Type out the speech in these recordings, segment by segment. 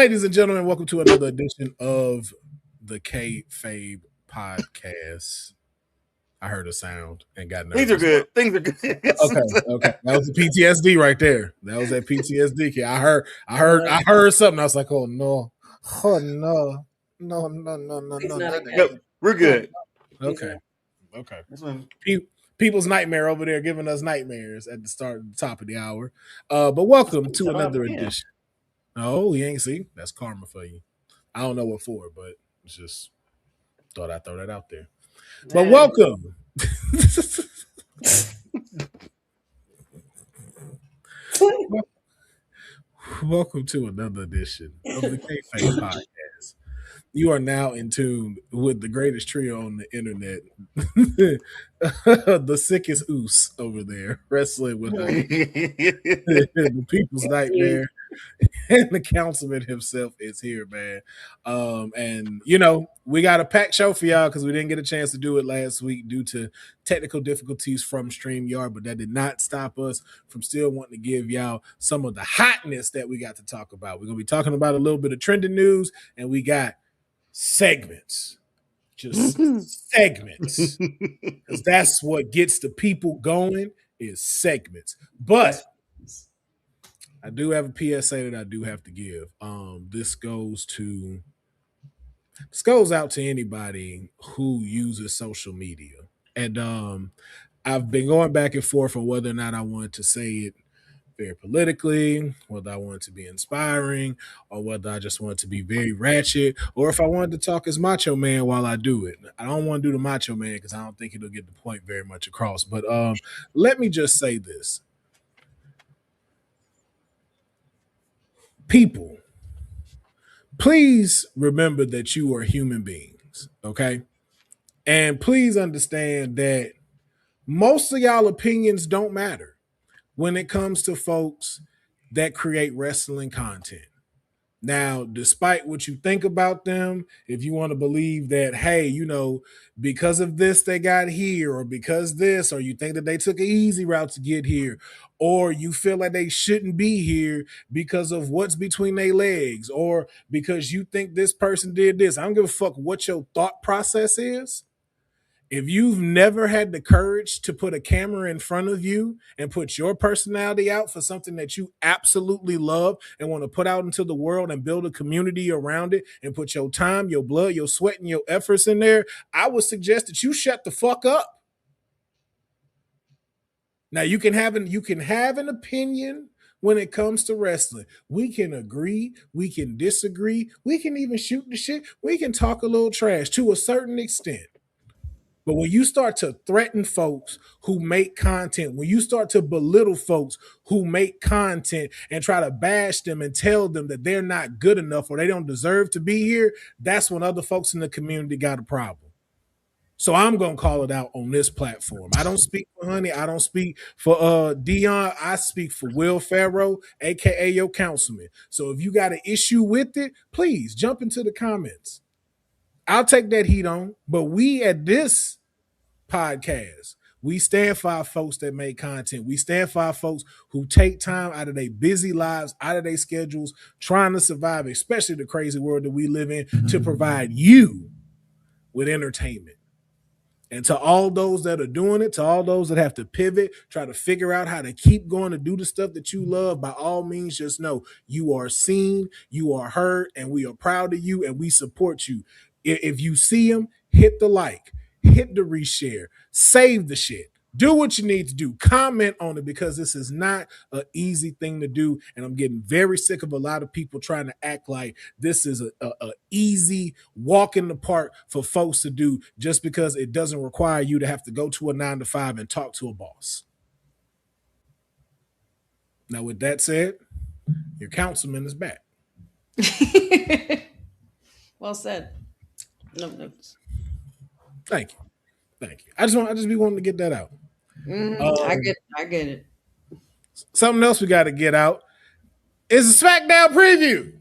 Ladies and gentlemen, welcome to another edition of the Kayfabe podcast. I heard a sound and got nervous. Things are good. Things are good. Okay. That was the PTSD right there. That was that PTSD kid. I heard something. I was like, oh no. No. Nope, we're good. Okay. People's nightmare over there giving us nightmares at the top of the hour. But welcome to another edition. Oh, you ain't see? That's karma for you. I don't know what for, but it's just thought I'd throw that out there. But welcome. Welcome to another edition of the Kayfabe podcast. You are now in tune with the greatest trio on the internet, the sickest oos over there, wrestling with the people's nightmare. And the councilman himself is here, man. And we got a packed show for y'all because we didn't get a chance to do it last week due to technical difficulties from StreamYard, but that did not stop us from still wanting to give y'all some of the hotness that we got to talk about. We're gonna be talking about a little bit of trending news, and we got segments. Just segments. Because that's what gets the people going is segments. But I do have a PSA that I do have to give. This goes out to anybody who uses social media. And I've been going back and forth on whether or not I wanted to say it very politically, whether I wanted to be inspiring, or whether I just wanted to be very ratchet, or if I wanted to talk as Macho Man while I do it. I don't want to do the Macho Man because I don't think it'll get the point very much across. But let me just say this. People, please remember that you are human beings, okay? And please understand that most of y'all opinions don't matter when it comes to folks that create wrestling content. Now, despite what you think about them, if you want to believe that, hey, because of this they got here, or because this, or you think that they took an easy route to get here, or you feel like they shouldn't be here because of what's between their legs, or because you think this person did this. I don't give a fuck what your thought process is. If you've never had the courage to put a camera in front of you and put your personality out for something that you absolutely love and want to put out into the world and build a community around it and put your time, your blood, your sweat, and your efforts in there, I would suggest that you shut the fuck up. Now, you can have an opinion when it comes to wrestling. We can agree, we can disagree, we can even shoot the shit, we can talk a little trash to a certain extent. But when you start to threaten folks who make content, when you start to belittle folks who make content and try to bash them and tell them that they're not good enough or they don't deserve to be here, that's when other folks in the community got a problem. So I'm going to call it out on this platform. I don't speak for Honey. I don't speak for Dion. I speak for Will Pharaoh, a.k.a. your councilman. So if you got an issue with it, please jump into the comments. I'll take that heat on. But we at this podcast, we stand for our folks that make content. We stand for our folks who take time out of their busy lives, out of their schedules, trying to survive, especially the crazy world that we live in, to provide you with entertainment. And to all those that are doing it, to all those that have to pivot, try to figure out how to keep going to do the stuff that you love, by all means, just know you are seen, you are heard, and we are proud of you, and we support you. If you see them, hit the like, hit the reshare, save the shit. Do what you need to do. Comment on it, because this is not an easy thing to do. And I'm getting very sick of a lot of people trying to act like this is a easy walk in the park for folks to do just because it doesn't require you to have to go to a 9-to-5 and talk to a boss. Now, with that said, your councilman is back. Well said. No notes. Thank you. I just be wanting to get that out. I get it. Something else we got to get out is a SmackDown preview.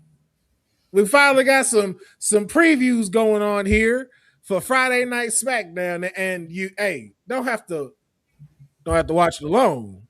We finally got some previews going on here for Friday Night SmackDown, and you don't have to watch it alone.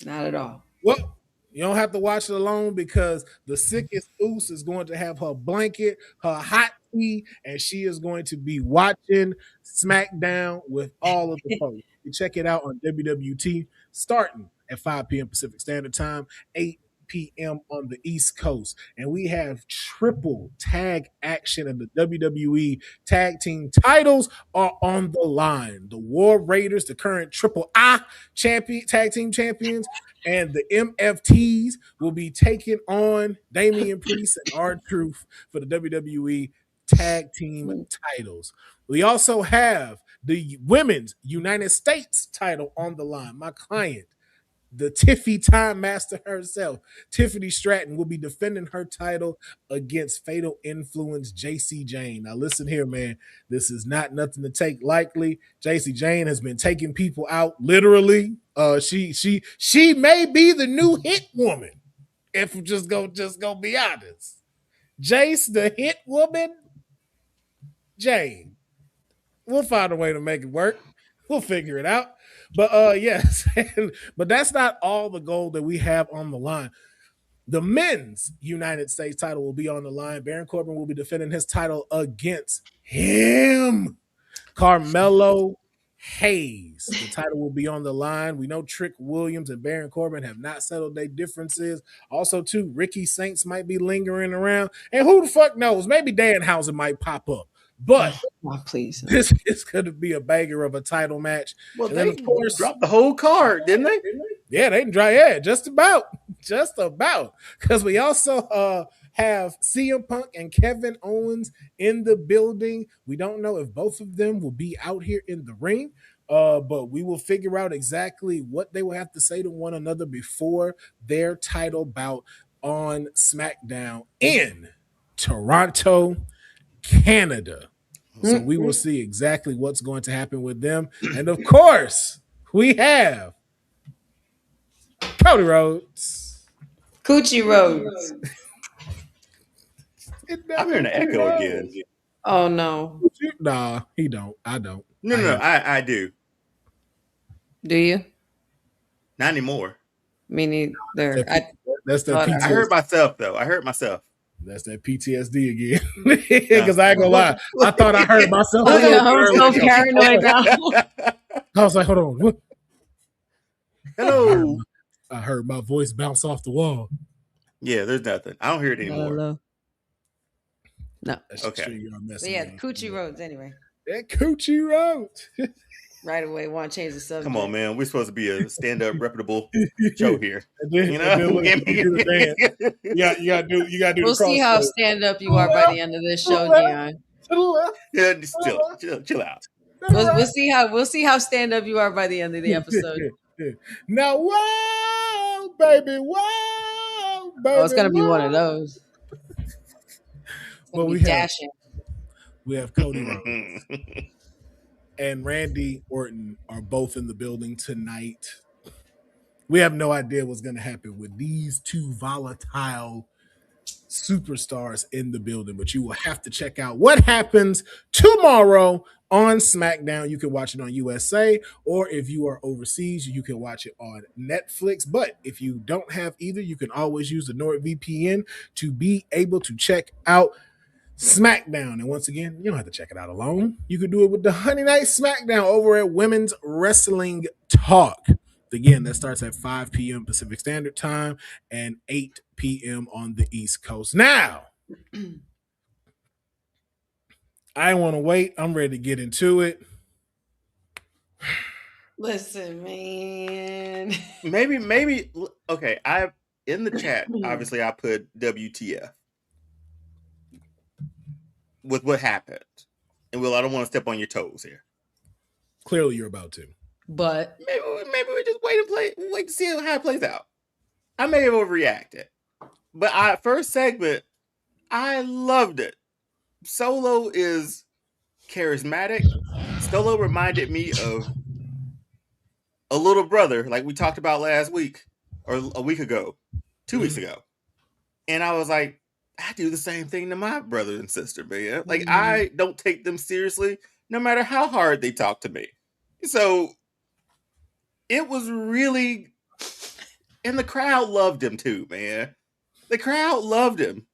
Not at all. Well, You don't have to watch it alone because the sickest Oos is going to have her blanket, her hot tea, and she is going to be watching SmackDown with all of the folks. You check it out on WWT starting at 5 p.m. Pacific Standard Time, 8 p.m. on the East Coast. And we have triple tag action, and the WWE tag team titles are on the line. The War Raiders, the current Triple I champion, tag team champions, and the MFTs will be taking on Damian Priest and R-Truth for the WWE tag team titles. We also have the women's United States title on the line. My client, the Tiffy Time Master herself, Tiffany Stratton, will be defending her title against Fatal Influence JC Jane. Now, listen here, man. This is not nothing to take lightly. JC Jane has been taking people out literally. She may be the new hit woman. If we just go be honest. Jace, the hit woman. Jane. We'll find a way to make it work. We'll figure it out. But yes, but that's not all the gold that we have on the line. The men's United States title will be on the line. Baron Corbin will be defending his title against him, Carmelo Hayes. The title will be on the line. We know Trick Williams and Baron Corbin have not settled their differences. Also, too, Ricky Saints might be lingering around. And who the fuck knows? Maybe Danhausen might pop up. But please, this is going to be a banger of a title match. Well, and they then, of course, dropped the whole card, didn't they? Yeah, they can dry. Yeah, just about. Because we also have CM Punk and Kevin Owens in the building. We don't know if both of them will be out here in the ring, but we will figure out exactly what they will have to say to one another before their title bout on SmackDown in Toronto, Canada. So we will see exactly what's going to happen with them. And of course, we have Cody Rhodes. Coochie Rhodes. I'm hearing an echo again. Oh no. Nah, he don't. I don't. No, I do. Do you? Not anymore. Me neither. That's that PTSD. I heard myself though. I heard myself. That's that PTSD again. Because I ain't gonna lie. I thought I heard myself. I'm so paranoid now. I was like, hold on. What? Hello. I heard my voice bounce off the wall. Yeah, there's nothing. I don't hear it anymore. No. That's okay. But yeah, Coochie Rhodes anyway. That Coochie Rhodes. Right away, want to change the subject. Come on, man. We're supposed to be a stand-up, reputable show here. You know, you gotta do. We'll see how stand-up you are by the end of this show, Dion. Yeah, just chill out. We'll see how stand-up you are by the end of the episode. Now, whoa, baby, whoa, baby. Oh, it's gonna be one of those. Well, we dashing. We have Cody Rhodes and Randy Orton are both in the building tonight. We have no idea what's going to happen with these two volatile superstars in the building, but you will have to check out what happens tomorrow on SmackDown. You can watch it on USA, or if you are overseas, you can watch it on Netflix. But if you don't have either, you can always use the NordVPN to be able to check out SmackDown. And once again, you don't have to check it out alone. You can do it with the Honey Night SmackDown over at Women's Wrestling Talk. Again, that starts at 5 p.m. Pacific Standard Time and 8 p.m. on the East Coast. Now, I want to wait. I'm ready to get into it. Listen, man. Maybe. Okay, I in the chat. Obviously, I put WTF with what happened, and Will, I don't want to step on your toes here. Clearly, you're about to. But maybe we just wait to see how it plays out. I may have overreacted, but first segment, I loved it. Solo is charismatic. Solo reminded me of a little brother, like we talked about last week or a week ago, 2 weeks ago, and I was like, I do the same thing to my brother and sister, man. Like I don't take them seriously, no matter how hard they talk to me. So. It was really And the crowd loved him too, man. The crowd loved him.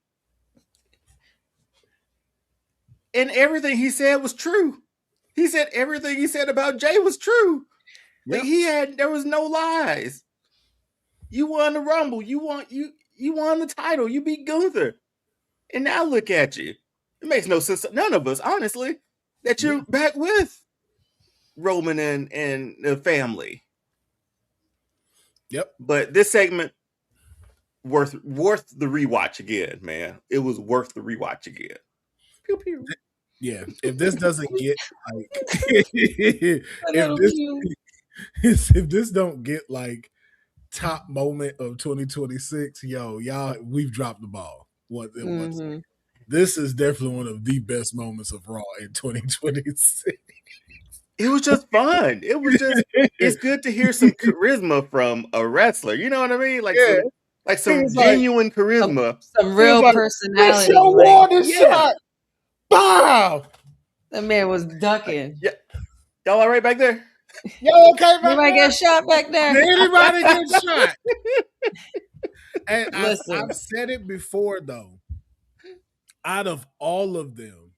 And everything he said was true. He said everything he said about Jay was true. Yep. Like there was no lies. You won the Rumble. You won the title. You beat Gunther. And now look at you. It makes no sense to none of us, honestly, that you're back with Roman and the family. Yep. But this segment worth the rewatch again, man. It was worth the rewatch again. Pew pew. Yeah. If this doesn't get like if this don't get like top moment of 2026, y'all, we've dropped the ball. This is definitely one of the best moments of Raw in 2026. It was just fun. It's good to hear some charisma from a wrestler. You know what I mean? Like some genuine charisma. Some real personality. Shot. Bow! The man was ducking. Yeah. Y'all all right back there? Y'all okay back there? Anybody get shot back there? Did anybody get shot? And I've said it before, though. Out of all of them,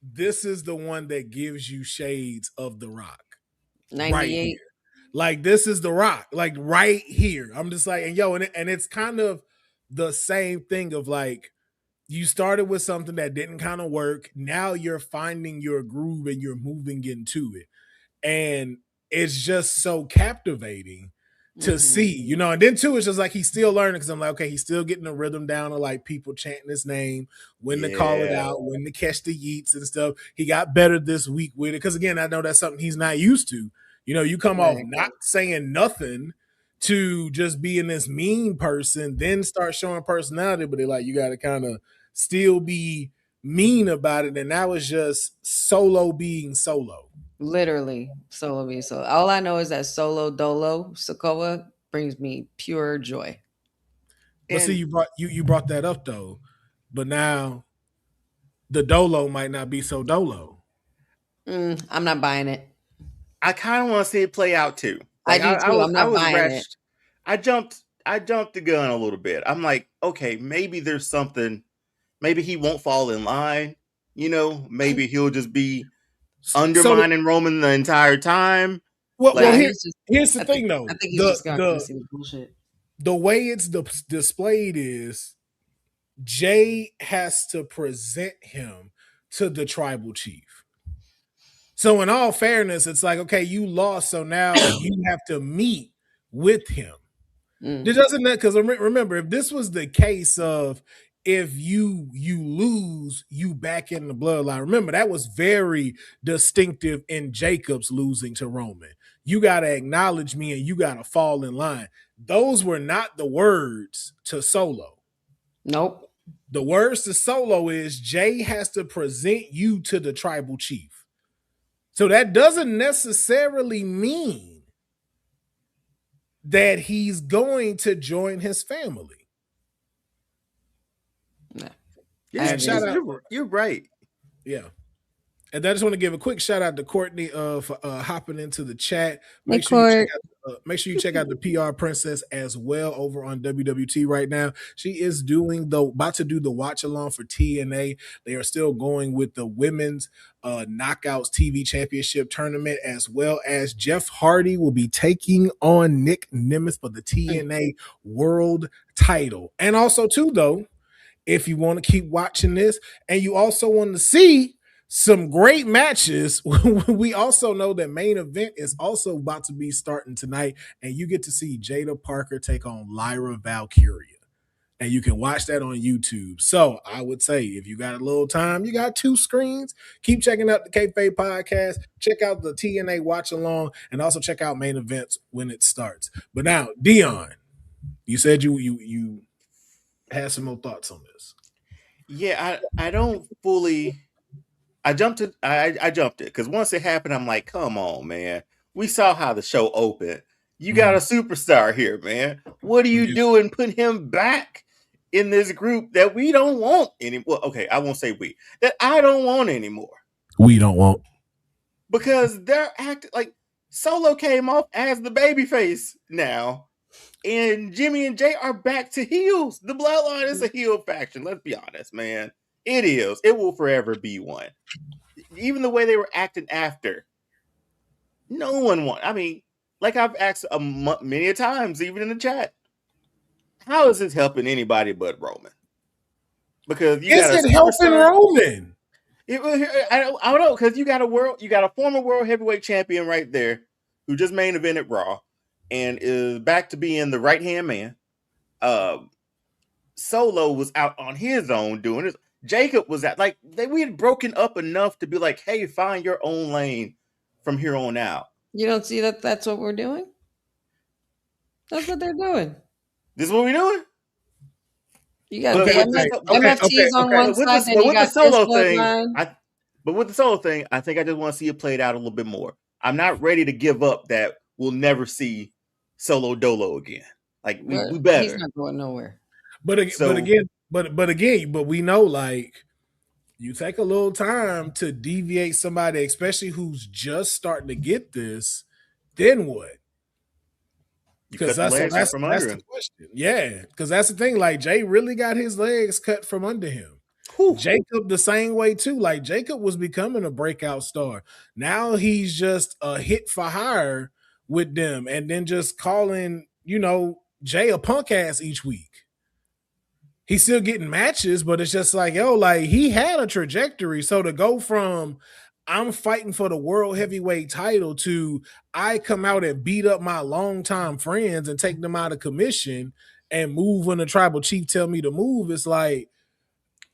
this is the one that gives you shades of The Rock. 98. Right here. Like, this is The Rock. Like, right here. I'm just like, and it's kind of the same thing of like, you started with something that didn't kind of work. Now you're finding your groove and you're moving into it. And it's just so captivating to see, and then too, it's just like he's still learning because I'm like, okay, he's still getting the rhythm down of like people chanting his name, when to call it out, when to catch the yeets and stuff. He got better this week with it because again, I know that's something he's not used to. You come off not saying nothing to just being this mean person, then start showing personality, but they're like, you got to kind of still be mean about it. And that was just Solo being Solo. Literally, Solo being Solo. All I know is that Solo Sikoa brings me pure joy. But see, you brought that up though. But now the Dolo might not be so Dolo. I'm not buying it. I kind of want to see it play out too. Like, I do too. I'm not buying it. I jumped the gun a little bit. I'm like, okay, maybe there's something. Maybe he won't fall in line. Maybe he'll just be undermining Roman the entire time. Well, here's the thing, though. I think he's just gonna see the bullshit. The way it's displayed is Jay has to present him to the tribal chief. So in all fairness, it's like, okay, you lost, so now you have to meet with him. It doesn't, because remember, if this was the case of if you lose, you back in the bloodline. Remember, that was very distinctive in Jacob's losing to Roman. You got to acknowledge me and you got to fall in line. Those were not the words to Solo. Nope. The words to Solo is Jay has to present you to the tribal chief. So that doesn't necessarily mean that he's going to join his family. No. Yeah, you're right. Yeah. And I just want to give a quick shout out to Courtney for hopping into the chat. Make sure you check out the PR Princess as well over on WWT right now. She is about to do the watch along for TNA. They are still going with the women's Knockouts TV Championship tournament, as well as Jeff Hardy will be taking on Nick Nemeth for the TNA World title. And also too, though, if you want to keep watching this and you also want to see some great matches, we also know that main event is also about to be starting tonight, and you get to see Jada Parker take on Lyra Valkyria, and you can watch that on YouTube. So I would say if you got a little time, you got 2 screens, keep checking out the Kayfabe podcast, check out the TNA watch along, and also check out main events when it starts. But now, Dion, you said you had some more thoughts on this. Yeah, I don't fully. I jumped it because once it happened, I'm like, come on, man. We saw how the show opened. You got a superstar here, man. What are you doing? Put him back in this group that we don't want anymore. Well, okay, I won't say we. That I don't want anymore. We don't want. Because they're acting like Solo came off as the babyface now. And Jimmy and Jay are back to heels. The Bloodline is a heel faction. Let's be honest, man. It is. It will forever be one. Even the way they were acting after, no one won. I mean, like I've asked many a times, even in the chat, how is this helping anybody but Roman? Because you Is got a it helping superstar. Roman? I don't know, because you got a former world heavyweight champion right there who just main evented Raw and is back to being the right hand man. Solo was out on his own doing this. Jacob was we had broken up enough to be like, hey, find your own lane from here on out. You don't see that that's what we're doing? That's what they're doing. This is what we're doing? You got the MFTs on one side, then you got this Bloodline. But with the Solo thing, I think I just want to see it played out a little bit more. I'm not ready to give up that we'll never see Solo Dolo again. Like, we better. He's not going nowhere. But we know, like, you take a little time to deviate somebody, especially who's just starting to get this, then what? Because that's the question. Yeah, because that's the thing. Like, Jay really got his legs cut from under him. Whew. Jacob the same way too. Like, Jacob was becoming a breakout star. Now he's just a hit for hire with them, and then just calling, Jay a punk ass each week. He's still getting matches, but it's just like, like, he had a trajectory. So to go from I'm fighting for the world heavyweight title to I come out and beat up my longtime friends and take them out of commission and move when the tribal chief tell me to move, it's like,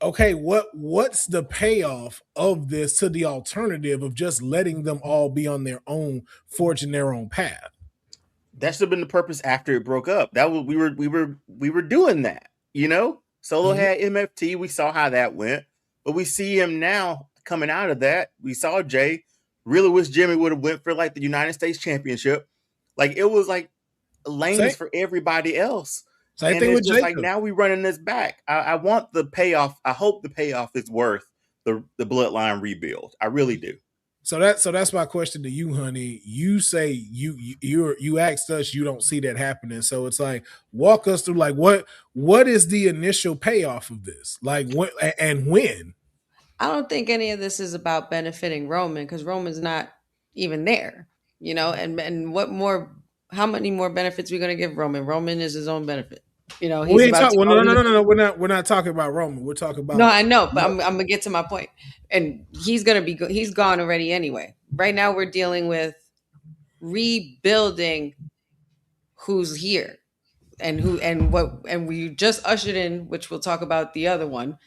okay, what's the payoff of this to the alternative of just letting them all be on their own, forging their own path? That should have been the purpose after it broke up. That was we were doing that, Solo had MFT. We saw how that went, but we see him now coming out of that. We saw Jay. Really wish Jimmy would have went for like the United States Championship. Like, it was like lanes for everybody else. Same thing with Jacob. Like, now we running this back. I want the payoff. I hope the payoff is worth the Bloodline rebuild. I really do. So that's my question to you, honey. You say you asked us, you don't see that happening. So it's like, walk us through, like, what is the initial payoff of this? Like, what and when? I don't think any of this is about benefiting Roman, because Roman's not even there, and what more, how many more benefits are we going to give Roman? Roman is his own benefit. No, we're not talking about Roman. We're talking about. No, I know, but I'm gonna get to my point. And he's gone already anyway. Right now, we're dealing with rebuilding who's here and we just ushered in, which we'll talk about the other one.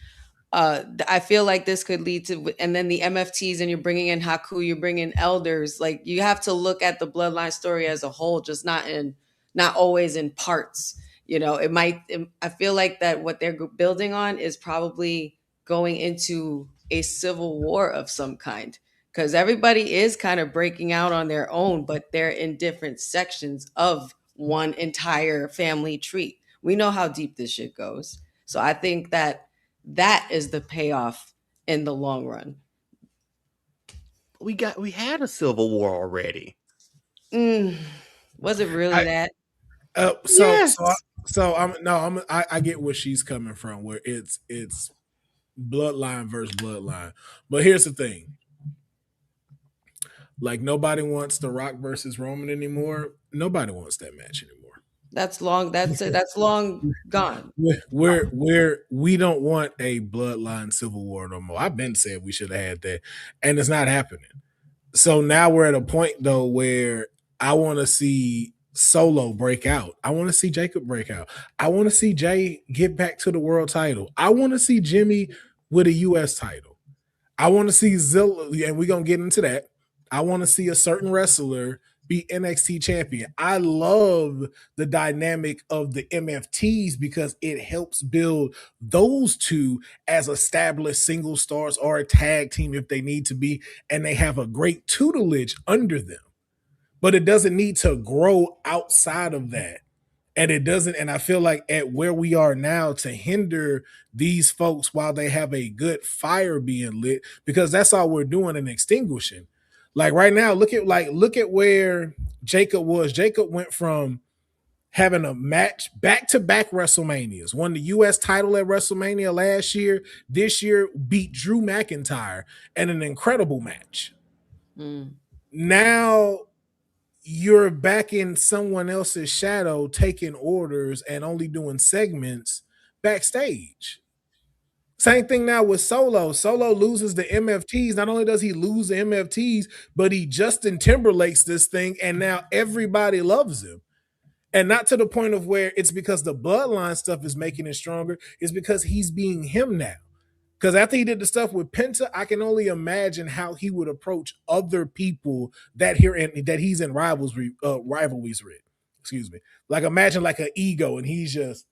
I feel like this could lead to, and then the MFTs, and you're bringing in Haku, you're bringing elders. Like, you have to look at the Bloodline story as a whole, just not always in parts. I feel like that what they're building on is probably going into a civil war of some kind, because everybody is kind of breaking out on their own, but they're in different sections of one entire family tree. We know how deep this shit goes. So I think that is the payoff in the long run. We had a civil war already. Was it really that? Yes. I get where she's coming from, where it's bloodline versus bloodline. But here's the thing. Like, nobody wants The Rock versus Roman anymore. Nobody wants that match anymore. That's long. That's long gone. We don't want a bloodline civil war no more. I've been saying we should have had that, and it's not happening. So now we're at a point though where I want to see Solo break out. I want to see Jacob break out. I want to see Jay get back to the world title. I want to see Jimmy with a US title. I want to see Zilla, and we're gonna get into that. I want to see a certain wrestler be NXT champion. I love the dynamic of the MFTs because it helps build those two as established single stars or a tag team if they need to be, and they have a great tutelage under them. But it doesn't need to grow outside of that. And it doesn't, and I feel like at where we are now, to hinder these folks while they have a good fire being lit, because that's all we're doing and extinguishing. Like, right now, look at where Jacob was. Jacob went from having a match back-to-back WrestleManias. Won the US title at WrestleMania last year. This year beat Drew McIntyre in an incredible match. Now you're back in someone else's shadow, taking orders and only doing segments backstage. Same thing now with Solo. Solo loses the MFTs. Not only does he lose the MFTs, but he Justin Timberlakes this thing, and now everybody loves him. And not to the point of where it's because the bloodline stuff is making it stronger. It's because he's being him now. Because after he did the stuff with Penta, I can only imagine how he would approach other people that he's in rivalries with. Excuse me. Like imagine like an ego, and he's just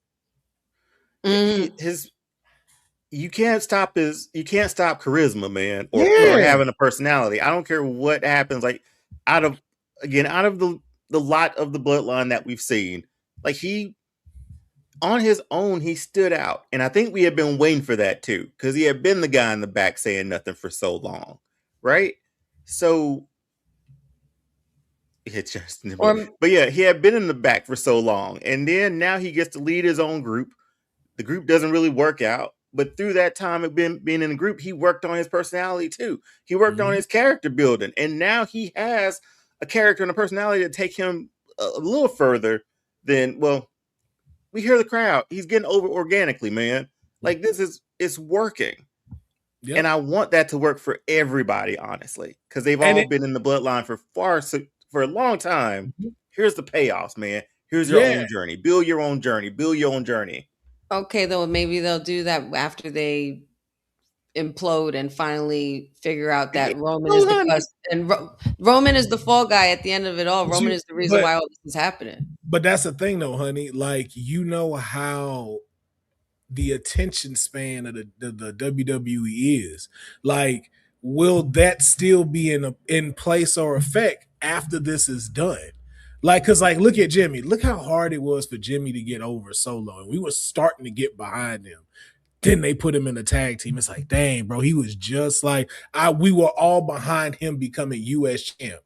you can't stop charisma, man, or having a personality. I don't care what happens. Like out of the lot of the bloodline that we've seen, like he on his own, he stood out. And I think we had been waiting for that too, because he had been the guy in the back saying nothing for so long. Right? So it's just but yeah, he had been in the back for so long. And then now he gets to lead his own group. The group doesn't really work out. But through that time of being in the group, he worked on his personality too. He worked on his character building. And now he has a character and a personality to take him a little further than, well, we hear the crowd. He's getting over organically, man. Like it's working. Yep. And I want that to work for everybody, honestly, because they've all been in the bloodline for a long time. Here's the payoffs, man. Here's your own journey. Build your own journey. Build your own journey. Okay, though, maybe they'll do that after they implode and finally figure out that Roman is the best. And Roman is the fall guy at the end of it all. Roman is the reason why all this is happening. But that's the thing, though, honey. Like, you know how the attention span of the WWE is. Like, will that still be in place or effect after this is done? Like, because, like, look at Jimmy. Look how hard it was for Jimmy to get over Solo. And we were starting to get behind him. Then they put him in a tag team. It's like, dang, bro, he was just like, we were all behind him becoming U.S. champ.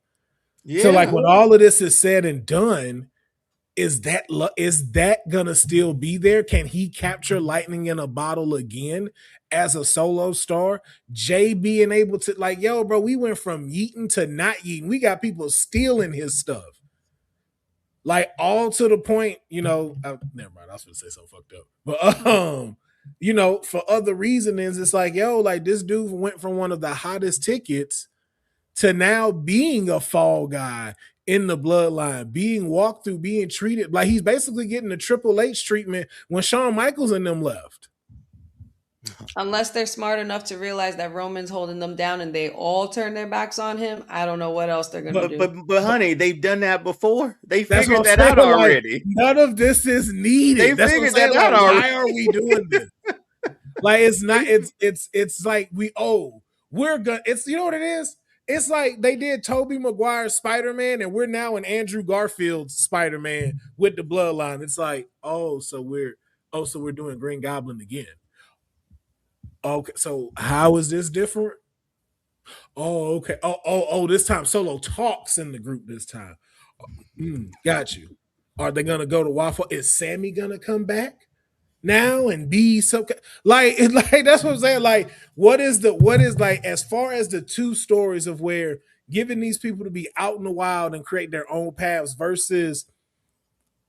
Yeah. So, like, when all of this is said and done, is that going to still be there? Can he capture lightning in a bottle again as a solo star? Jay being able to, like, yo, bro, we went from yeeting to not yeeting. We got people stealing his stuff. Like, all to the point, never mind, I was going to say something fucked up. But, for other reasons, it's like, yo, like, this dude went from one of the hottest tickets to now being a fall guy in the bloodline, being walked through, being treated. Like, he's basically getting the Triple H treatment when Shawn Michaels and them left. Unless they're smart enough to realize that Roman's holding them down and they all turn their backs on him, I don't know what else they're going to do. But honey, they've done that before. They figured that out already. Like, none of this is needed. They figured that out already. Why are we doing this? Like, it's not. It's like we're gonna. It's, you know what it is. It's like they did Tobey Maguire's Spider-Man, and we're now in Andrew Garfield's Spider-Man with the bloodline. It's like, so we're doing Green Goblin again. Okay, so how is this different? Oh, okay. This time Solo talks in the group this time. Got you. Are they gonna go to Waffle? Is Sammy gonna come back now and be so like that's what I'm saying? Like, what is like, as far as the two stories of where giving these people to be out in the wild and create their own paths versus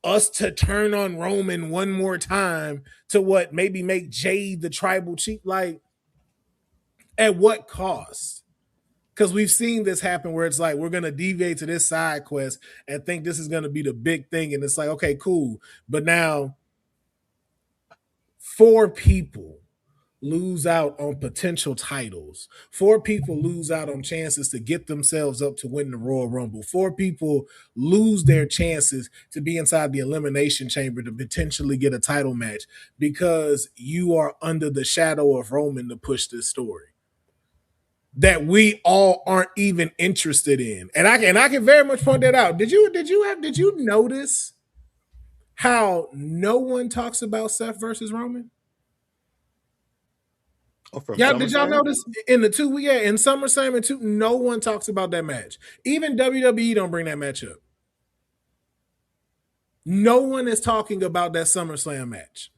us to turn on Roman one more time to what maybe make Jade the tribal chief, like, at what cost? Because we've seen this happen where it's like, we're going to deviate to this side quest and think this is going to be the big thing. And it's like, okay, cool. But now 4 people lose out on potential titles. 4 people lose out on chances to get themselves up to win the Royal Rumble. 4 people lose their chances to be inside the Elimination Chamber to potentially get a title match because you are under the shadow of Roman to push this story that we all aren't even interested in. And I can very much point that out. Did you notice how no one talks about Seth versus Roman? Did y'all notice in the 2 we had in SummerSlam and 2, no one talks about that match. Even WWE don't bring that match up. No one is talking about that SummerSlam match.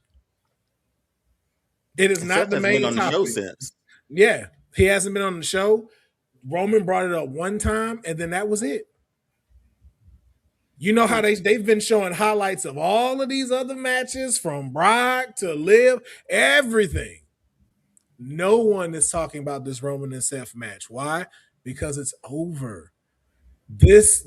It is not Seth the hasn't been main on the show topic. since. Yeah, he hasn't been on the show. Roman brought it up one time, and then that was it. You know how they've been showing highlights of all of these other matches from Brock to Liv, everything. No one is talking about this Roman and Seth match. Why? Because it's over. This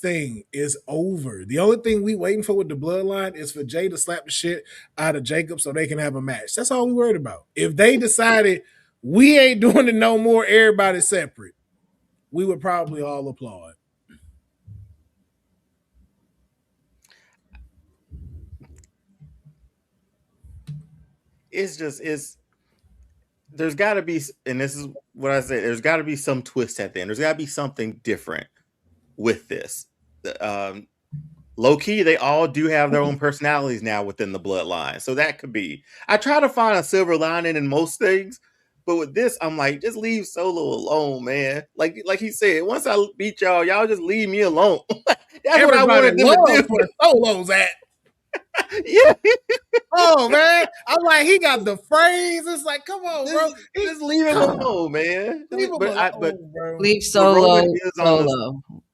thing is over. The only thing we waiting for with the Bloodline is for Jay to slap the shit out of Jacob so they can have a match. That's all we worried about. If they decided we ain't doing it no more, everybody separate, we would probably all applaud. It's there's got to be, and this is what I said, there's got to be some twist at the end. There's got to be something different with this. Low key, they all do have their own personalities now within the Bloodline, so that could be. I try to find a silver lining in most things, but with this, I'm like, just leave Solo alone, man. Like he said, once I beat y'all just leave me alone. That's what I wanted them to do. Where Solo's at. Yeah. Oh man, I'm like, he got the phrase. It's like, come on, bro. Just leave him alone, man. Leave him alone, bro. Leave Solo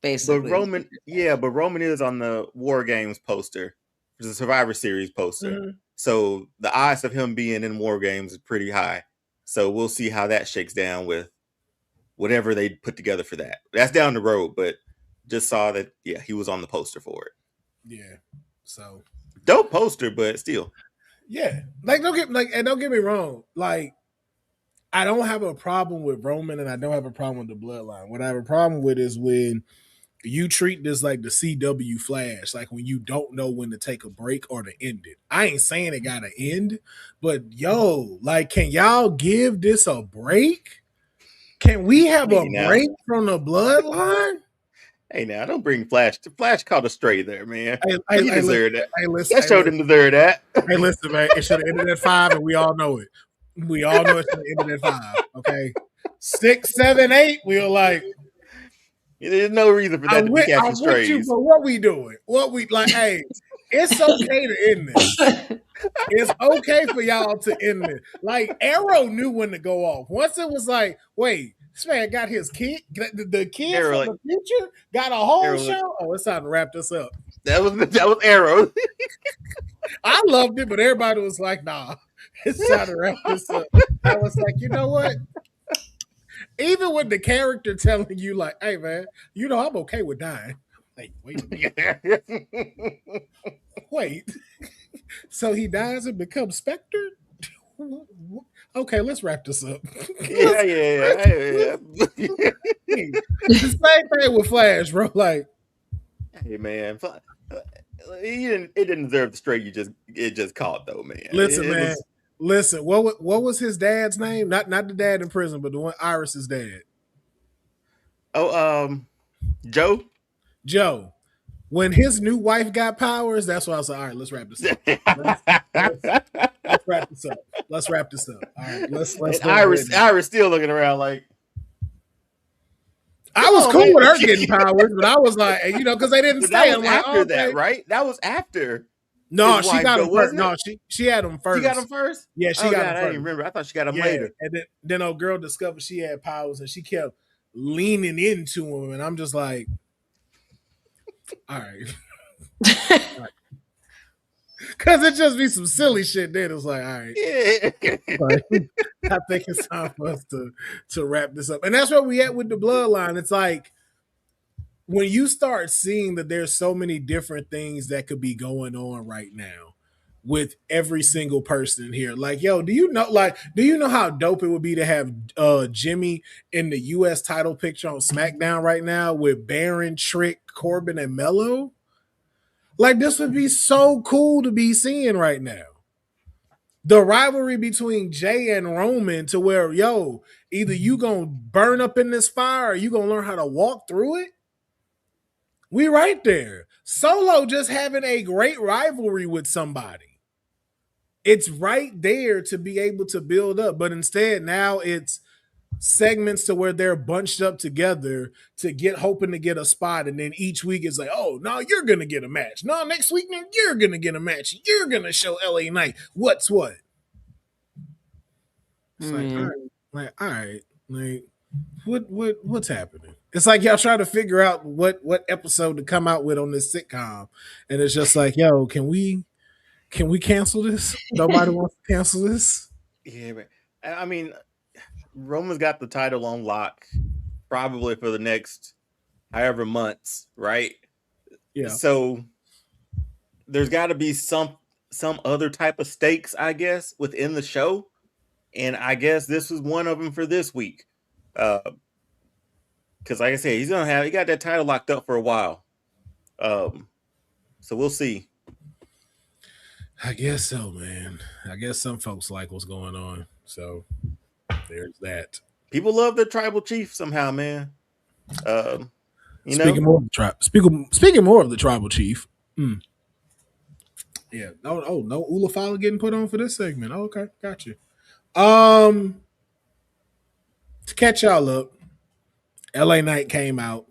basically. But Roman is on the War Games poster, the Survivor Series poster. Mm-hmm. So the odds of him being in War Games is pretty high. So we'll see how that shakes down with whatever they put together for that. That's down the road, but just saw that, yeah, he was on the poster for it. Yeah. So dope poster, but still. Yeah. Don't get me wrong. Like, I don't have a problem with Roman and I don't have a problem with the Bloodline. What I have a problem with is when you treat this like the CW Flash, like when you don't know when to take a break or to end it. I ain't saying it gotta end, but like, can y'all give this a break? Can we have a break from the Bloodline? Hey, now don't bring Flash. Flash caught a stray there, man. He deserved that. That showed him deserve that. Hey, listen, man. It should have ended at 5, and we all know it. We all know it should have ended at 5. Okay, 6, 7, 8. We were like, there's no reason for that to be catching strays. You, but what we doing? What we like? Hey, it's okay to end this. It's okay for y'all to end this. Like, Arrow knew when to go off. Once it was like, wait, this man got his kid, the kid from the future got a whole show. Oh, it's time to wrap this up. That was Arrow. I loved it, but everybody was like, nah, it's time to wrap this up. I was like, you know what? Even with the character telling you, like, hey, man, you know, I'm okay with dying. Like, wait a minute. Wait. So he dies and becomes Spectre? Okay, let's wrap this up. Yeah. The same thing with Flash, bro. Like, hey, man, it didn't deserve the straight it just caught, though, man. Listen, man. Listen, what was his dad's name? Not the dad in prison, but the one Iris's dad. Oh, Joe. Joe. When his new wife got powers, that's why I was like, all right, let's wrap this up. Let's wrap this up. Let's wrap this up. All right, let's Iris still looking around like. I was cool with her getting powers, but I was like, you know, because they didn't say it. After that, right? That was after. No, she got him first. No, she had him first. She got him first? Yeah, she got him first. I didn't remember. I thought she got him later. And then old girl discovered she had powers, and she kept leaning into him, and I'm just like, all right. Because it just be some silly shit then. It's like, all right. Yeah. I think it's time for us to wrap this up. And that's where we at with the Bloodline. It's like, when you start seeing that there's so many different things that could be going on right now with every single person here, like, yo, do you know how dope it would be to have Jimmy in the US title picture on SmackDown right now with Baron, Trick, Corbin, and Mello? Like, this would be so cool to be seeing right now. The rivalry between Jay and Roman, to where, yo, either you gonna burn up in this fire or you gonna learn how to walk through it. We right there. Solo just having a great rivalry with somebody. It's right there to be able to build up. But instead, now it's segments to where they're bunched up together to get hoping to get a spot, and then each week it's like, oh, no, you're gonna get a match. No, next week no, you're gonna get a match. You're gonna show LA Knight what's what. It's like all right, like what's happening? It's like y'all try to figure out what episode to come out with on this sitcom, and it's just like, yo, can we cancel this? Nobody wants to cancel this. Yeah, man. I mean, Roman's got the title on lock probably for the next however months, right? Yeah. So there's got to be some other type of stakes, I guess, within the show, and I guess this was one of them for this week. Because, like I said, he got that title locked up for a while. So we'll see. I guess so, man. I guess some folks like what's going on. So there's that. People love the tribal chief somehow, man. Speaking more of the tribal chief. Yeah. No Ulafala getting put on for this segment. Oh, okay, got you. To catch y'all up, LA Knight came out,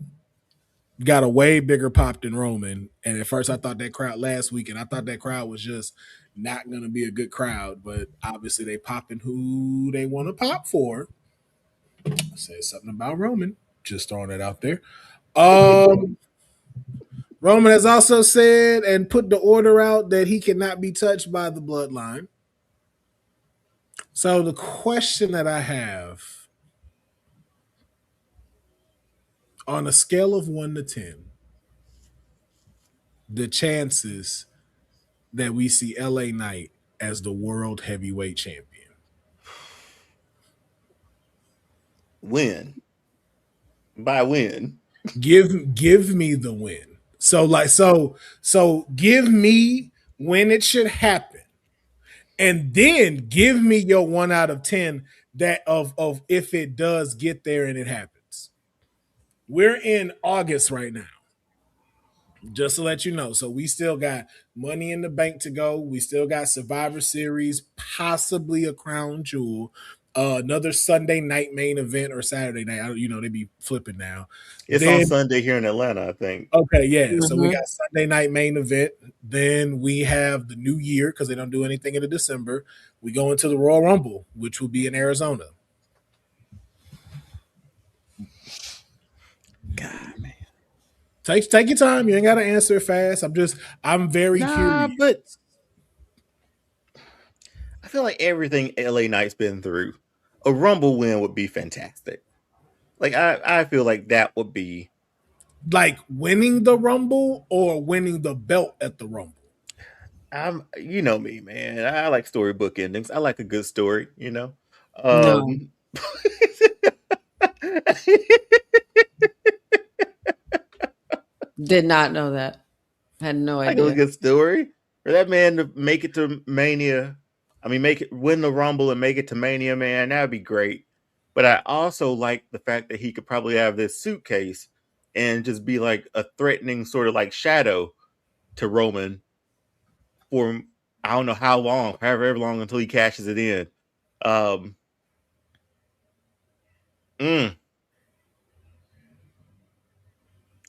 got a way bigger pop than Roman. And at first I thought that crowd last week, and I thought that crowd was just not gonna be a good crowd, but obviously they popping who they want to pop for. Say something about Roman. Just throwing it out there. Roman has also said and put the order out that he cannot be touched by the bloodline. So the question that I have, on a scale of 1 to 10, the chances that we see LA Knight as the world heavyweight champion. Win. By win. Give me the win. So give me when it should happen. And then give me your 1 out of 10 that of if it does get there and it happens. We're in August right now. Just to let you know. So we still got Money in the Bank to go. We still got Survivor Series, possibly a crown jewel. Another Sunday night main event or Saturday night. They be flipping now. It's on Sunday here in Atlanta, I think. Okay, yeah. Mm-hmm. So we got Sunday night main event. Then we have the New Year because they don't do anything in December. We go into the Royal Rumble, which will be in Arizona. God, man. Take your time. You ain't got to answer fast. I'm very curious. But I feel like everything LA Knight's been through, a Rumble win would be fantastic. Like, I feel like that would be. Like winning the Rumble or winning the belt at the Rumble? You know me, man. I like storybook endings. I like a good story, No. Did not know that. Had no idea. Like a good story for that man to make it to Mania. I mean, win the Rumble and make it to Mania, man. That'd be great. But I also like the fact that he could probably have this suitcase and just be like a threatening sort of like shadow to Roman for I don't know how long, however long until he cashes it in.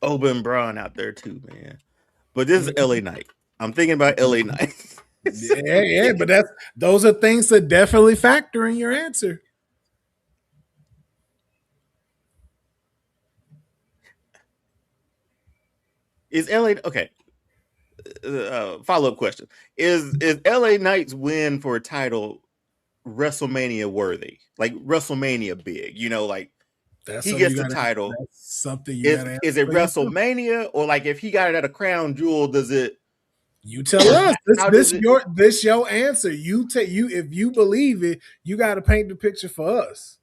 Oba and Braun out there too, man. But this is LA Knight. I'm thinking about LA Knight. yeah, but those are things that definitely factor in your answer. Is LA okay? Follow-up question: Is LA Knight's win for a title WrestleMania worthy? Like WrestleMania big? Like he gets the title. That's something you gotta is it WrestleMania or like if he got it at a crown jewel? Does it? You tell us. This your answer. If you believe it, you got to paint the picture for us.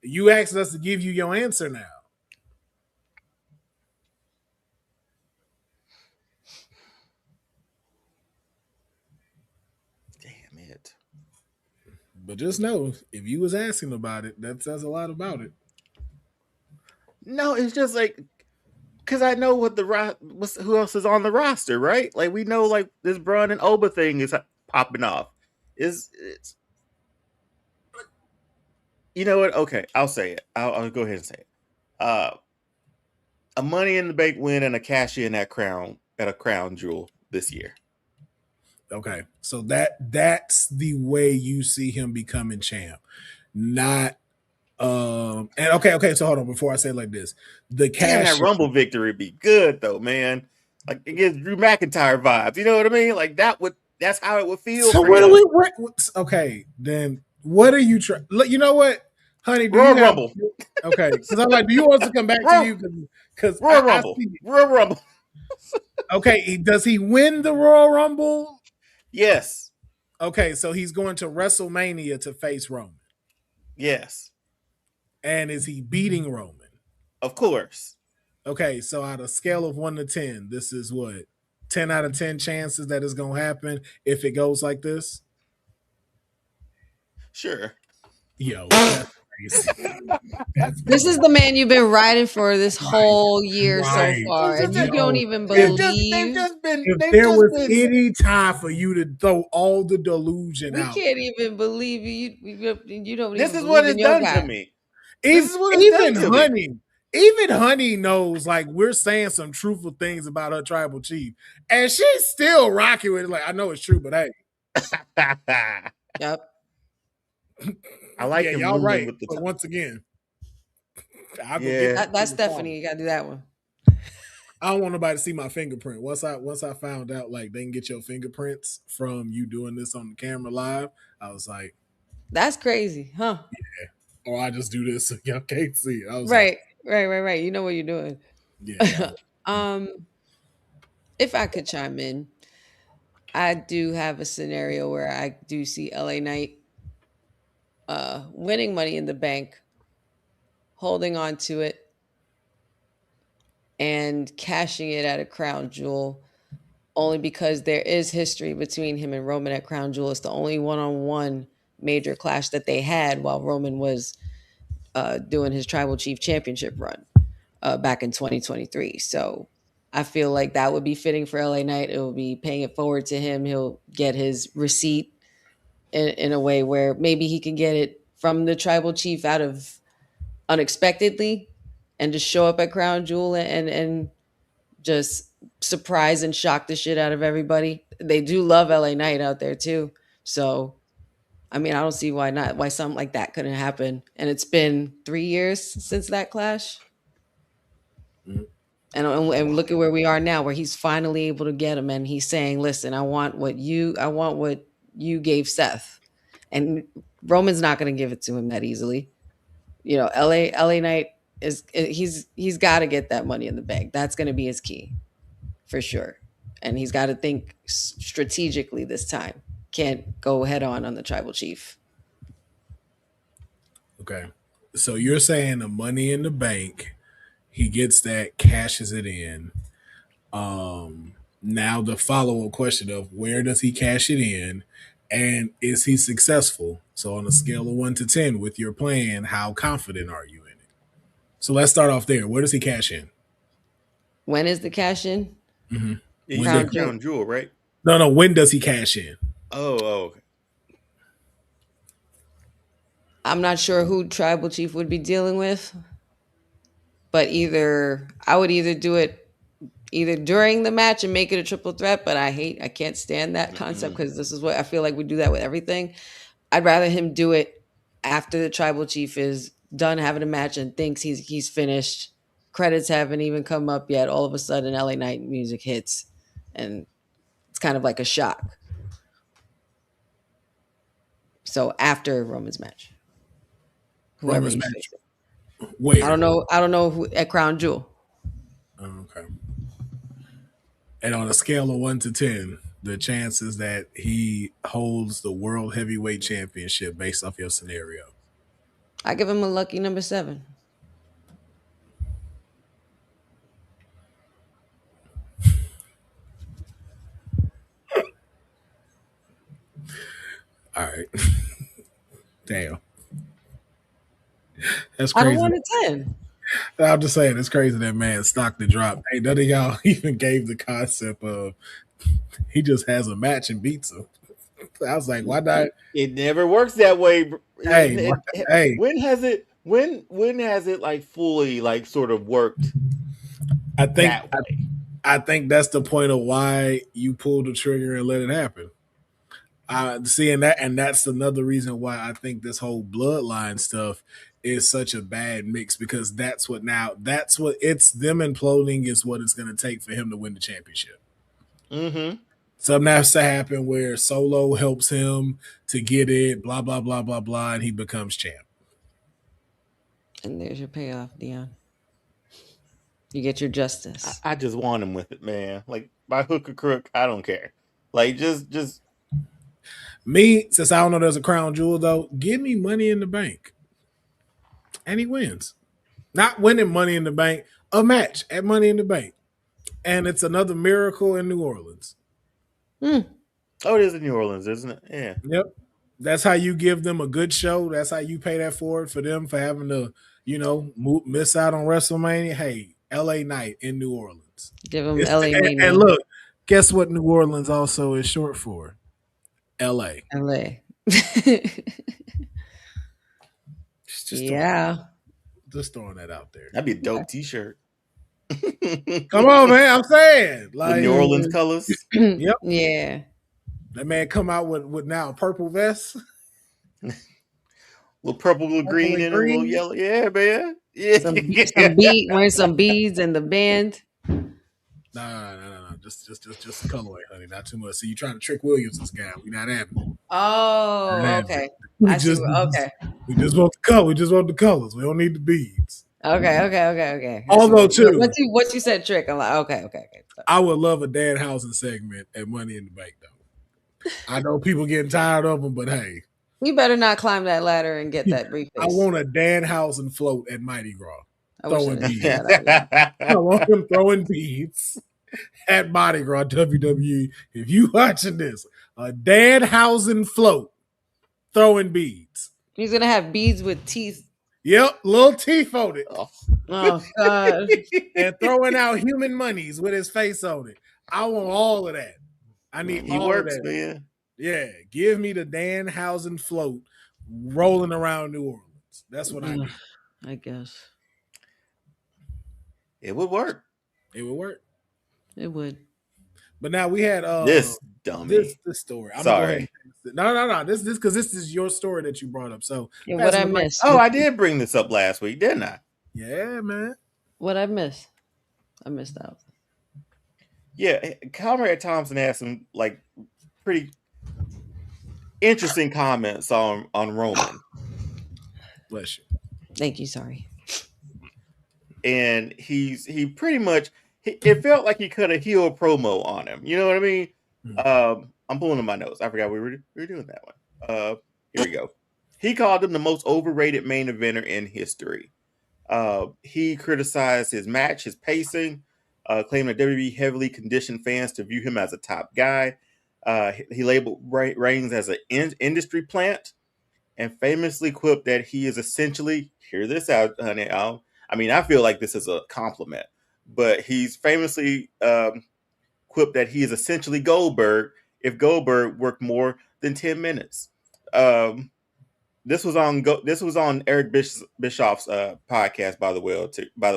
You asked us to give you your answer now. Damn it! But just know, if you was asking about it, that says a lot about it. No, it's just like because I know who else is on the roster, right? Like we know, like this Braun and Oba thing is popping off. You know what? Okay, I'll say it. I'll go ahead and say it. A Money in the Bank win and a cash in at a crown jewel this year. Okay, so that's the way you see him becoming champ, not and okay. So hold on, before I say it like this, the Damn, cash that Rumble victory would be good though, man. Like it gives Drew McIntyre vibes. You know what I mean? Like that's how it would feel So for what him. do we? Okay, then what are you trying? You know what, honey? Do Royal you have? Rumble. Okay, because I'm like, do you want us to come back to you? Because Royal I Rumble. see. Royal Rumble. Okay, does he win the Royal Rumble? Yes. Okay, so he's going to WrestleMania to face Roman. Yes. And is he beating Roman? Of course. Okay, so out of scale of 1 to 10, this is what? 10 out of 10 chances that it's going to happen if it goes like this? Sure. Yo, that's crazy. This is the man you've been riding for this whole year so Right. far, and you don't even They've believe. just been. If They've there just was been. any time for you to throw all the delusion We out, can't even believe you don't This even is what believe it's in your done guy. to me. even, This is what it's done even to me. Honey, even Honey knows like we're saying some truthful things about her tribal chief, and she's still rocking with it. Like I know it's true, but hey, Yep. I like him y'all moving right. with the But once again, I'll go Yeah. get That's Stephanie. You gotta do that one. I don't want nobody to see my fingerprint. Once I found out like they can get your fingerprints from you doing this on the camera live, I was like, That's crazy, huh? or I just do this so y'all can't see it. I was Right. You know what you're doing. like, yeah. If I could chime in, I do have a scenario where I do see LA Knight winning Money in the Bank, holding on to it, and cashing it at a crown jewel. Only because there is history between him and Roman at Crown Jewel. It's the only one-on-one major clash that they had while Roman was doing his Tribal Chief Championship run back in 2023. So I feel like that would be fitting for LA Knight. It will be paying it forward to him. He'll get his receipt in a way where maybe he can get it from the Tribal Chief out of unexpectedly and just show up at Crown Jewel and just surprise and shock the shit out of everybody. They do love LA Knight out there too. So, I mean, I don't see why not, why something like that couldn't happen. And it's been 3 years since that clash. And look at where we are now, where he's finally able to get him. And he's saying, listen, I want what you gave Seth. And Roman's not going to give it to him that easily. You know, LA Knight he's got to get that Money in the Bank. That's going to be his key. For sure. And he's got to think strategically this time. Can't go head on the Tribal Chief. Okay. So you're saying the Money in the Bank, he gets that, cashes it in. Now the follow-up question of where does he cash it in and is he successful? So on a scale of 1 to 10 with your plan, how confident are you in it? So let's start off there. Where does he cash in? When is the cash in? Mm-hmm. You said Crown Jewel, right? No. When does he cash in? Oh, okay. I'm not sure who Tribal Chief would be dealing with, but I would either do it either during the match and make it a triple threat, but I can't stand that concept because this is what I feel like we do that with everything. I'd rather him do it after the Tribal Chief is done having a match and thinks he's finished. Credits haven't even come up yet. All of a sudden, LA Knight music hits, and it's kind of like a shock. So after Roman's match, Roman's match. Wait, I don't know who at Crown Jewel. Okay. And on a scale of 1 to 10, the chances that he holds the World Heavyweight Championship based off your scenario. I give him a lucky number 7. All right. Damn. That's crazy. I don't want a 10. I'm just saying, it's crazy that man stock the drop. Hey, none of y'all even gave the concept of he just has a match and beats him. I was like, why not? It never works that way. Hey, hey, When has it? When has it like fully like sort of worked I think that way? I think that's the point of why you pull the trigger and let it happen. Seeing that, and that's another reason why I think this whole bloodline stuff is such a bad mix because that's what it's them imploding is what it's going to take for him to win the championship. Mm-hmm. Something has to happen where Solo helps him to get it, blah blah blah blah blah, and he becomes champ. And there's your payoff, Dion. You get your justice. I just want him with it, man. Like by hook or crook, I don't care. Like just me, since I don't know there's a crown jewel though, give me Money in the Bank, and he wins. Not winning Money in the Bank, a match at Money in the Bank, and it's another miracle in New Orleans. Oh, it is in New Orleans, isn't it? Yeah. Yep. That's how you give them a good show. That's how you pay that forward for them for having to, miss out on WrestleMania. Hey, LA Night in New Orleans. Give them LA Night. And look, guess what New Orleans also is short for? LA. LA. Just throwing that out there. That'd be a dope T-shirt. Come on, man. I'm saying. Like New Orleans colors. Yep. Yeah. That man come out with now a purple vest. Little purple, little green, and a little yellow. Yeah, man. Yeah. Wearing some beads in the band. No. Just colorway, honey. Not too much. So you trying to trick Williams, this guy. We not having it. Oh, okay. We just want the color. We just want the colors. We don't need the beads. Okay. Although, too, once you said trick, I'm like, okay. I would love a Danhausen segment at Money in the Bank, though. I know people getting tired of them, but hey. You better not climb that ladder and get that briefcase. I want a Danhausen float at Mighty Gras. Throwing beads. I want him throwing beads at Mardi Gras WWE. If you watching this, a Danhausen float throwing beads. He's gonna have beads with teeth. Yep, little teeth on it. Oh God! And throwing out human monies with his face on it. I want all of that. I need all of that, man. Yeah, give me the Danhausen float rolling around New Orleans. That's what I need. I guess it would work. It would work. It would. But now we had this dummy. This story. I'm sorry. No. This because this is your story that you brought up. So what I missed. Oh, I did bring this up last week, didn't I? Yeah, man. What I missed. I missed out. Yeah, Comrade Thompson had some like pretty interesting comments on Roman. Bless you. Thank you. Sorry. And he pretty much it felt like he cut a heel promo on him. You know what I mean? Mm-hmm. I'm pulling in my notes. I forgot we were doing that one. Here we go. He called him the most overrated main eventer in history. He criticized his match, his pacing, claiming that WWE heavily conditioned fans to view him as a top guy. He labeled Reigns as an industry plant and famously quipped that he is essentially, hear this out, honey. I feel like this is a compliment, but he's famously quipped that he is essentially Goldberg if Goldberg worked more than 10 minutes. This was on Eric Bischoff's podcast, by the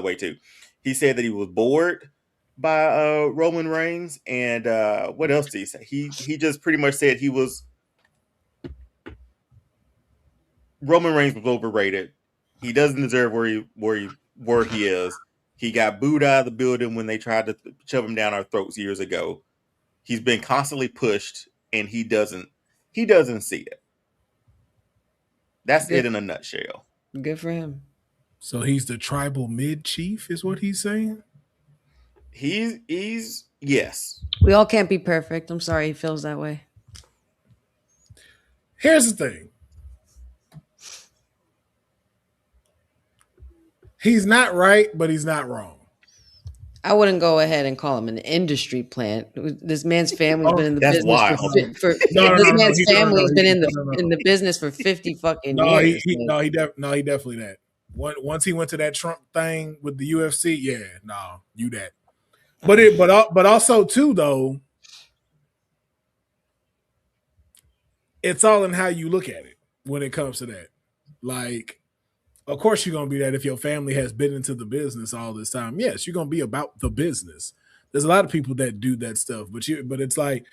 way, too. He said that he was bored by Roman Reigns, and what else did he say? He just pretty much said Roman Reigns was overrated. He doesn't deserve where he is. He got booed out of the building when they tried to shove him down our throats years ago. He's been constantly pushed, and he doesn't see it. That's it in a nutshell. Good for him. So he's the tribal mid chief, is what he's saying? He's yes. We all can't be perfect. I'm sorry he feels that way. Here's the thing. He's not right, but he's not wrong. I wouldn't go ahead and call him an industry plant. This man's family's been in the business in the business for 50 fucking years. He definitely that. Once he went to that Trump thing with the UFC, you that. But also too though, it's all in how you look at it when it comes to that. Like, of course, you're gonna be that if your family has been into the business all this time. Yes, you're gonna be about the business. There's a lot of people that do that stuff, but it's like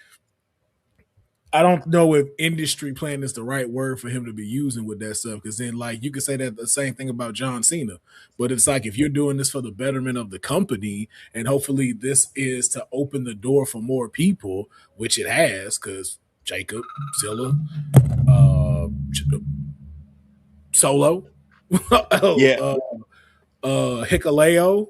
I don't know if industry plan is the right word for him to be using with that stuff. Because then, like, you could say that the same thing about John Cena, but it's like if you're doing this for the betterment of the company, and hopefully this is to open the door for more people, which it has, because Jacob, Zilla, uh, Solo, Yeah. Hikaleo,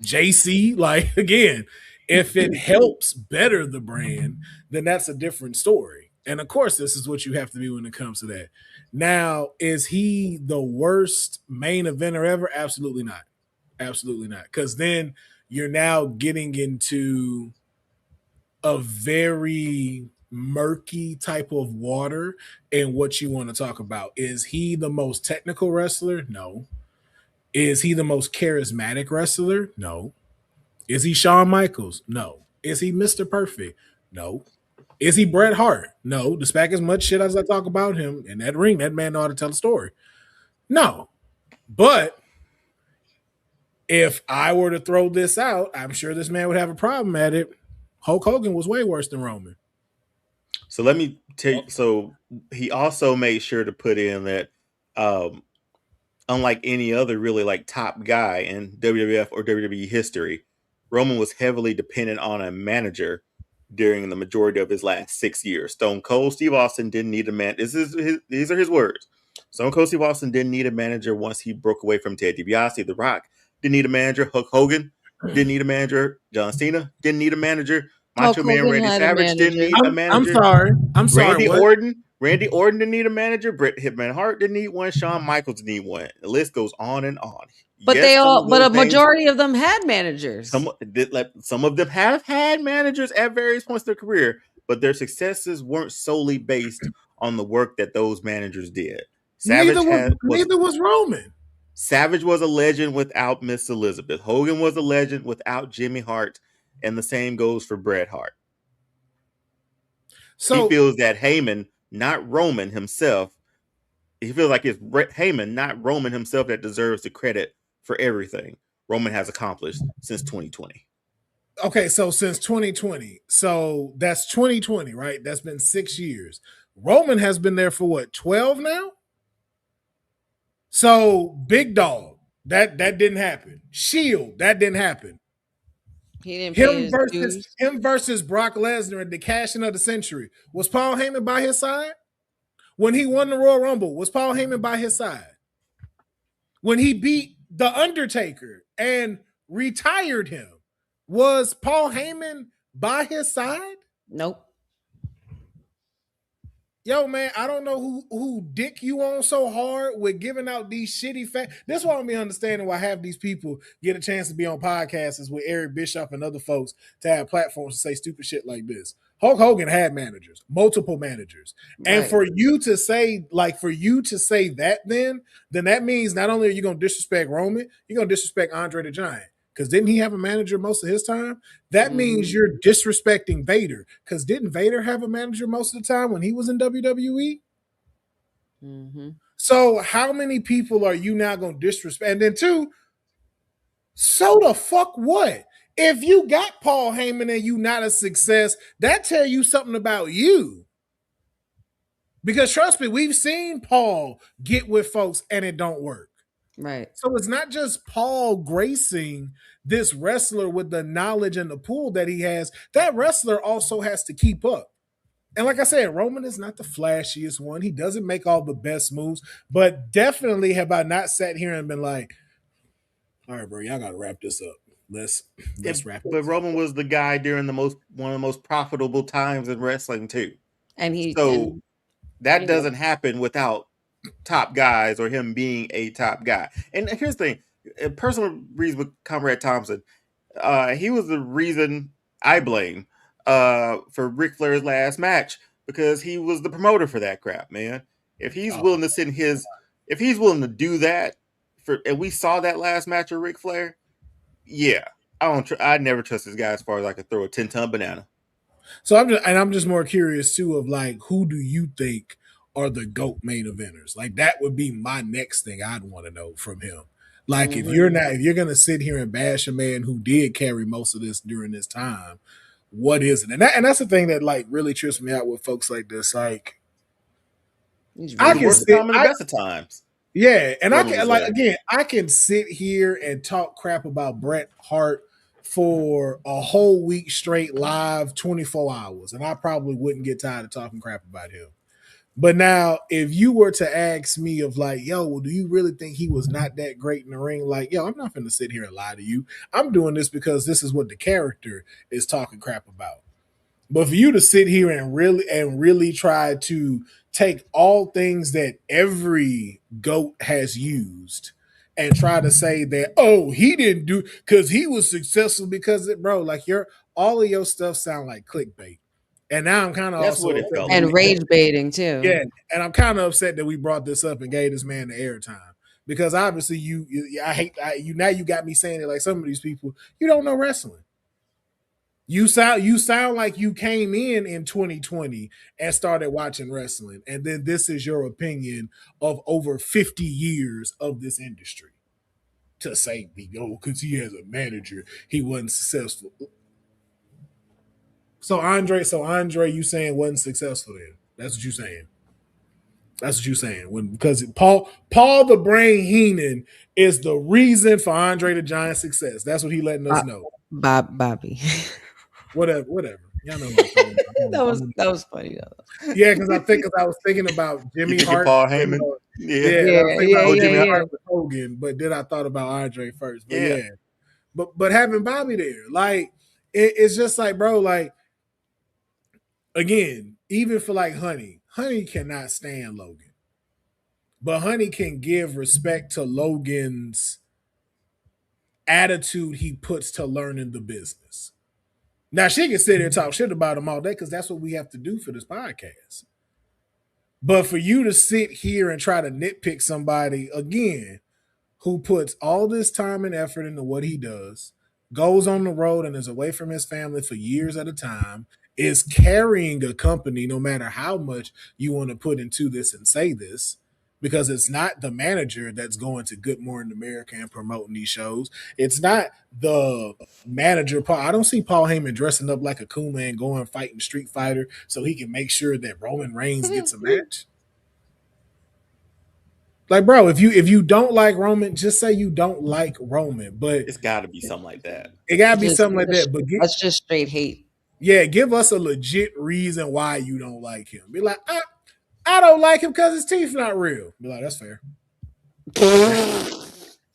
JC, like again, if it helps better the brand, then that's a different story. And of course, this is what you have to be when it comes to that. Now, is he the worst main eventer ever? Absolutely not. Absolutely not. Because then you're now getting into a very murky type of water in what you want to talk about. Is he the most technical wrestler? No. Is he the most charismatic wrestler? No. Is he Shawn Michaels? No. Is he Mr. Perfect? No. Is he Bret Hart? No. Despite as much shit as I talk about him in that ring, that man know how to tell a story. No. But if I were to throw this out, I'm sure this man would have a problem at it. Hulk Hogan was way worse than Roman. So let me tell you. So he also made sure to put in that, unlike any other really like top guy in WWF or WWE history, Roman was heavily dependent on a manager during the majority of his last 6 years. Stone Cold Steve Austin didn't need a man. These are his words. Stone Cold Steve Austin didn't need a manager once he broke away from Ted DiBiase. The Rock didn't need a manager. Hulk Hogan didn't need a manager. John Cena didn't need a manager. Macho Man Randy Savage didn't need a manager. I'm sorry. Randy Orton didn't need a manager. Bret Hitman Hart didn't need one. Shawn Michaels didn't need one. The list goes on and on. But yes, but a majority of them had managers. Some of them have had managers at various points in their career, but their successes weren't solely based on the work that those managers did. Neither was Roman. Savage was a legend without Miss Elizabeth. Hogan was a legend without Jimmy Hart, and the same goes for Bret Hart. So he feels that Heyman, not Roman himself, he feels like it's Heyman, not Roman himself, that deserves the credit for everything Roman has accomplished since 2020. Okay, so since 2020. So that's 2020, right? That's been 6 years. Roman has been there for what, 12 now? So Big Dog, that didn't happen. Shield, that didn't happen. He didn't pay him versus Brock Lesnar in the cash-in of the century. Was Paul Heyman by his side? When he won the Royal Rumble, was Paul Heyman by his side? When he beat The Undertaker and retired him, was Paul Heyman by his side? Nope. Yo, man, I don't know who dick you on so hard with giving out these shitty facts. That's why I'm understanding why half these people get a chance to be on podcasts with Eric Bischoff and other folks to have platforms to say stupid shit like this. Hulk Hogan had managers, multiple managers. Right. And for you to say that, then that means not only are you going to disrespect Roman, you're going to disrespect Andre the Giant. Because didn't he have a manager most of his time? That means you're disrespecting Vader. Because didn't Vader have a manager most of the time when he was in WWE? Mm-hmm. So how many people are you now going to disrespect? And then two, so the fuck what? If you got Paul Heyman and you not a success, that tell you something about you. Because trust me, we've seen Paul get with folks and it don't work. Right. So it's not just Paul gracing this wrestler with the knowledge and the pool that he has. That wrestler also has to keep up. And like I said, Roman is not the flashiest one. He doesn't make all the best moves, but definitely have I not sat here and been like, all right, bro, y'all got to wrap this up. Let's wrap it. But Roman was the guy during one of the most profitable times in wrestling too. That doesn't happen without top guys or him being a top guy. And here's the thing, a personal reason with Comrade Thompson, he was the reason I blame for Ric Flair's last match, because he was the promoter for that crap, man. If he's willing to if he's willing to do that and we saw that last match with Ric Flair, yeah, I never trust this guy as far as I could throw a 10-ton banana. So I'm just more curious too of like, who do you think are the GOAT main eventers? Like that would be my next thing I'd want to know from him. Like if you're gonna sit here and bash a man who did carry most of this during this time, what is it? And that's the thing that like really trips me out with folks like this. Like I The can worst sit, time and the best of times. yeah, and I Roman can was like there. again, I can sit here and talk crap about Bret Hart for a whole week straight live 24 hours, and I probably wouldn't get tired of talking crap about him. But now, if you were to ask me of like, yo, well, do you really think he was not that great in the ring? Like, yo, I'm not going to sit here and lie to you. I'm doing this because this is what the character is talking crap about. But for you to sit here and really try to take all things that every GOAT has used and try to say that, oh, he didn't do because he was successful because it, bro, like all of your stuff sound like clickbait. And now I'm kind of That's also what it upset felt that And like. rage baiting too. yeah, and I'm kind of upset that we brought this up and gave this man the airtime because obviously you now you got me saying it like some of these people you don't know wrestling. You sound like you came in 2020 and started watching wrestling, and then this is your opinion of over 50 years of this industry. To say, because he has a manager, he wasn't successful. So Andre, you saying wasn't successful then? That's what you saying. That's what you're saying. Because Paul the Brain Heenan is the reason for Andre the Giant's success. That's what he letting us know. Bobby. Whatever. Y'all know what I'm talking about. that was funny though. Yeah, because I was thinking about You Jimmy thinking Hart. Paul Heyman? Yeah. Yeah, and I was thinking about Jimmy Jimmy Hart. Hart with Hogan, but then I thought about Andre first. But Yeah. yeah. But having Bobby there, like it's just like, bro, like again, even for like Honey cannot stand Logan. But Honey can give respect to Logan's attitude he puts to learning the business. Now she can sit here and talk shit about him all day because that's what we have to do for this podcast. But for you to sit here and try to nitpick somebody again who puts all this time and effort into what he does, goes on the road and is away from his family for years at a time, is carrying a company no matter how much you want to put into this and say this, because it's not the manager that's going to Good Morning America and promoting these shows. It's not the manager. I don't see Paul Heyman dressing up like a cool man going fighting Street Fighter so he can make sure that Roman Reigns gets a match. Like, bro, if you don't like Roman, just say you don't like Roman. But It's got to be something like that. It got to be something like that. But that's just straight hate. Yeah, give us a legit reason why you don't like him. Be like, I don't like him because his teeth not real. Be like, that's fair.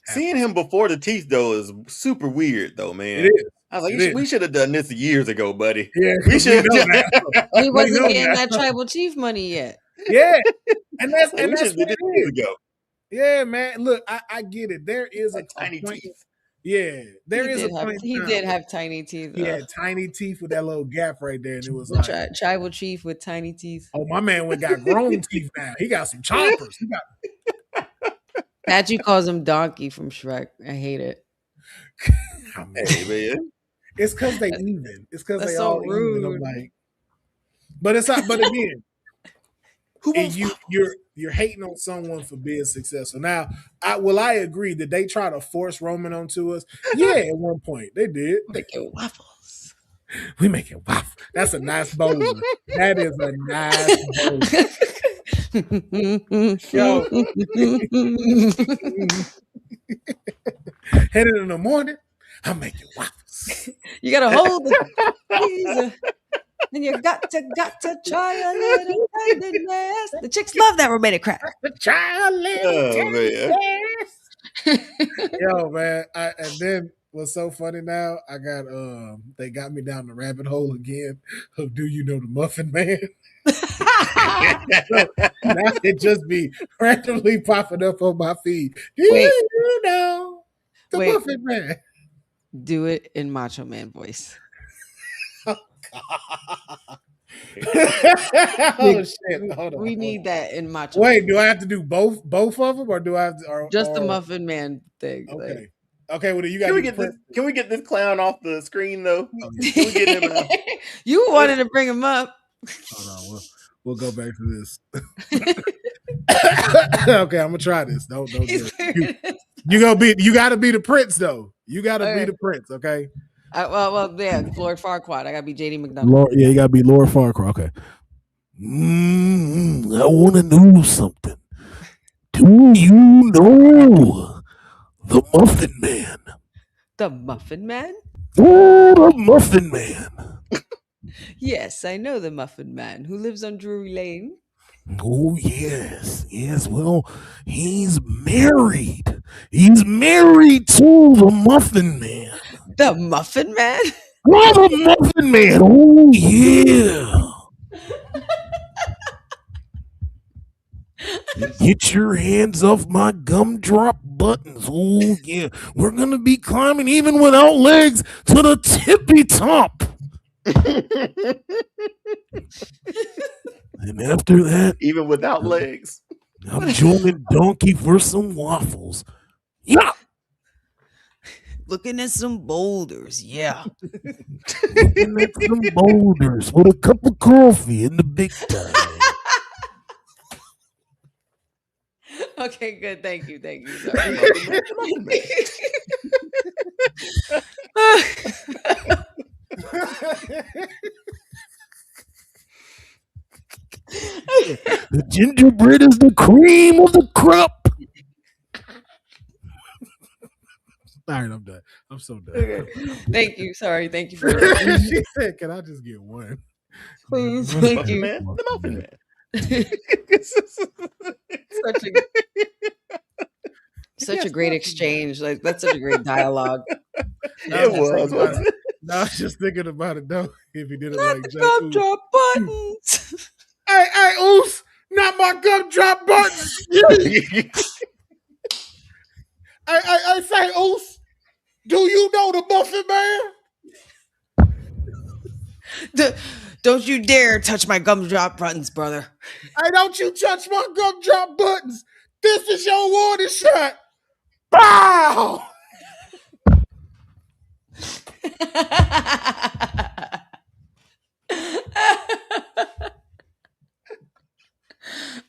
Seeing him before the teeth though is super weird though, man. It is. I was like, we should have done this years ago, buddy. Yeah, we should. He wasn't getting that tribal chief money yet. Yeah, and that's what it is. Ago. Yeah, man. Look, I get it. There is a tiny point. teeth. Yeah, there is a point. He did have tiny teeth. He had tiny teeth with that little gap right there, and it was like tribal chief with tiny teeth. Oh, my man got grown teeth now. He got some chompers. Patrick calls him Donkey from Shrek. I hate it. Hey, man. It's because they even. It's because they so all rude. even. I'm like, but it's not. But again, you're hating on someone for being successful. Now, I agree that they try to force Roman onto us. Yeah, at one point they did. Making waffles. We making waffles. That's a nice bowl. That is a nice bowl. Yo, headed in the morning, I'm making waffles. You gotta hold the and you got to try a little tenderness. The chicks love that romantic crap. Try a little tenderness. Yo, man. And then what's so funny now, I got they got me down the rabbit hole again of Do You Know the Muffin Man? So now it just be randomly popping up on my feed. Do you know the Muffin Man? Do it in Macho Man voice. Oh shit! Hold on. We need that in Macho. Wait, do I have to do both of them, or do I have to, just the Muffin Man thing? Okay. Okay, well, you got Can we to get this? Can we get this clown off the screen though? Oh, yeah. Can we get him out? You wanted to bring him up. Hold on, we'll go back to this. Okay, I'm gonna try this. Don't do it. You gotta be the prince though. You gotta be the prince, okay? Well, yeah, Lord Farquaad. I gotta be JD McDonough. Lord, yeah, you gotta be Lord Farquaad. Okay. I want to know something. Do you know the Muffin Man? The Muffin Man? Oh, the Muffin Man. Yes, I know the Muffin Man who lives on Drury Lane. Oh, yes. Yes, well, he's married. He's married to the Muffin Man. The Muffin Man? Oh, the Muffin Man. Oh, yeah. Get your hands off my gumdrop buttons. Oh, yeah. We're going to be climbing even without legs to the tippy top. And after that, even without legs, I'm joining Donkey for some waffles. Yeah. Looking at some boulders. Yeah. Looking at some boulders with a cup of coffee in the big time. Okay, good. Thank you. Sorry. The gingerbread is the cream of the crop. All right, I'm done. I'm so done. Okay. Thank you. Sorry. Thank you for She said, "Can I just get one?" Please. Thank you. Man, the Muffin Man. Such a great exchange. Like that's such a great dialogue. It was. Wasn't it? No, I was just thinking about it though. If he did it Not like the Jay gumdrop buttons. Hey, Oos, not my gumdrop buttons. I say, Oos, do you know the Muffin Man? Don't you dare touch my gumdrop buttons, brother. Hey, don't you touch my gumdrop buttons. This is your warning shot. Bow!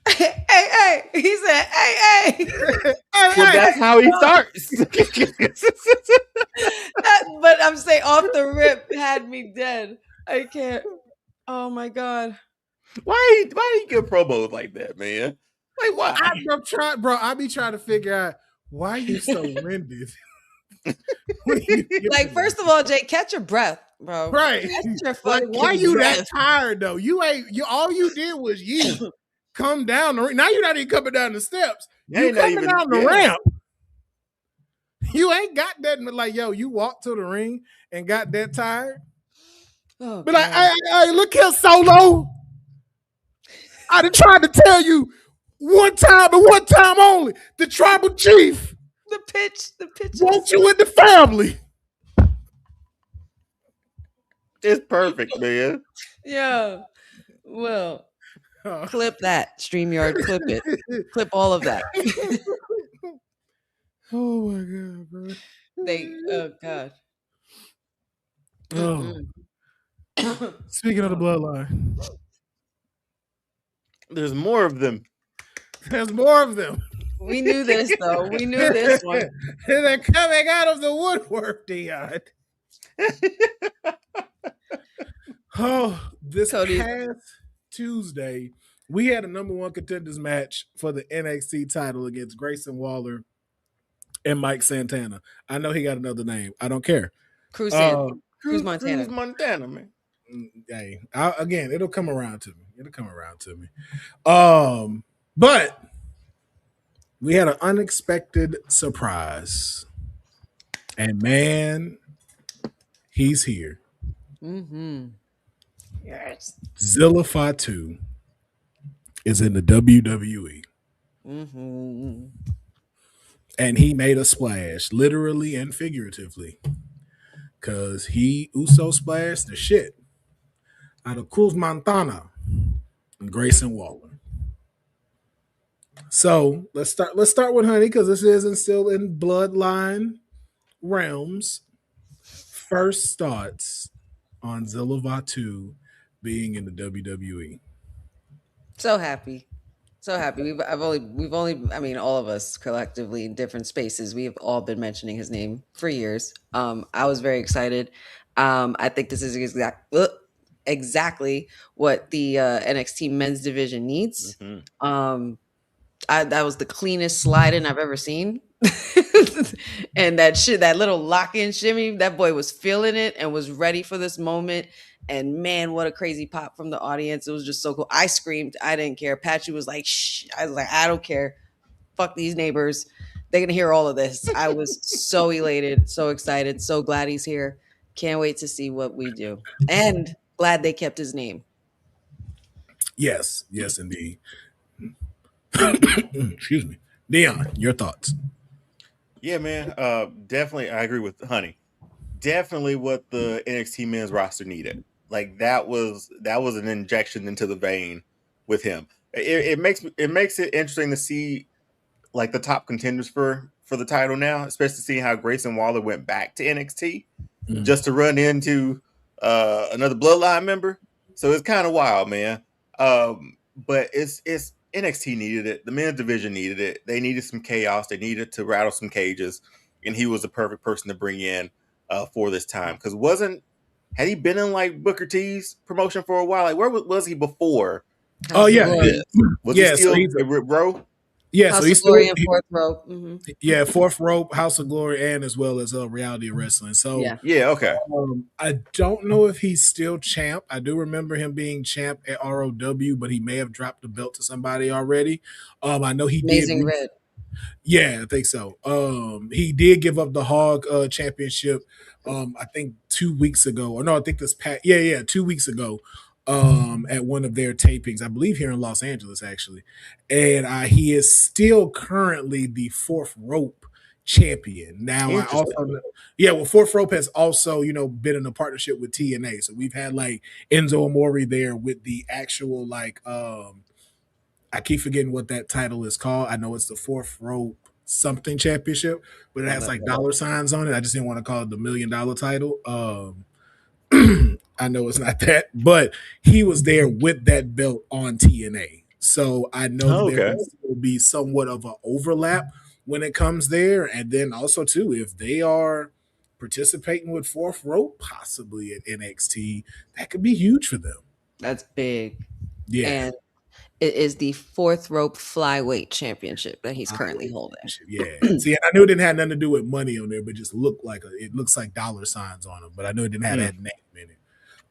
Hey. He said, hey. Well, that's how he starts. But I'm saying off the rip had me dead. I can't. Oh my God. Why do you get promos like that, man? Like why? I'm trying, bro. I be trying to figure out why you so winded. Like, first of all, Jay, catch your breath, bro. Right. Like, why you that tired though? You all you did was come down the now you're not even coming down the steps. You coming down the ramp. You ain't got that like you walked to the ring and got that tired. Oh, but I look here, Solo. I done tried to tell you one time and one time only. The tribal chief. The pitch. Want you in the family. It's perfect, man. Yeah. Well, clip that, StreamYard. Clip it. Clip all of that. Oh my God, bro. Oh God. Oh. Speaking of the bloodline. There's more of them. There's more of them. We knew this, though. We knew this one. They're coming out of the woodwork, Dion. This past Tuesday, we had a number one contenders match for the NXT title against Grayson Waller and Mike Santana. I know he got another name. I don't care. Cruz Montana. Cruz Montana, man. Hey, again, it'll come around to me. But we had an unexpected surprise. And man, he's here. Mm-hmm. Yes. Zilla Fatu is in the WWE. Mm-hmm. And he made a splash, literally and figuratively. Because he Uso splashed the shit out of Cruz Montana and Grayson Waller. So let's start with Honey, because this isn't still in Bloodline Realms' first thoughts on Zilla Vatu being in the WWE? So happy. So happy. We've only, I mean, all of us collectively in different spaces, we've all been mentioning his name for years. I was very excited. I think this is exactly what the NXT men's division needs. Mm-hmm. That was the cleanest slide-in I've ever seen. And that little lock-in shimmy, that boy was feeling it and was ready for this moment. And man, what a crazy pop from the audience. It was just so cool. I screamed. I didn't care. Patchy was like, shh. I was like, I don't care. Fuck these neighbors. They're going to hear all of this. I was so elated, so excited, so glad he's here. Can't wait to see what we do. And glad they kept his name. Yes, indeed. Excuse me. Dion, your thoughts? Yeah, man. Definitely, I agree with Honey. Definitely what the NXT men's roster needed. Like that was an injection into the vein with him. It makes it interesting to see like the top contenders for the title now, especially seeing how Grayson Waller went back to NXT just to run into another Bloodline member. So it's kind of wild, man. But it's NXT needed it. The men's division needed it. They needed some chaos. They needed to rattle some cages, and he was the perfect person to bring in for this time. Because had he been in like Booker T's promotion for a while? Like where was he before? Oh yeah, was he still with Row? Yeah, House so he's of Glory still and Fourth Rope. Mm-hmm. Yeah, Fourth Rope, House of Glory, and as well as Reality Wrestling. So yeah, okay. I don't know if he's still champ. I do remember him being champ at ROW, but he may have dropped the belt to somebody already. I know he Amazing did. Red. Yeah, I think so. He did give up the Hog Championship. I think 2 weeks ago, or no, I think this past 2 weeks ago. At one of their tapings, I believe here in Los Angeles, actually, and he is still currently the Fourth Rope champion. Now, I also Fourth Rope has also been in a partnership with TNA, so we've had like Enzo Amore there with the actual I keep forgetting what that title is called. I know it's the Fourth Rope something championship, but it has like dollar signs on it. I just didn't want to call it the $1 million title. I know it's not that, but he was there with that belt on TNA. So I know there will be somewhat of an overlap when it comes there. And then also, too, if they are participating with Fourth Rope, possibly at NXT, that could be huge for them. That's big. Yeah. And it is the Fourth Rope Flyweight Championship that he's currently holding. Yeah. See, I knew it didn't have nothing to do with money on there, but just it looks like dollar signs on them. But I knew it didn't have that name in it.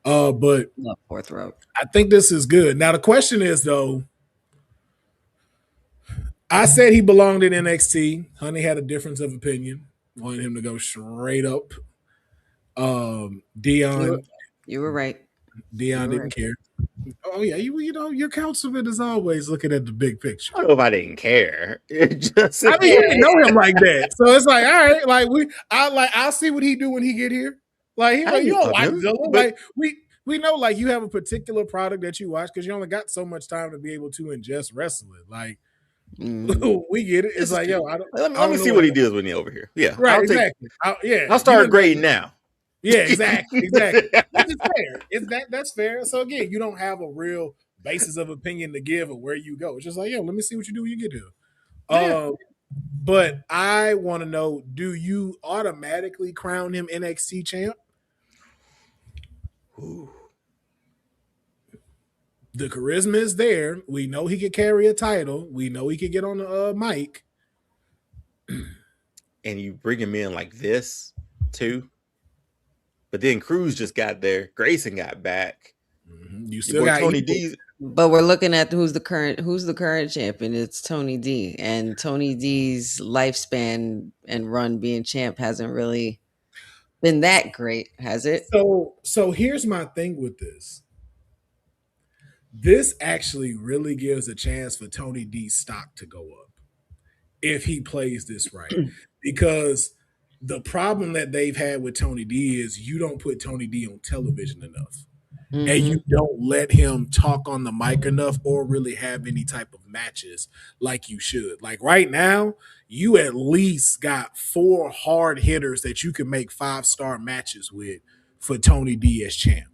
But Fourth Rope. I think this is good. Now the question is though, I said he belonged in NXT. Honey had a difference of opinion. Wanted him to go straight up. Dion, you were right. Dion didn't care. Oh yeah, your councilman is always looking at the big picture. I don't know if I didn't care. I mean, he didn't know him like that, so it's like, all right, like I'll see what he do when he get here. Like you don't like Zilla. Like we know, like you have a particular product that you watch because you only got so much time to be able to ingest wrestling. Like we get it. It's like, yo, let me see what he does when he's over here. Yeah, right, exactly. I'll start grading now. Yeah, exactly. Which is fair. That's fair. So again, you don't have a real basis of opinion to give of where you go. It's just like, yo, let me see what you do when you get here. Yeah. But I want to know, do you automatically crown him NXT champ? Ooh. The charisma is there. We know he could carry a title. We know he could get on the mic. And you bring him in like this too. But then Cruz just got there. Grayson got back. Mm-hmm. You still got Tony D. But we're looking at who's the current champion. It's Tony D. And Tony D's lifespan and run being champ hasn't really been that great, has it? So here's my thing with this. This actually really gives a chance for Tony D's stock to go up if he plays this right. Because the problem that they've had with Tony D is you don't put Tony D on television enough. and you don't let him talk on the mic enough or really have any type of matches like you should. Like right now, you at least got 4 hard hitters that you can make 5-star matches with for Tony D as champ.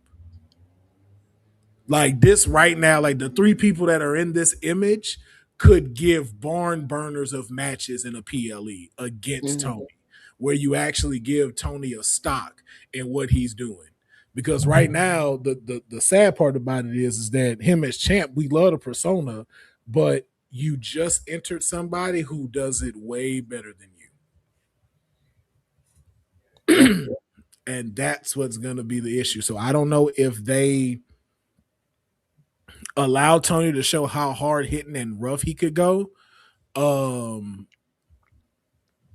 Like this right now, like the 3 people that are in this image could give barn burners of matches in a PLE against Tony, where you actually give Tony a stock in what he's doing. Because right now, the sad part about it is that him as champ, we love the persona, but you just entered somebody who does it way better than you. And that's what's going to be the issue. So I don't know if they allow Tony to show how hard hitting and rough he could go.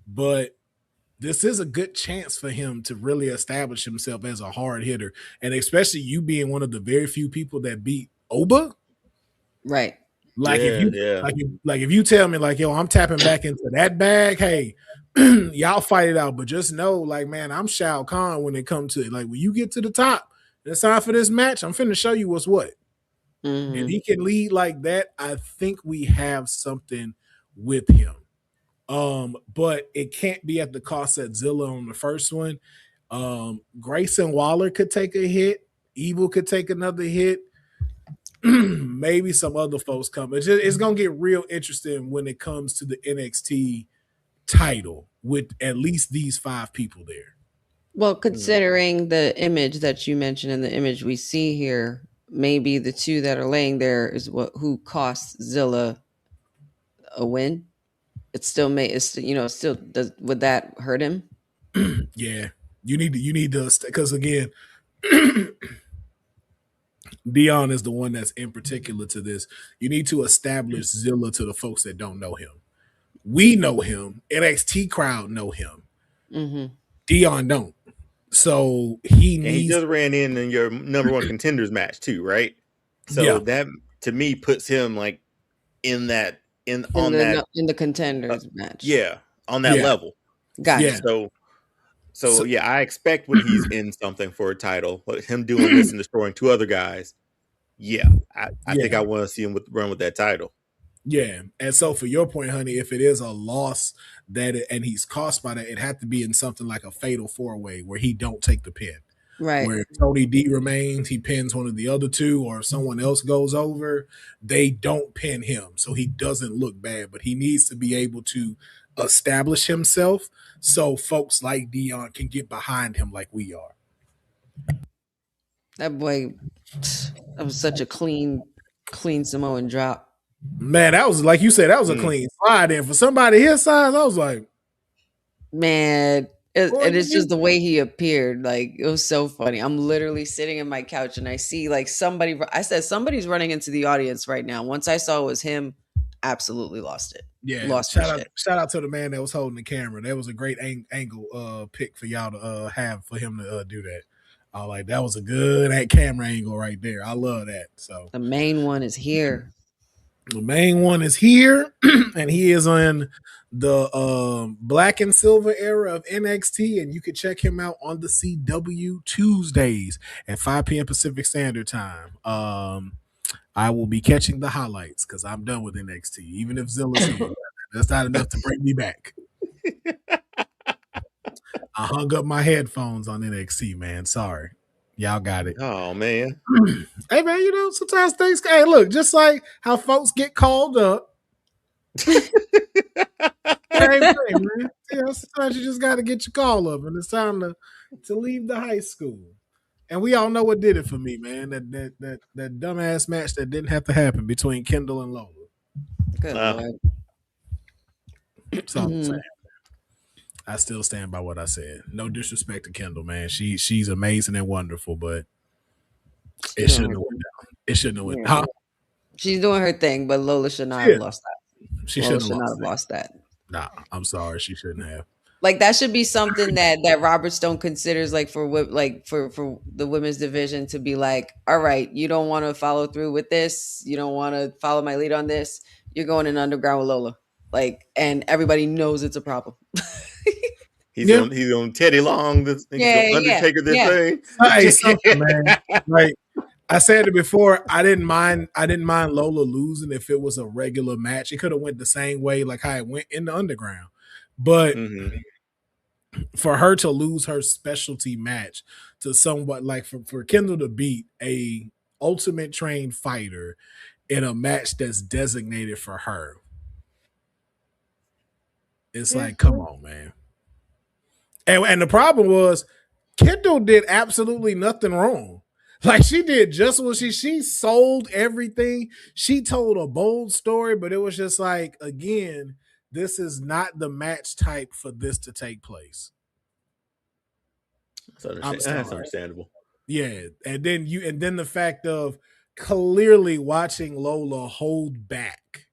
But this is a good chance for him to really establish himself as a hard hitter. And especially you being one of the very few people that beat Oba. Right. Like if you tell me like, yo, I'm tapping back into that bag, hey, y'all fight it out. But just know, like, man, I'm Shao Kahn when it comes to it. Like when you get to the top, it's time for this match. I'm finna show you what's what. And he can lead like that. I think we have something with him. But it can't be at the cost at Zilla on the first one. Grayson Waller could take a hit. Evil could take another hit. Maybe some other folks come. It's going to get real interesting when it comes to the NXT title with at least these 5 people there. Well, considering the image that you mentioned and the image we see here, maybe the 2 that are laying there is who costs Zilla a win. It still would that hurt him? Yeah, you need to because again, Dion is the one that's in particular to this. You need to establish Zilla to the folks that don't know him. We know him. NXT crowd know him. Dion don't. So he just ran in your number 1 contenders match too, right? So that to me puts him like in the contenders match. Yeah, on that level. Gotcha. So yeah, I expect when he's in something for a title, like him doing this and destroying 2 other guys. Yeah, I think I want to see him run with that title. Yeah, and so for your point, honey, if it is a loss and he's cost by that, it had to be in something like a fatal 4-way where he don't take the pin. Right. Where Tony D remains, he pins one of the other 2, or if someone else goes over, they don't pin him, so he doesn't look bad. But he needs to be able to establish himself so folks like Dion can get behind him like we are. That boy, that was such a clean Samoan drop. Man, that was, like you said, that was a clean slide. And for somebody his size, I was like, man, and it's just the way he appeared. Like, it was so funny. I'm literally sitting in my couch and I see like somebody's running into the audience right now. Once I saw it was him, absolutely lost it. Yeah, shout out to the man that was holding the camera. That was a great angle pick for y'all to have for him to do that. Like that was a good camera angle right there. I love that. So the main one is here. The main one is here, and he is on the black and silver era of NXT, and you can check him out on the CW Tuesdays at 5 p.m. Pacific Standard Time. I will be catching the highlights because I'm done with NXT. Even if Zilla's here, that's not enough to bring me back. I hung up my headphones on NXT, man. Sorry. Y'all got it. Oh, man. Hey, man, sometimes things... Hey, look, just like how folks get called up. Same thing, man. Sometimes you just got to get your call up, and it's time to leave the high school. And we all know what did it for me, man. That dumbass match that didn't have to happen between Kendall and Lola. Good Lord. That's all I'm saying. I still stand by what I said. No disrespect to Kendall, man. She's amazing and wonderful, but it shouldn't have went down. It shouldn't have went down. She's doing her thing, but Lola should not have lost that. She Lola should not have lost that. Nah, I'm sorry. She shouldn't have. Like that should be something that Robert Stone considers like for the women's division to be like, all right, you don't want to follow through with this. You don't want to follow my lead on this. You're going in underground with Lola. Like, and everybody knows it's a problem. He's on Teddy Long. Undertaker this thing. Hey, man. Like I said it before. I didn't mind Lola losing if it was a regular match. It could have went the same way like how it went in the underground. But for her to lose her specialty match to somewhat like for Kendall to beat a ultimate trained fighter in a match that's designated for her, it's like, come on, man. And the problem was Kendall did absolutely nothing wrong. Like she did just what she sold everything. She told a bold story, but it was just like, again, this is not the match type for this to take place. That's understandable. Yeah, and then the fact of clearly watching Lola hold back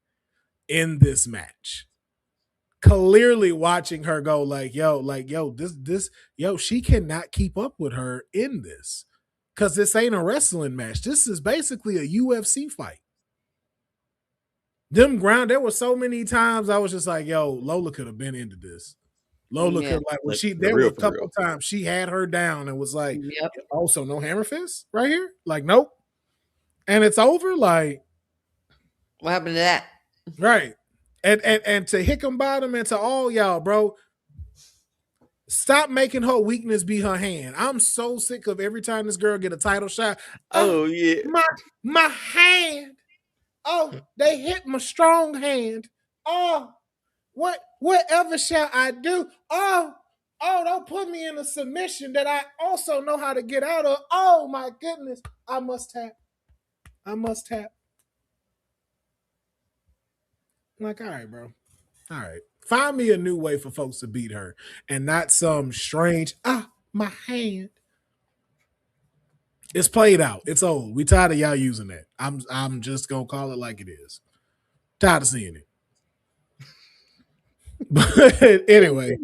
in this match. Clearly watching her go like, yo, she cannot keep up with her in this. Because this ain't a wrestling match. This is basically a UFC fight. There were so many times I was just like, yo, Lola could have been into this. Lola could like when there were a couple of times she had her down and was like, so no hammer fist right here? Like, nope. And it's over. Like, what happened to that? Right. And to Hickenbottom and to all y'all, bro, stop making her weakness be her hand. I'm so sick of every time this girl get a title shot. Oh yeah. My hand. Oh, they hit my strong hand. Oh, whatever shall I do? Oh, don't put me in a submission that I also know how to get out of. Oh my goodness. I must tap. I'm like, all right, bro. All right. Find me a new way for folks to beat her and not some strange, my hand. It's played out. It's old. We tired of y'all using that. I'm just gonna call it like it is. Tired of seeing it. But anyway,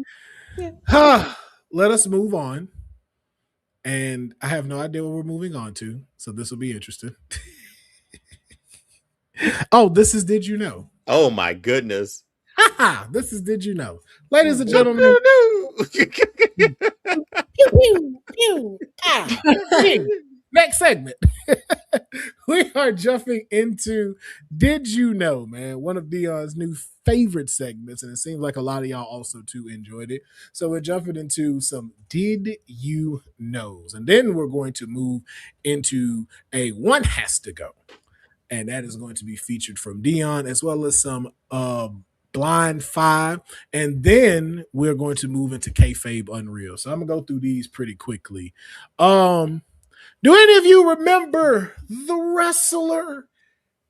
let us move on. And I have no idea what we're moving on to, so this will be interesting. This is Did You Know? Oh my goodness. This is Did You Know? Ladies and gentlemen. Next segment. We are jumping into Did You Know, man? One of Dion's new favorite segments, and it seems like a lot of y'all also too enjoyed it. So we're jumping into some Did You Knows, and then we're going to move into a One Has to Go, and that is going to be featured from Dion as well as some Blind 5, and then we're going to move into Kayfabe Unreal. So I'm gonna go through these pretty quickly. Do any of you remember the wrestler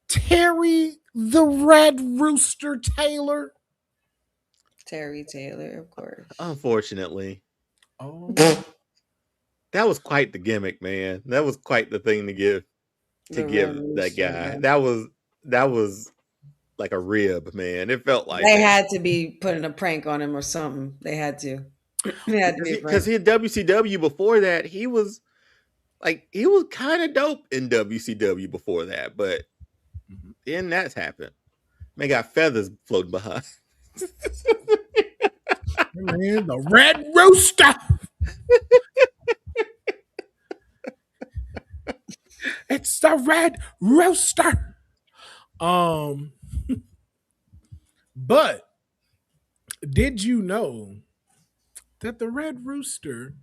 Terry the Red Rooster Taylor? Terry Taylor, of course. Unfortunately. That was quite the gimmick, man. That was quite the thing to give that guy. Yeah. That was like a rib, man. It felt like they had to be putting a prank on him or something. They had to. Because he had WCW before that. He was kind of dope in WCW before that, but then that's happened. Man got feathers floating behind. Man, the Red Rooster. It's the Red Rooster. But did you know that the Red Rooster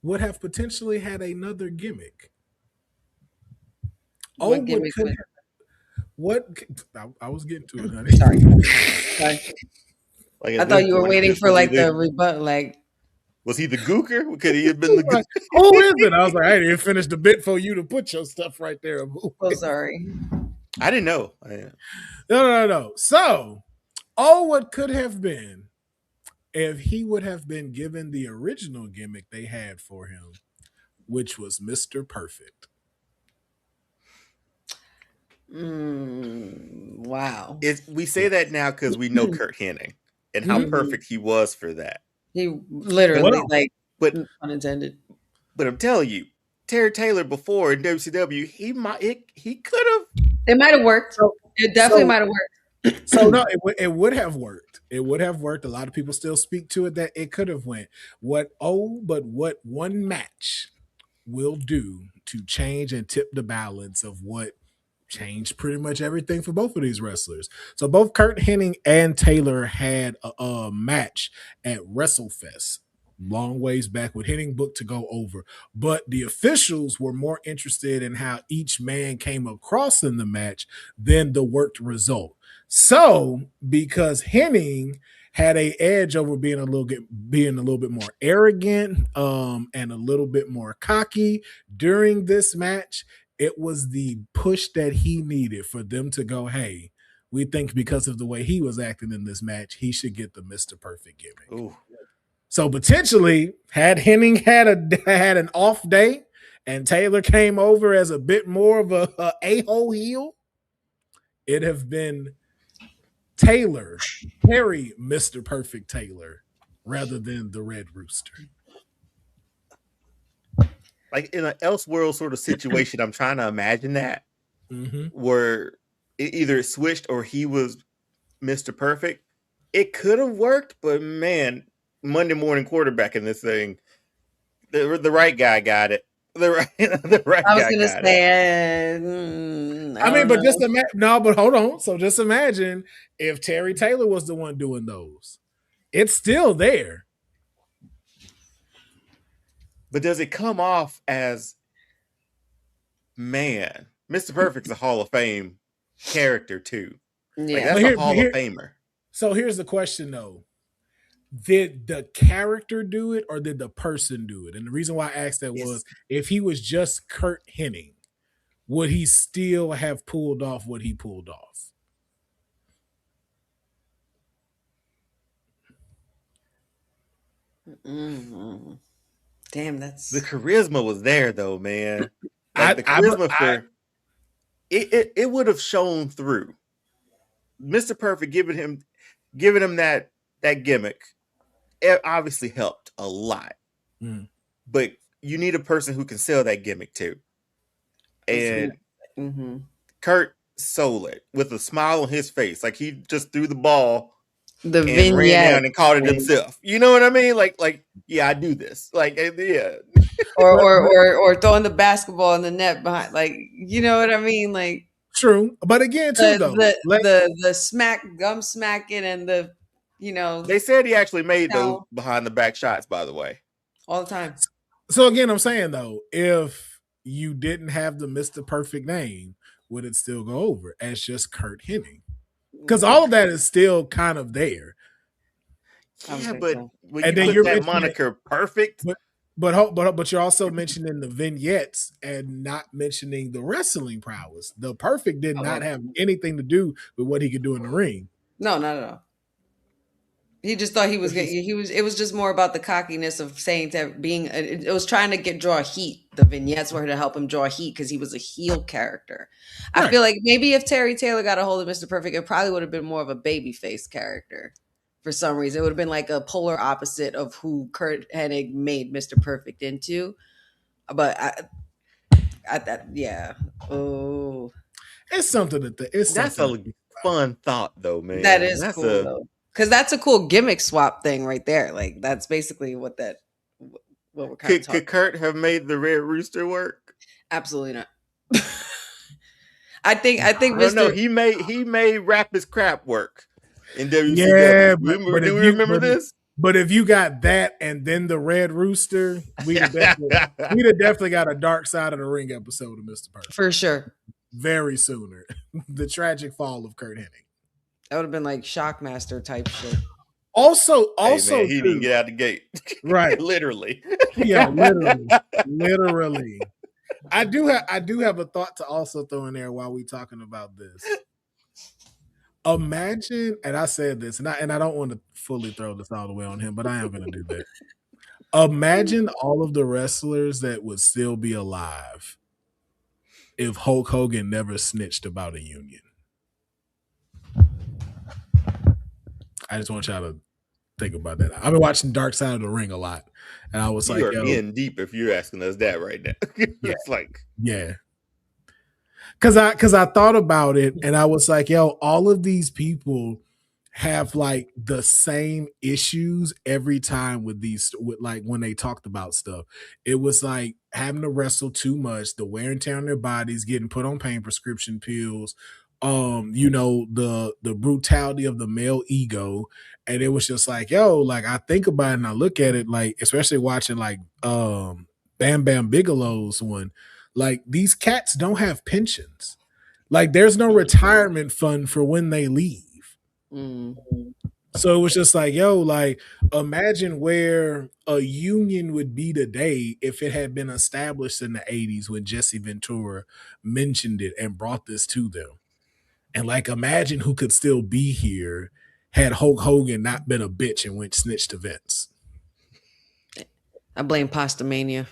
would have potentially had another gimmick? What gimmick? I was getting to it, honey. Sorry. Like I thought you were waiting for like the rebuttal. Like, was he the gooker? Could he have been the gooker? Who is it? I was like, I didn't even finish the bit for you to put your stuff right there. Oh, sorry. I didn't know. No. So, what could have been if he would have been given the original gimmick they had for him, which was Mr. Perfect. Wow. We say that now because we know Kurt Hennig and how perfect he was for that. He literally, unintended. But I'm telling you, Terry Taylor before in WCW, he could have. It might have worked. It definitely might have worked. So no, it would have worked. It would have worked. A lot of people still speak to it that it could have went. But what one match will do to change and tip the balance of what changed pretty much everything for both of these wrestlers. So both Kurt Hennig and Taylor had a match at WrestleFest long ways back with Hennig booked to go over, but the officials were more interested in how each man came across in the match than the worked result. So because Hennig had a edge over being a little bit more arrogant and a little bit more cocky during this match, it was the push that he needed for them to go, hey, we think because of the way he was acting in this match, he should get the Mr. Perfect gimmick. Ooh. So potentially, had Hennig had an off day and Taylor came over as a bit more of a a-hole heel, it'd have been Taylor, Terry Mr. Perfect Taylor, rather than the Red Rooster. Like in an Elseworld sort of situation, I'm trying to imagine that where it either switched or he was Mr. Perfect. It could have worked, but man, Monday morning quarterback in this thing, the right guy got it. The right I was guy gonna got say, but hold on. So just imagine if Terry Taylor was the one doing those. It's still there. But does it come off as, man, Mr. Perfect's a Hall of Fame character too. Yeah. Like, that's a Hall of Famer. So here's the question though. Did the character do it or did the person do it? And the reason why I asked that was if he was just Kurt Hennig, would he still have pulled off what he pulled off? Mm-hmm. Damn, that's the charisma was there though, man. Like the charisma it would have shown through. Mr. Perfect giving him that gimmick, it obviously helped a lot. But you need a person who can sell that gimmick too. And Kurt sold it with a smile on his face, like he just threw the ball the and vignette ran down and caught it himself. You know what I mean? Like yeah, I do this. Like yeah. or throwing the basketball in the net behind, like, you know what I mean? Like, true. But again, too, though, the gum smacking and the, you know, they said he actually made those behind the back shots, by the way, all the time. So again, I'm saying though, if you didn't have the Mr. Perfect name, would it still go over as just Kurt Hennig? Because all of that is still kind of there. Yeah, but when you put that moniker Perfect. But you're also mentioning the vignettes and not mentioning the wrestling prowess. The Perfect did not have anything to do with what he could do in the ring. No, not at all. He just thought it was just more about the cockiness of saying it was trying to draw heat. The vignettes were to help him draw heat because he was a heel character. Right. I feel like maybe if Terry Taylor got a hold of Mr. Perfect, it probably would have been more of a babyface character. For some reason, it would have been like a polar opposite of who Kurt Hennig made Mr. Perfect into. But yeah. Oh, it's something that's a fun thought, though, man. That is cool, though. Because that's a cool gimmick swap thing right there. Like, that's basically what we're kind of talking. Could Kurt have made the Red Rooster work? Absolutely not. I think Mr. No, he made Rap His Crap work in WCW. Yeah, do we remember this? But if you got that and then the Red Rooster, we'd have definitely got a Dark Side of the Ring episode of Mr. Perfect. For sure. Very sooner. The tragic fall of Kurt Hennig. That would have been like Shockmaster type shit. Also, hey man, he didn't get out the gate. Right. Literally. Yeah, literally. I do have a thought to also throw in there while we talking about this. Imagine, and I said this, and I don't want to fully throw this all the way on him, but I am going to do that. Imagine all of the wrestlers that would still be alive if Hulk Hogan never snitched about a union. I just want y'all to think about that. I've been watching Dark Side of the Ring a lot, and I was you are in deep if you're asking us that right now. It's like, yeah. Because I thought about it, and I was like, all of these people have like the same issues every time with these, with like when they talked about stuff. It was like having to wrestle too much, the wear and tear on their bodies, getting put on pain prescription pills, the brutality of the male ego. And it was just like, yo, like I think about it and I look at it, like especially watching like Bam Bam Bigelow's one, like these cats don't have pensions. Like there's no retirement fund for when they leave. Mm. So it was just like, yo, like imagine where a union would be today if it had been established in the 80s when Jesse Ventura mentioned it and brought this to them. And like imagine who could still be here had Hulk Hogan not been a bitch and went snitch to Vince. I blame Pasta Mania.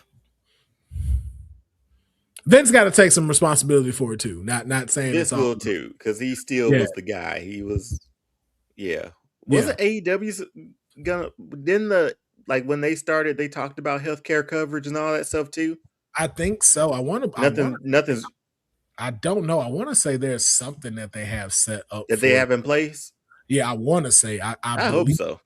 Vince got to take some responsibility for it too. Not saying This it's all will too, because he still was the guy. He was, Wasn't AEW's gonna? Didn't the like when they started, they talked about healthcare coverage and all that stuff too. I think so. Nothing's I don't know. I want to say there's something that they have set up that they have in place. Yeah, I want to say I hope so.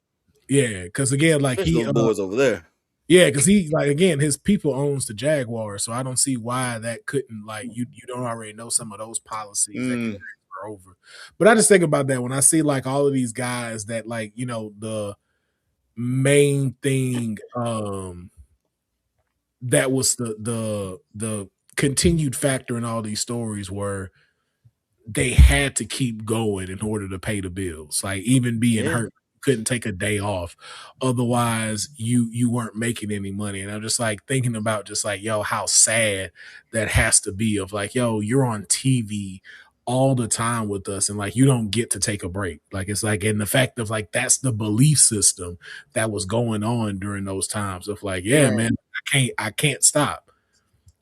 Yeah, because again, like Especially those boys over there. Yeah, because he like again, his people owns the Jaguars, so I don't see why that couldn't like you don't already know some of those policies that can transfer over. But I just think about that when I see like all of these guys that like the main thing that was the continued factor in all these stories were they had to keep going in order to pay the bills. Like even being hurt, couldn't take a day off. Otherwise, you weren't making any money. And I'm just like thinking about just like, yo, how sad that has to be of like, yo, you're on TV all the time with us and like you don't get to take a break. Like it's like, and the fact of like that's the belief system that was going on during those times of like, yeah, man, I can't stop.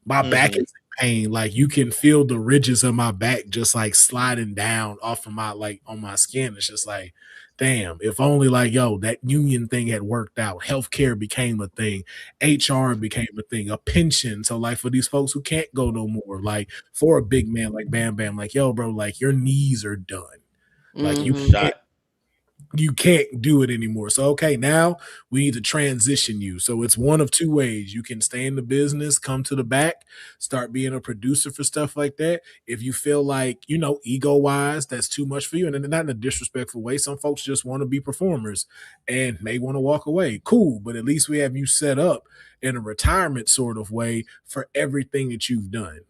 My back is in pain. Like you can feel the ridges of my back just like sliding down off of my like on my skin. It's just like, damn, if only like, yo, that union thing had worked out. Healthcare became a thing. HR became a thing, a pension. So like for these folks who can't go no more, like for a big man like Bam Bam, like, yo, bro, like your knees are done. Like you can't do it anymore. So, okay, now we need to transition you. So it's one of two ways. You can stay in the business, come to the back, start being a producer for stuff like that. If you feel like, ego-wise, that's too much for you, and not in a disrespectful way. Some folks just want to be performers and may want to walk away. Cool, but at least we have you set up in a retirement sort of way for everything that you've done.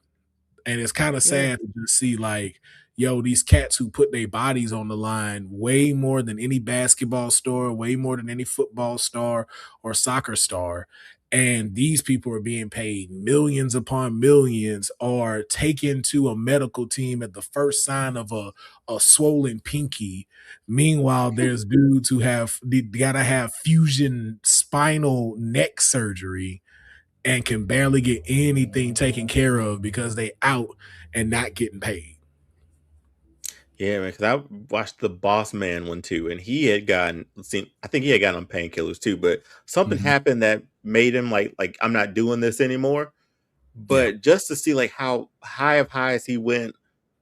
And it's kind of sad to just see like, yo, these cats who put their bodies on the line way more than any basketball star, way more than any football star or soccer star. And these people are being paid millions upon millions or taken to a medical team at the first sign of a swollen pinky. Meanwhile, there's dudes who got to have fusion spinal neck surgery and can barely get anything taken care of because they out and not getting paid. Yeah, man, because I watched the Boss Man one too, and he had gotten, I think he had gotten on painkillers too, but something happened that made him like I'm not doing this anymore. But just to see like how high of highs he went,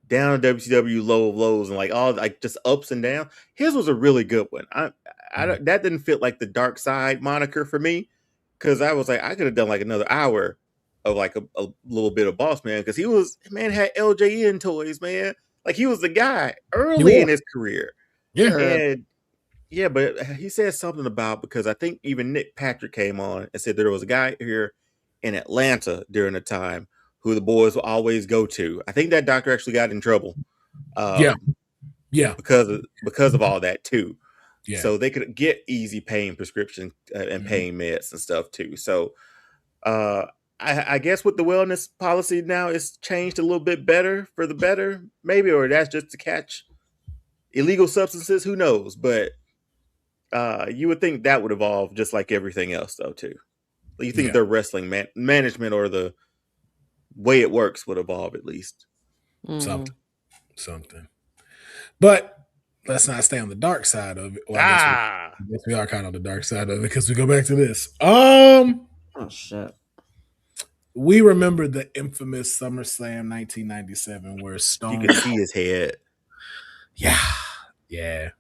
down to WCW, low of lows, and like all like just ups and downs. His was a really good one. That didn't fit like the dark side moniker for me, because I was like I could have done like another hour of like a little bit of Boss Man, because had LJN toys, man. Like he was the guy early in his career. Yeah. And but he said something about, because I think even Nick Patrick came on and said there was a guy here in Atlanta during the time who the boys will always go to. I think that doctor actually got in trouble. Because of all that too. Yeah. So they could get easy pain prescription and pain meds and stuff too. So I guess with the wellness policy now, it's changed a little bit better for the better, maybe, or that's just to catch illegal substances. Who knows? But you would think that would evolve just like everything else, though, too. You think their wrestling management or the way it works would evolve at least. Something. But let's not stay on the dark side of it. Well, I guess we are kind of on the dark side of it because we go back to this. Oh shit. We remember the infamous SummerSlam 1997 where Stone... You could see his head. Yeah.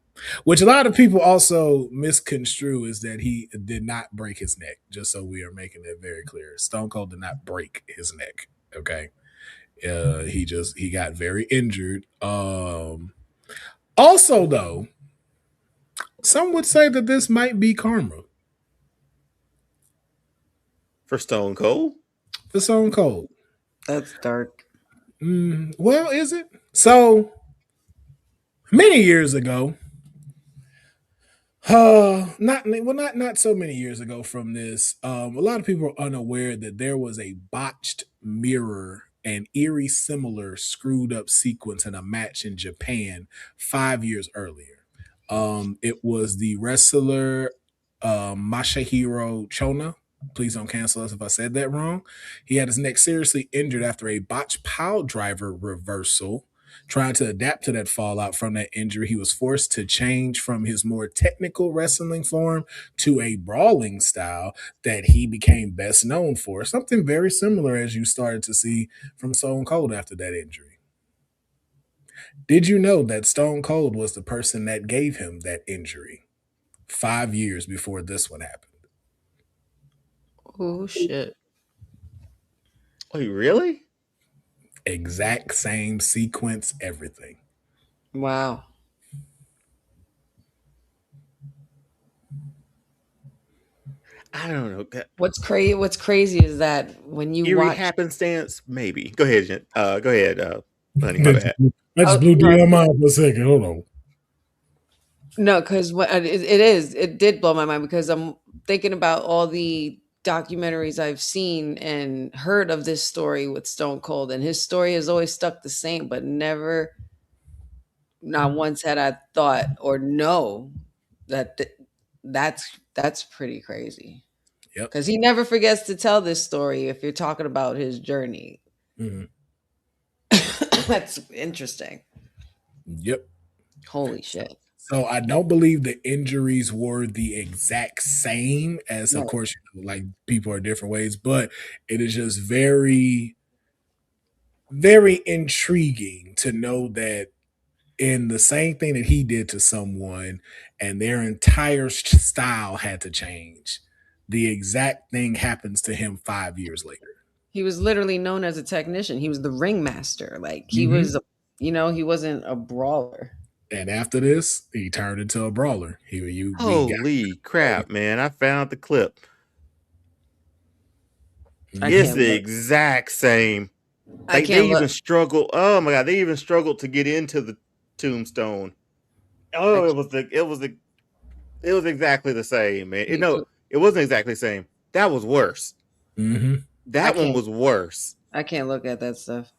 Which a lot of people also misconstrue is that he did not break his neck. Just so we are making that very clear, Stone Cold did not break his neck. Okay, he got very injured. Also, though, some would say that this might be karma For Stone Cold? for Stone Cold. That's dark. Well, is it? So many years ago, not so many years ago from this. A lot of people are unaware that there was a botched mirror and eerie similar screwed up sequence in a match in Japan 5 years earlier. It was the wrestler Masahiro Chona. Please don't cancel us if I said that wrong. He had his neck seriously injured after a botched pile driver reversal. Trying to adapt to that fallout from that injury, he was forced to change from his more technical wrestling form to a brawling style that he became best known for. Something very similar as you started to see from Stone Cold after that injury. Did you know that Stone Cold was the person that gave him that injury 5 years before this one happened? Oh shit. Wait, really? Exact same sequence, everything. Wow. I don't know. What's crazy is that when you Eerie watch happenstance, maybe. Go ahead, Jen. Go ahead, honey. My That bad. just blew through my mind for a second. Hold on. no, because what it did blow my mind because I'm thinking about all the documentaries I've seen and heard of this story with Stone Cold, and his story has always stuck the same, but never, not once had I thought or know that that's pretty crazy. Yep. Because he never forgets to tell this story if you're talking about his journey. Mm-hmm. That's interesting. Yep. Holy shit. So I don't believe the injuries were the exact same as, of Right. course, like people are different ways, but it is just very, very intriguing to know that in the same thing that he did to someone and their entire style had to change, the exact thing happens to him 5 years later. He was literally known as a technician. He was the ringmaster. Like he Mhm. was, he wasn't a brawler. And after this, he turned into a brawler. We got Holy crap, man. I found the clip. I It's can't the look. exact same. I Like they can't even look. struggle. Oh my god, they even struggled to get into the Tombstone. Oh, it was exactly the same, man. No, it wasn't exactly the same. That was worse. Mm-hmm. That one was worse. I can't look at that stuff.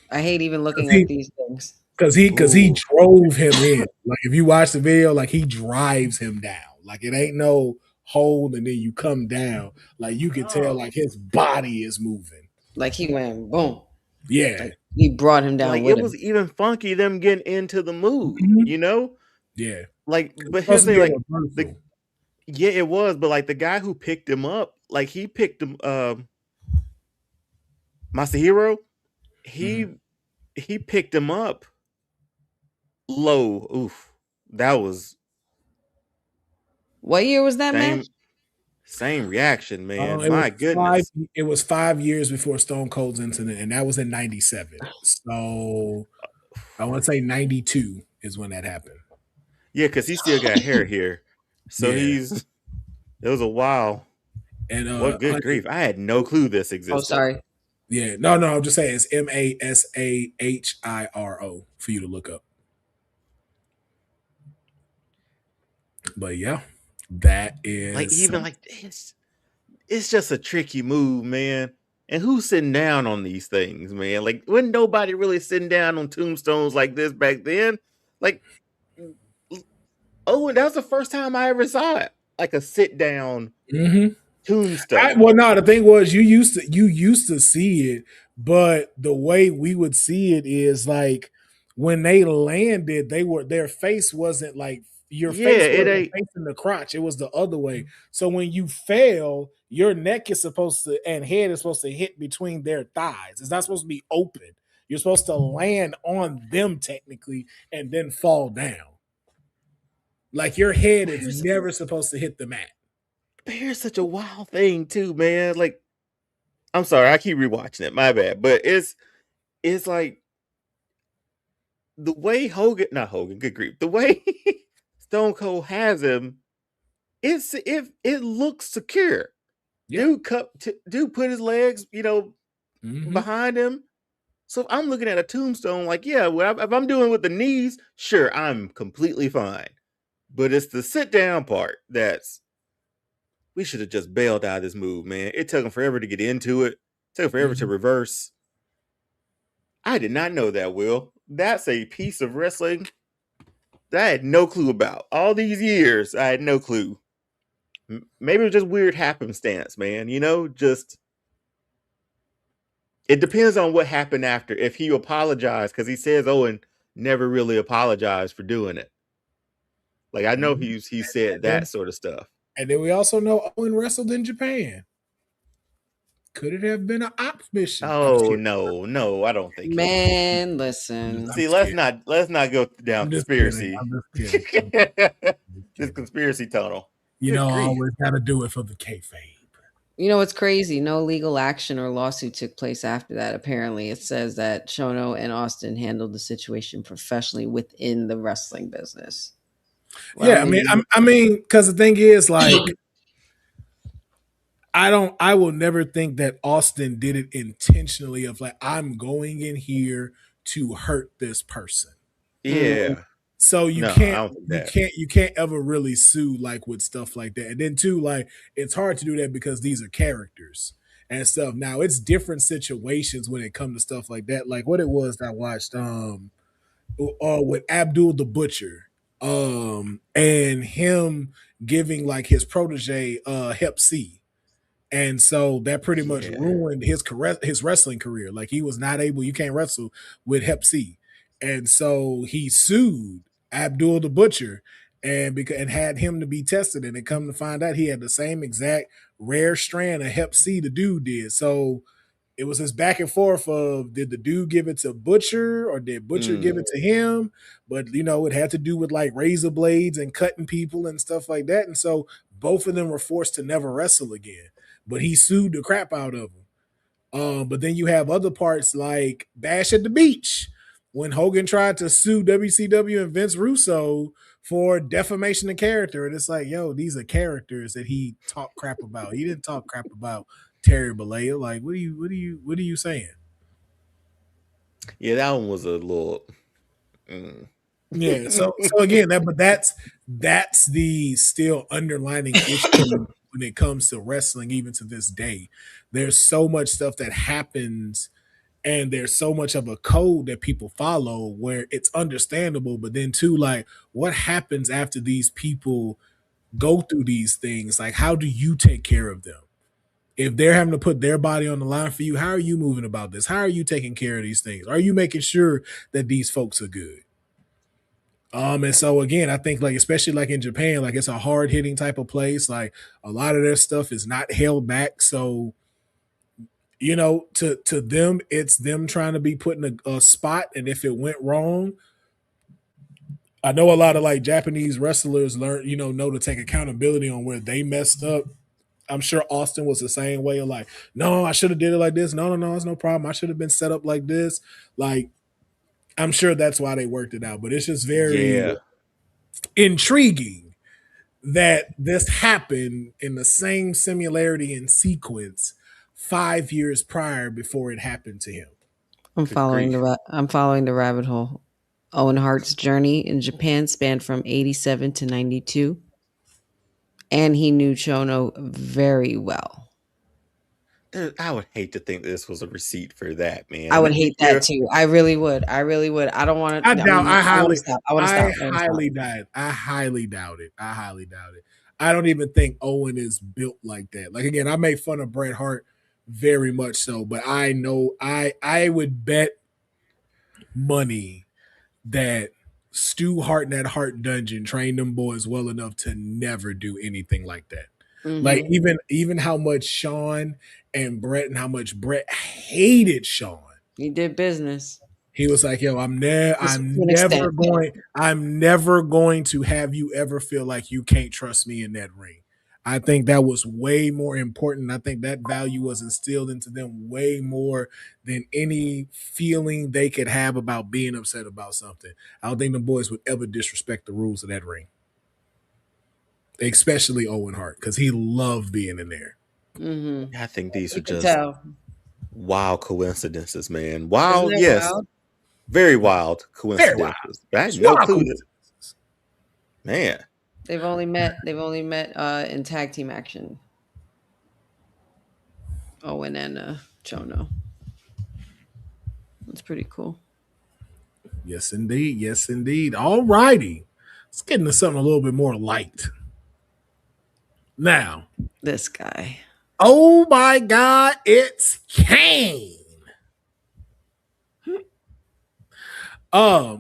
I hate even looking at these things. Because he Ooh. drove him in. Like if you watch the video, like he drives him down. Like it ain't no hold and then you come down. Like you can tell like his body is moving. Like he went boom. Yeah. Like he brought him down Like with it him. was even funky them getting into the move, Mhm. you know? Yeah. Like, but It's here's supposed the to thing, be a like reversal. yeah, it was, but like the guy who picked him up, like he picked him Masahiro, he picked him up low. Oof. That was What year was that match? same reaction, man. My goodness. It was 5 years before Stone Cold's incident, and that was in '97. So I want to say '92 is when that happened. Yeah, because he still got hair here. So Yeah. it was a while. And What good honey, grief. I had no clue this Oh, existed. sorry. yeah, no, I'm just saying it's Masahiro for you to look up. But yeah, that is Like even like it's just a tricky move, man. And who's sitting down on these things, man? Like, wasn't nobody really sitting down on tombstones like this back then? Like, oh, and that was the first time I ever saw it. Like a sit down tombstone. Well, no, the thing was you used to see it, but the way we would see it is like when they landed, their face wasn't like your Yeah, face it wasn't ain't. facing the crotch; it was the other way. So when you fell, your neck is supposed to and head is supposed to hit between their thighs. It's not supposed to be open. You're supposed to land on them technically and then fall down. Like your head is Here's- never supposed to hit the mat. But here's such a wild thing too, man. Like, I'm sorry, I keep rewatching it. My bad, but it's like the way not Hogan, good grief, the way Stone Cold has him. It looks secure. Yeah. Dude put his legs, Mhm. behind him. So if I'm looking at a tombstone, like, yeah, well, if I'm doing with the knees, sure, I'm completely fine. But it's the sit down part we should have just bailed out of this move, man. It took him forever to get into it. It took him forever to reverse. I did not know that, Will. That's a piece of wrestling that I had no clue about. All these years, I had no clue. Maybe it was just weird happenstance, man. Just it depends on what happened after. If he apologized, because he says Owen never really apologized for doing it. Like, I know he said that sort of stuff. And then we also know Owen wrestled in Japan. Could it have been an ops mission? Oh no, I don't think. Man, listen. See, let's not go down conspiracy. I'm just kidding. This conspiracy tunnel. I always got to do it for the kayfabe. You know what's crazy? No legal action or lawsuit took place after that. Apparently, it says that Shono and Austin handled the situation professionally within the wrestling business. Well, yeah, I mean, because the thing is, like, I will never think that Austin did it intentionally. Of like, I'm going in here to hurt this person. Yeah. So you can't ever really sue like with stuff like that. And then too, like, it's hard to do that because these are characters and stuff. Now it's different situations when it comes to stuff like that. Like what it was that I watched with Abdul the Butcher, and him giving like his protege Hep C. And so that pretty much ruined his wrestling career. Like he was not able, you can't wrestle with Hep C. And so he sued Abdul the Butcher and had him to be tested. And it come to find out he had the same exact rare strand of Hep C the dude did. So it was this back and forth of did the dude give it to Butcher or did Butcher give it to him? But it had to do with like razor blades and cutting people and stuff like that. And so both of them were forced to never wrestle again. But he sued the crap out of him. But then you have other parts like Bash at the Beach when Hogan tried to sue WCW and Vince Russo for defamation of character. And it's like, yo, these are characters that he talked crap about. He didn't talk crap about Terry Bollea. Like, what are you saying? Yeah, that one was a little. Yeah. So again, that's the still underlining issue when it comes to wrestling, even to this day. There's so much stuff that happens and there's so much of a code that people follow where it's understandable, but then too, like, what happens after these people go through these things? Like, how do you take care of them? If they're having to put their body on the line for you, how are you moving about this? How are you taking care of these things? Are you making sure that these folks are good? And so again, I think like especially like in Japan, like it's a hard hitting type of place. Like a lot of their stuff is not held back. So to them, it's them trying to be put in a spot. And if it went wrong, I know a lot of like Japanese wrestlers learn, know to take accountability on where they messed up. I'm sure Austin was the same way of like, no, I should have did it like this. No, it's no problem. I should have been set up like this. Like, I'm sure that's why they worked it out. But it's just very intriguing that this happened in the same similarity and sequence 5 years prior before it happened to him. I'm following the rabbit hole. Owen Hart's journey in Japan spanned from 87 to 92. And he knew Chono very well. I would hate to think this was a receipt for that, man. I would hate that too. I really would. I don't want to. I highly doubt it. I don't even think Owen is built like that. Like again, I make fun of Bret Hart very much so, but I know I would bet money that Stu Hart in that Hart dungeon trained them boys well enough to never do anything like that. Mm-hmm. Like even how much Shawn and Bret and how much Bret hated Shawn. He did business. He was like, "Yo, I'm To an extent, never going to have you ever feel like you can't trust me in that ring." I think that was way more important. I think that value was instilled into them way more than any feeling they could have about being upset about something. I don't think the boys would ever disrespect the rules of that ring, especially Owen Hart, because he loved being in there. Mm-hmm. I think these are You can just tell. wild coincidences, man. Isn't Wild, it yes. wild? Very wild Very wild. coincidences. I had no Wild clue that, coincidences. man. They've only met in tag team action. Owen and Chono. That's pretty cool. Yes, indeed. Yes, indeed. All righty. Let's get into something a little bit more light. Now, This guy. oh my God, it's Kane.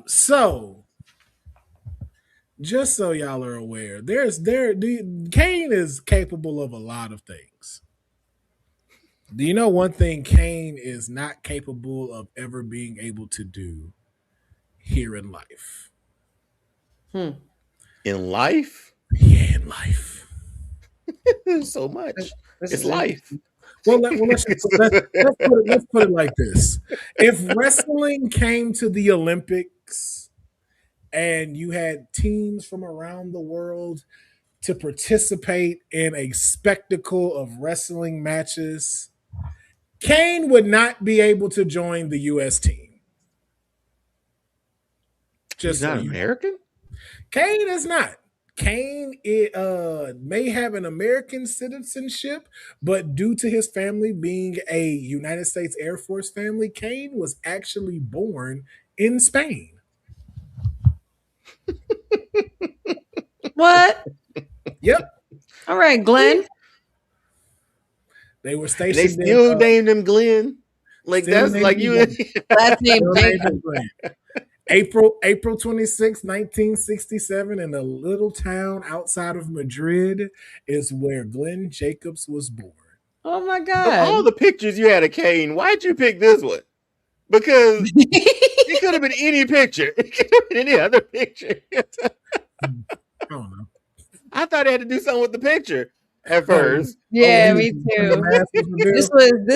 So just so y'all are aware, Kane is capable of a lot of things. Do you know one thing Kane is not capable of ever being able to do here in life? In life, Yeah, in life. so much. This It's is life. Well, let's put it like this: if wrestling came to the Olympics and you had teams from around the world to participate in a spectacle of wrestling matches, Kane would not be able to join the U.S. team. He's not American? Kane is not. Kane may have an American citizenship, but due to his family being a United States Air Force family, Kane was actually born in Spain. What? Yep. All right, Glenn. They were And stationed they still named him Glenn. Like Still that's like named you. him Last name in Jacob. April 26, 1967, in a little town outside of Madrid is where Glenn Jacobs was born. Oh my Of God. all the pictures you had of Kane, why'd you pick this one? Because it could have been any picture. It could have been any other picture. I don't know. I thought I had to do something with the picture at first. Yeah, when me the too. mask was revealed.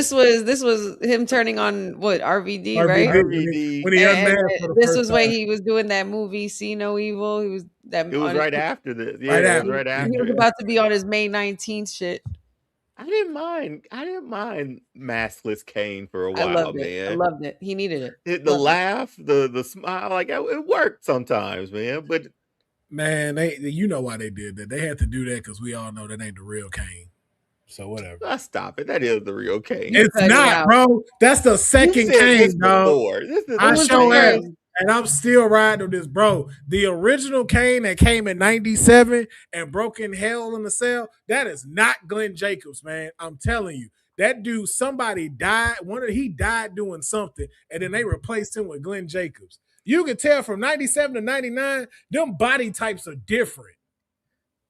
This was him turning on what RVD, right? RVD. When he unmasked for the This first was when time. he was doing that movie See No Evil. He was that It was on his, right after this. Yeah, Right it after. was right he after. was about to be on his May 19th shit. I didn't mind maskless Kane for a I while, loved it. I man. loved it. He needed it. The Loved it. laugh, the smile, like it worked sometimes, man. But Man, you know why they did that. They had to do that because we all know that ain't the real Kane. So whatever. stop it. That is the real Kane. You It's cut it not, out. bro. That's the You second said this Kane, dog. before. This is I was the show the ass, first? and I'm still riding with this, bro. The original Kane that came in '97 and broke in Hell in the Cell, that is not Glenn Jacobs, man. I'm telling you, that dude, somebody died. He died doing something, and then they replaced him with Glenn Jacobs. You can tell from '97 to '99, them body types are different.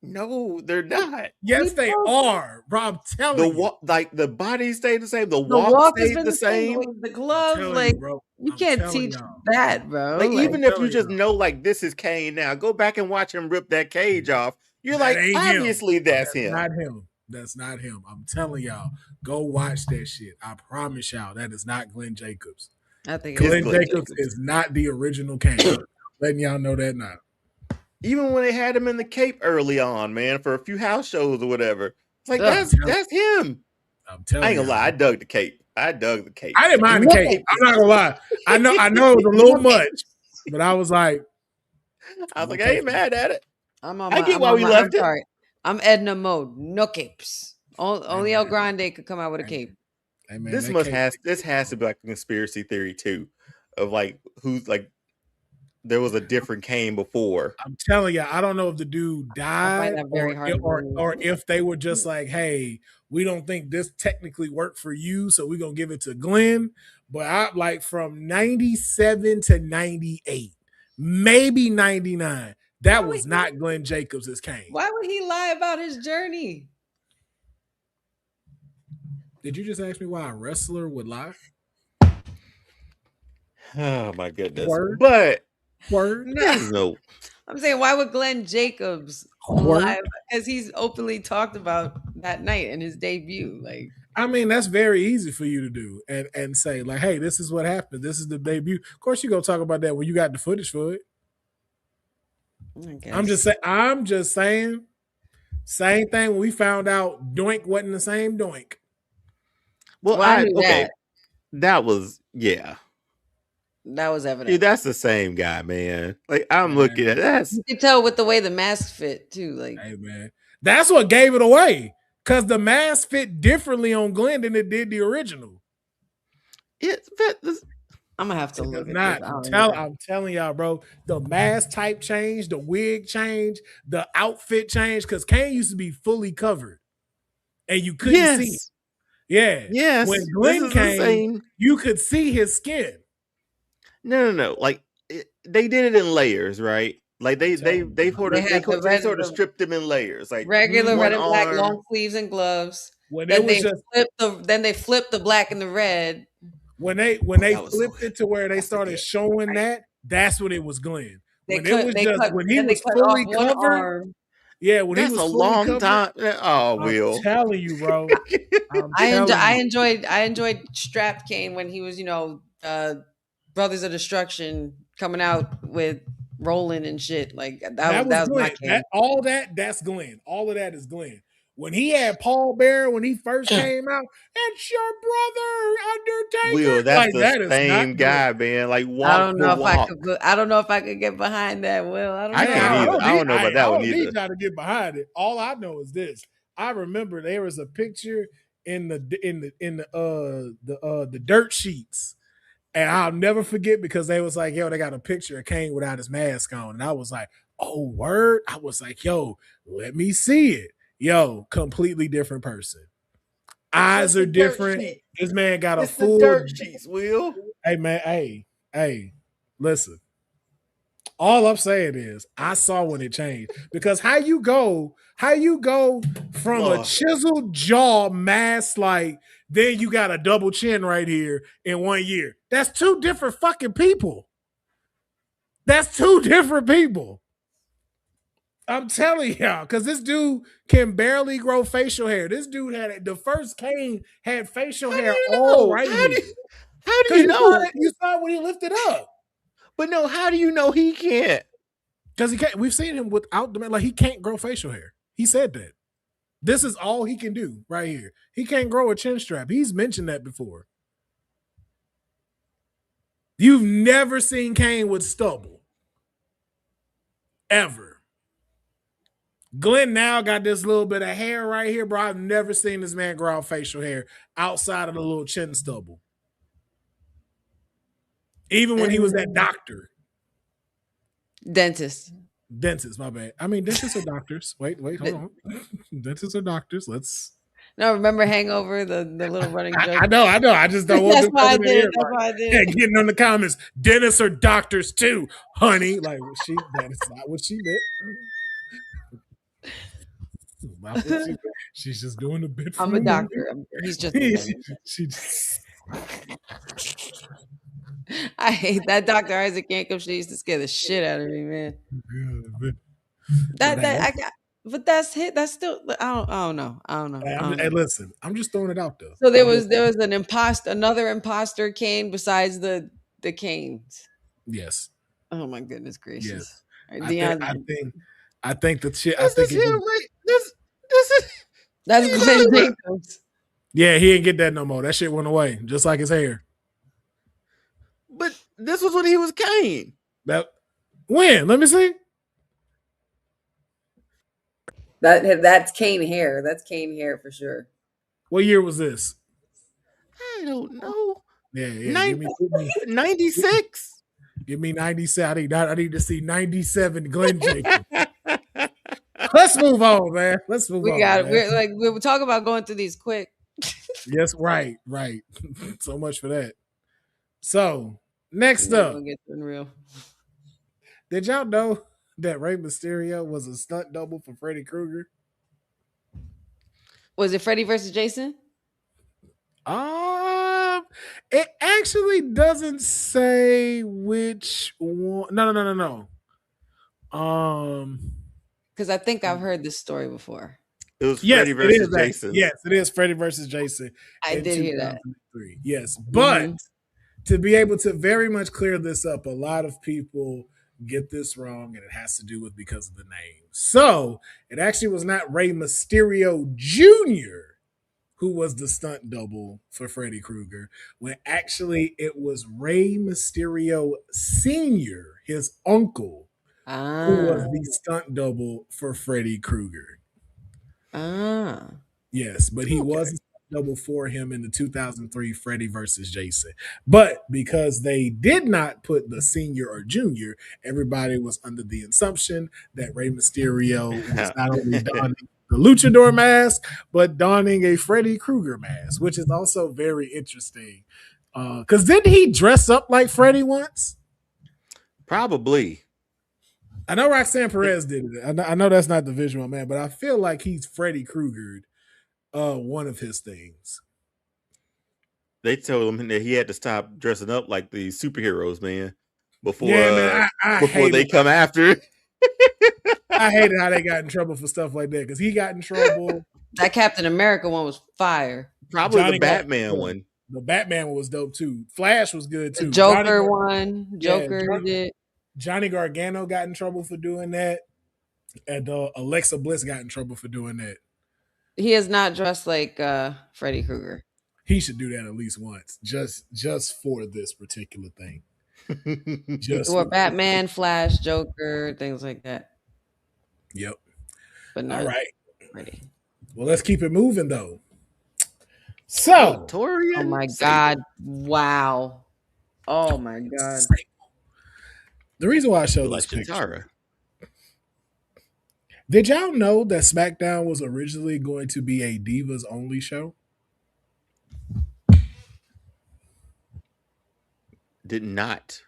No, they're not. Yes, they are, bro. I'm telling you. Like the body stayed the same. The The walk walk has stayed been the the same. same. The gloves, telling like you, bro. you I'm can't telling teach y'all. that, bro. Like even if you telling just y'all. know, like this is Kane now, go back and watch him rip that cage off. You're That like, ain't him. obviously that's him. Not him. That's not him. I'm telling y'all, go watch that shit. I promise y'all, that is not Glenn Jacobs. I think Glenn Glenn Jacobs is not the original Kane. Letting y'all know that now. Even when they had him in the Cape early on, man, for a few house shows or whatever, it's like Ugh. that's him. I'm telling I you. ain't gonna lie, I dug the Cape. I dug the Cape. I didn't mind the Cape. I'm not gonna lie. I know it was a little much, but I was like, I was like, I ain't mad at it. I'm on I my, get I'm why on we my, left I'm it. sorry. I'm Edna mode. No capes. Only El Grande could come out with a cape. hey, man, This has to be like a conspiracy theory too, of like who's like there was a different Kane before. I'm telling you, I don't know if the dude died that very hard to or if they were just like, hey, we don't think this technically worked for you, so we're gonna give it to Glenn. But I like from 97 to 98, maybe 99. That was not Glenn Jacobs as Kane. Why would he lie about his journey? Did you just ask me why a wrestler would lie? Oh my goodness. Word. But Word. No, there's no I'm saying, why would Glenn Jacobs Word. live? Because he's openly talked about that night and his debut. Like, I mean, that's very easy for you to do and say, like, hey, this is what happened. This is the debut. Of course, you're gonna talk about that when you got the footage for it. I I'm just guess. saying, same thing when we found out Doink wasn't the same Doink. Well, I knew okay. that. That was That was Dude, evident. that's the same guy, man. Like I'm Man. looking at that's You could tell with the way the mask fit too. Like, Hey man, that's what gave it away. Cause the mask fit differently on Glenn than it did the original. it's I'm gonna have to It look does at this. not. I don't know. I'm telling y'all, bro. The mask type changed, the wig changed, the outfit changed. Cause Kane used to be fully covered, and you couldn't see it. yes. Yeah. Yes. When This Glenn is the came, same. you could see his skin. No. Like they did it in layers, right? Like they telling you, They had sort of stripped them in layers. Like regular one red and black arm. long sleeves and gloves. when it Then was they just flipped the black and the red. when they That was so flipped it to where they I started forget. showing Right. that, that's when it was Glenn. They When it was they just cut when he then they was cut off fully one covered, arm. yeah, when he That's was a fully long covered, time. Oh, I'm Will. telling you, bro. I'm telling you. I enjoyed Strap Kane when he was, Brothers of Destruction coming out with Roland and shit. Like That was that was my Glenn. Kane. That's Glenn. All of that is Glenn. When he had Paul Bearer when he first came out, it's your brother, Will, Undertaker. that's Like the that is not same Glenn. guy, man. Like I walk don't for know if walk. I don't know if I could get behind that. Will I don't I know. can't Man, either. I don't know about that I one don't need either. y'all to get behind it. All I know is this. I remember there was a picture in the dirt sheets. And I'll never forget because they was like, yo, they got a picture of Kane without his mask on. And I was like, oh, word. I was like, yo, let me see it. Yo, completely different person. Eyes Just are the dirt different. sheet. This man got a It's the full. dirt sheets, Will. Hey, man. Hey, listen. All I'm saying is I saw when it changed because how you go from a Oh, chiseled jaw mask like then you got a double chin right here in 1 year. That's two different fucking people. That's two different people. I'm telling y'all, because this dude can barely grow facial hair. This dude had the first Kane had facial how do hair you all know? right here. How do Because you know? you saw it when he lifted up. But no, how do you know he can't? Because he can't. We've seen him without the like he can't grow facial hair. He said that. This is all he can do right here. He can't grow a chin strap. He's mentioned that before. You've never seen Kane with stubble. Ever. Glenn now got this little bit of hair right here, bro. I've never seen this man grow out facial hair outside of the little chin stubble. Even when he was that doctor. Dentist. Dentists, my bad. I mean, dentists are doctors. Wait, hold on. Dentists are doctors. Let's. No, remember Hangover, the little running joke. I know. I just don't want That's them why I coming in did. here. That's why I Yeah, did. getting on the comments. Dentists are doctors too, honey. Like that is not what she meant. She's just doing a bit from I'm the a movie. doctor. He's just a dentist. she just, I hate that Dr. Isaac Yankum shit used to scare the shit out of me, man. but But that's hit. That's still. I don't know. hey, listen, I'm just throwing it out there. So there was another imposter Kane besides the Canes. Yes, Oh my goodness gracious! yes. Right, I think the shit. I Is this think it him? was, Right? This is. that's You Glenn talking about- Jacobs. yeah, he didn't get that no more. That shit went away, just like his hair. But this was when he was Kane. That when? Let me see. That's Kane hair. That's Kane hair for sure. What year was this? I don't know. Yeah. Give me 96. Give me 97. I need to see 97 Glenn Jacobs. Let's move on, man. Let's move on. We got Man. we were talking about going through these quick. Yes, right. So much for that. So next up, Unreal. did y'all know that Rey Mysterio was a stunt double for Freddy Krueger? Was it Freddy versus Jason? Um, It actually doesn't say which one. No. Because I think I've heard this story before. It was Yes, Freddy it versus is. Jason. Yes, it is Freddie versus Jason I in did hear that. 2003. Yes, but to be able to very much clear this up, a lot of people get this wrong, and it has to do with because of the name. So it actually was not Rey Mysterio Jr. who was the stunt double for Freddy Krueger, when actually it was Rey Mysterio Sr., his uncle, who was the stunt double for Freddy Krueger. Yes, but he was a stunt double for him in the 2003 Freddy versus Jason. But because they did not put the senior or junior, everybody was under the assumption that Rey Mysterio was not only donning the luchador mask, but donning a Freddy Krueger mask, which is also very interesting. Because didn't he dress up like Freddy once? Probably. I know Roxanne Perez did it. I know that's not the visual man, but I feel like he's Freddy Krueger one of his things. They told him that he had to stop dressing up like the superheroes, man, before before they come after. I hated how they got in trouble for stuff like that, because he got in trouble. That Captain America one was fire. Probably the Batman one. The Batman one was dope too. Flash was good too. The Joker one. Joker did. Johnny Gargano got in trouble for doing that, and Alexa Bliss got in trouble for doing that. He is not dressed like Freddy Krueger. He should do that at least once, just for this particular thing. Or Batman, Flash, Joker, things like that. Yep. But not all right. Freddy. Well, let's keep it moving though. So, oh my God! Wow! Oh my God! The reason why I showed this picture. Did y'all know that SmackDown was originally going to be a Divas only show? Did not.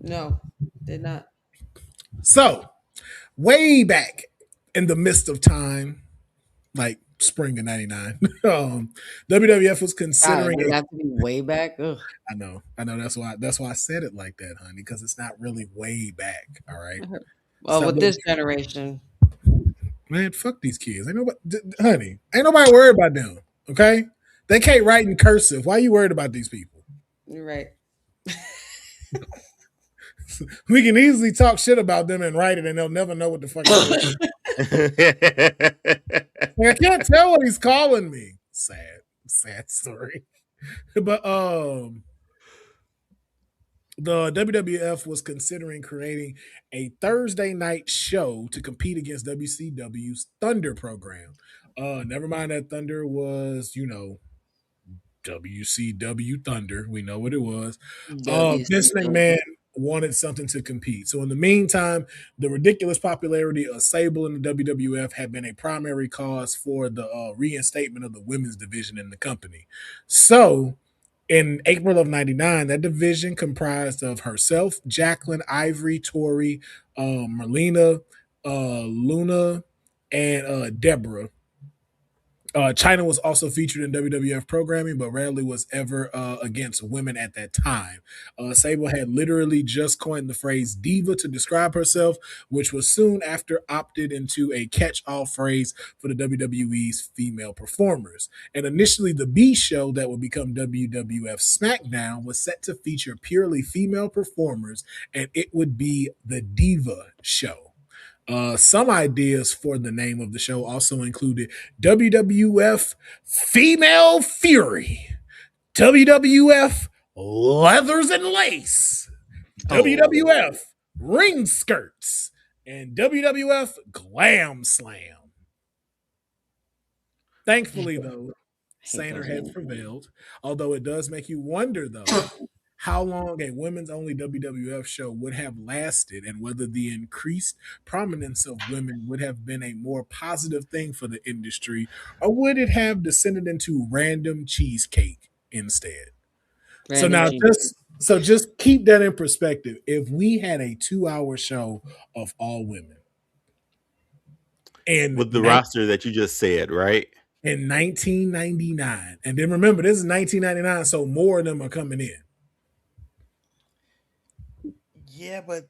No, did not. So, way back in the midst of time, like spring of '99, WWF was considering. God, it have to be way back. Ugh. I know. That's why I said it like that, honey, because it's not really way back. All right. Well, so with this generation, man, fuck these kids. Ain't nobody worried about them. Okay, they can't write in cursive. Why are you worried about these people? You're right. We can easily talk shit about them and write it, and they'll never know what the fuck it is. I can't tell what he's calling me. Sad story. But the WWF was considering creating a Thursday night show to compete against WCW's Thunder program. Never mind that Thunder was, WCW Thunder. We know what it was. Vince McMahon wanted something to compete. So in the meantime, the ridiculous popularity of Sable in the WWF had been a primary cause for the reinstatement of the women's division in the company. So in April of '99, that division comprised of herself, Jacqueline, Ivory, Tori, Marlena, Luna, and Deborah. China was also featured in WWF programming, but rarely was ever against women at that time. Sable had literally just coined the phrase diva to describe herself, which was soon after opted into a catch-all phrase for the WWE's female performers. And initially, the B show that would become WWF SmackDown was set to feature purely female performers, and it would be the Diva Show. Some ideas for the name of the show also included WWF Female Fury, WWF Leathers and Lace, WWF Ring Skirts, and WWF Glam Slam. Thankfully, though, saner heads prevailed, although it does make you wonder, though, how long a women's only WWF show would have lasted and whether the increased prominence of women would have been a more positive thing for the industry, or would it have descended into random cheesecake instead? Just keep that in perspective. If we had a 2-hour show of all women, and with the roster that you just said, right? in 1999. And then remember, this is 1999, so more of them are coming in. Yeah, but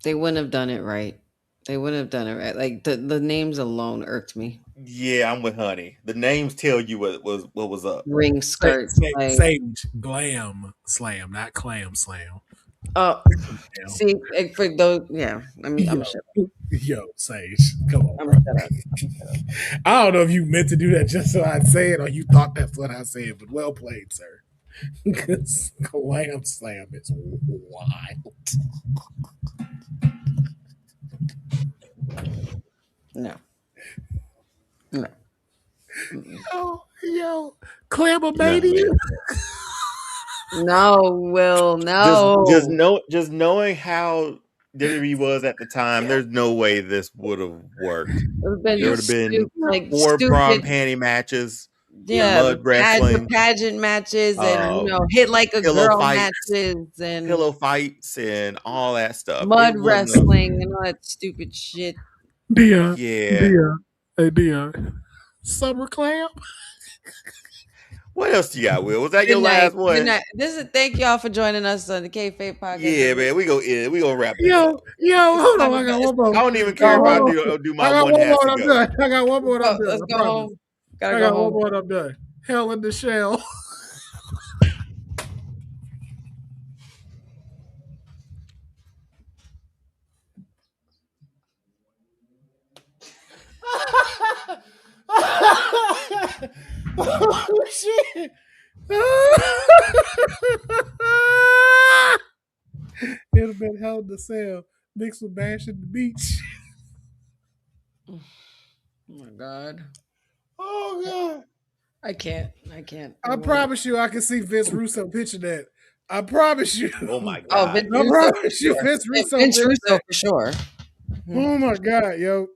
They wouldn't have done it right. They wouldn't have done it right. Like the names alone irked me. yeah, I'm with Honey. The names tell you what was up. Ring skirts. Like, Sage Glam Slam, not Clam Slam. oh, Damn. see, for those, yeah. I'm shut up. Yo, Sage, come on, I'm bro. shut up. I don't know if you meant to do that just so I'd say it or you thought that's what I said, but well played, sir. Because Glam Slam is wild. No. No. Yo, Clamomania. No, Will, no. Just knowing how WWE was at the time, there's no way this would have worked. There would have been like 4 stupid, bra and panty matches, yeah, mud wrestling, pageant matches, and hit like a pillow girl fights, matches, and pillow fights, and all that stuff. mud wrestling, and all that stupid shit. Dion, Yeah. Hey, Dion. Summer Clam. What else you got, Will? Was that your last one? Good night. Thank y'all for joining us on the Kayfabe podcast. Yeah, man, we gonna wrap this up. Hold on, I got one more. I don't even care if I do my one half to go. I got one more. I'm done. Let's go home. I got one more. I'm done. Hell in the Shell. Oh shit! It'd have been Hell in the Cell mixed with Bash at the Beach. Oh my god! Oh god! I can't. I promise you, I can see Vince Russo pitching that. I promise you. Oh my god! Oh, Vince I Russo, promise you, Vince Russo. Vince Russo for sure. Oh my god, yo!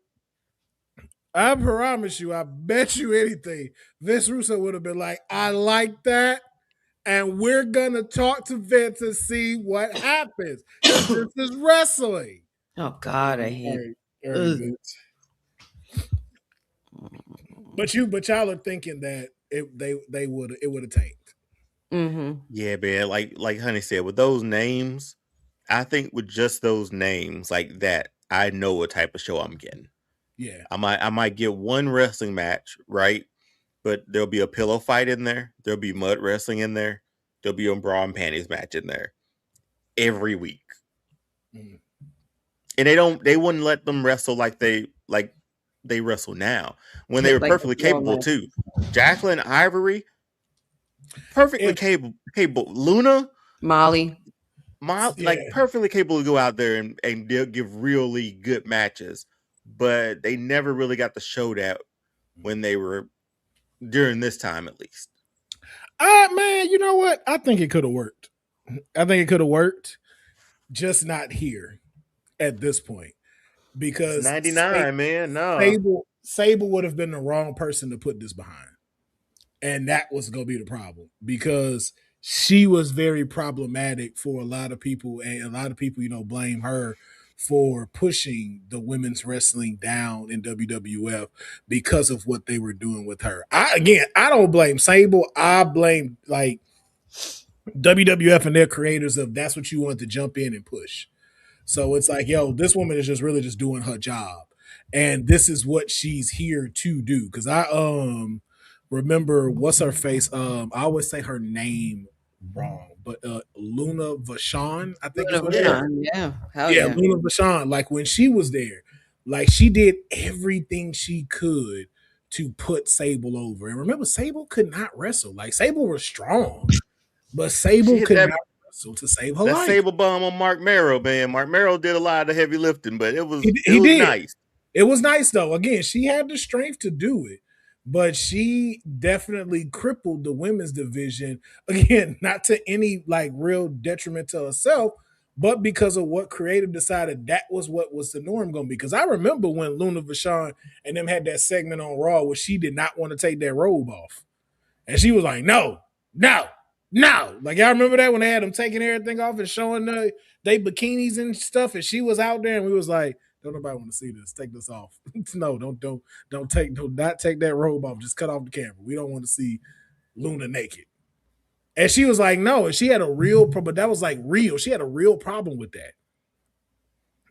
I promise you, I bet you anything, Vince Russo would have been like, "I like that." And we're gonna talk to Vince and see what happens. This is wrestling. Oh God, I hate. Vince. But y'all are thinking that it would have tanked. Mm-hmm. Yeah, man. Like Honey said, with those names, I think with just those names like that, I know what type of show I'm getting. Yeah, I might get one wrestling match, right? But there'll be a pillow fight in there. There'll be mud wrestling in there. There'll be a bra and panties match in there every week. Mm. And they wouldn't let them wrestle like they wrestle now when they were perfectly capable too. Jacqueline Ivory, perfectly capable. Luna, Molly, like perfectly capable to go out there and give really good matches, but they never really got to show that when they were during this time at least. Man, you know what? I think it could have worked. Just not here at this point. Because it's 99, man. No. Sable would have been the wrong person to put this behind. And that was going to be the problem. Because she was very problematic for a lot of people. And a lot of people, blame her for pushing the women's wrestling down in WWF because of what they were doing with her. I don't blame Sable. I blame WWF and their creators of that's what you want to jump in and push. So it's like, yo, this woman is just really just doing her job. And this is what she's here to do. Because I remember what's her face? I always say her name wrong, but Luna Vachon, I think is what it is. Yeah. Luna Vachon. Like when she was there, like she did everything she could to put Sable over. And remember, Sable could not wrestle. Like Sable was strong, but Sable could not wrestle to save her life. That Sable bomb on Mark Merrow, man. Mark Merrow did a lot of the heavy lifting, but it was nice. It was nice though. Again, she had the strength to do it. But she definitely crippled the women's division. Again, not to any real detriment to herself, but because of what creative decided that was what was the norm going to be. Because I remember when Luna Vachon and them had that segment on Raw where she did not want to take that robe off. And she was like, no. Like, y'all remember that when they had them taking everything off and showing they bikinis and stuff, and she was out there and we was like, Don't nobody want to see this. Take this off. No, don't take not take that robe off. Just cut off the camera. We don't want to see Luna naked. And she was like, no. And she had a real problem, but that was like real. She had a real problem with that.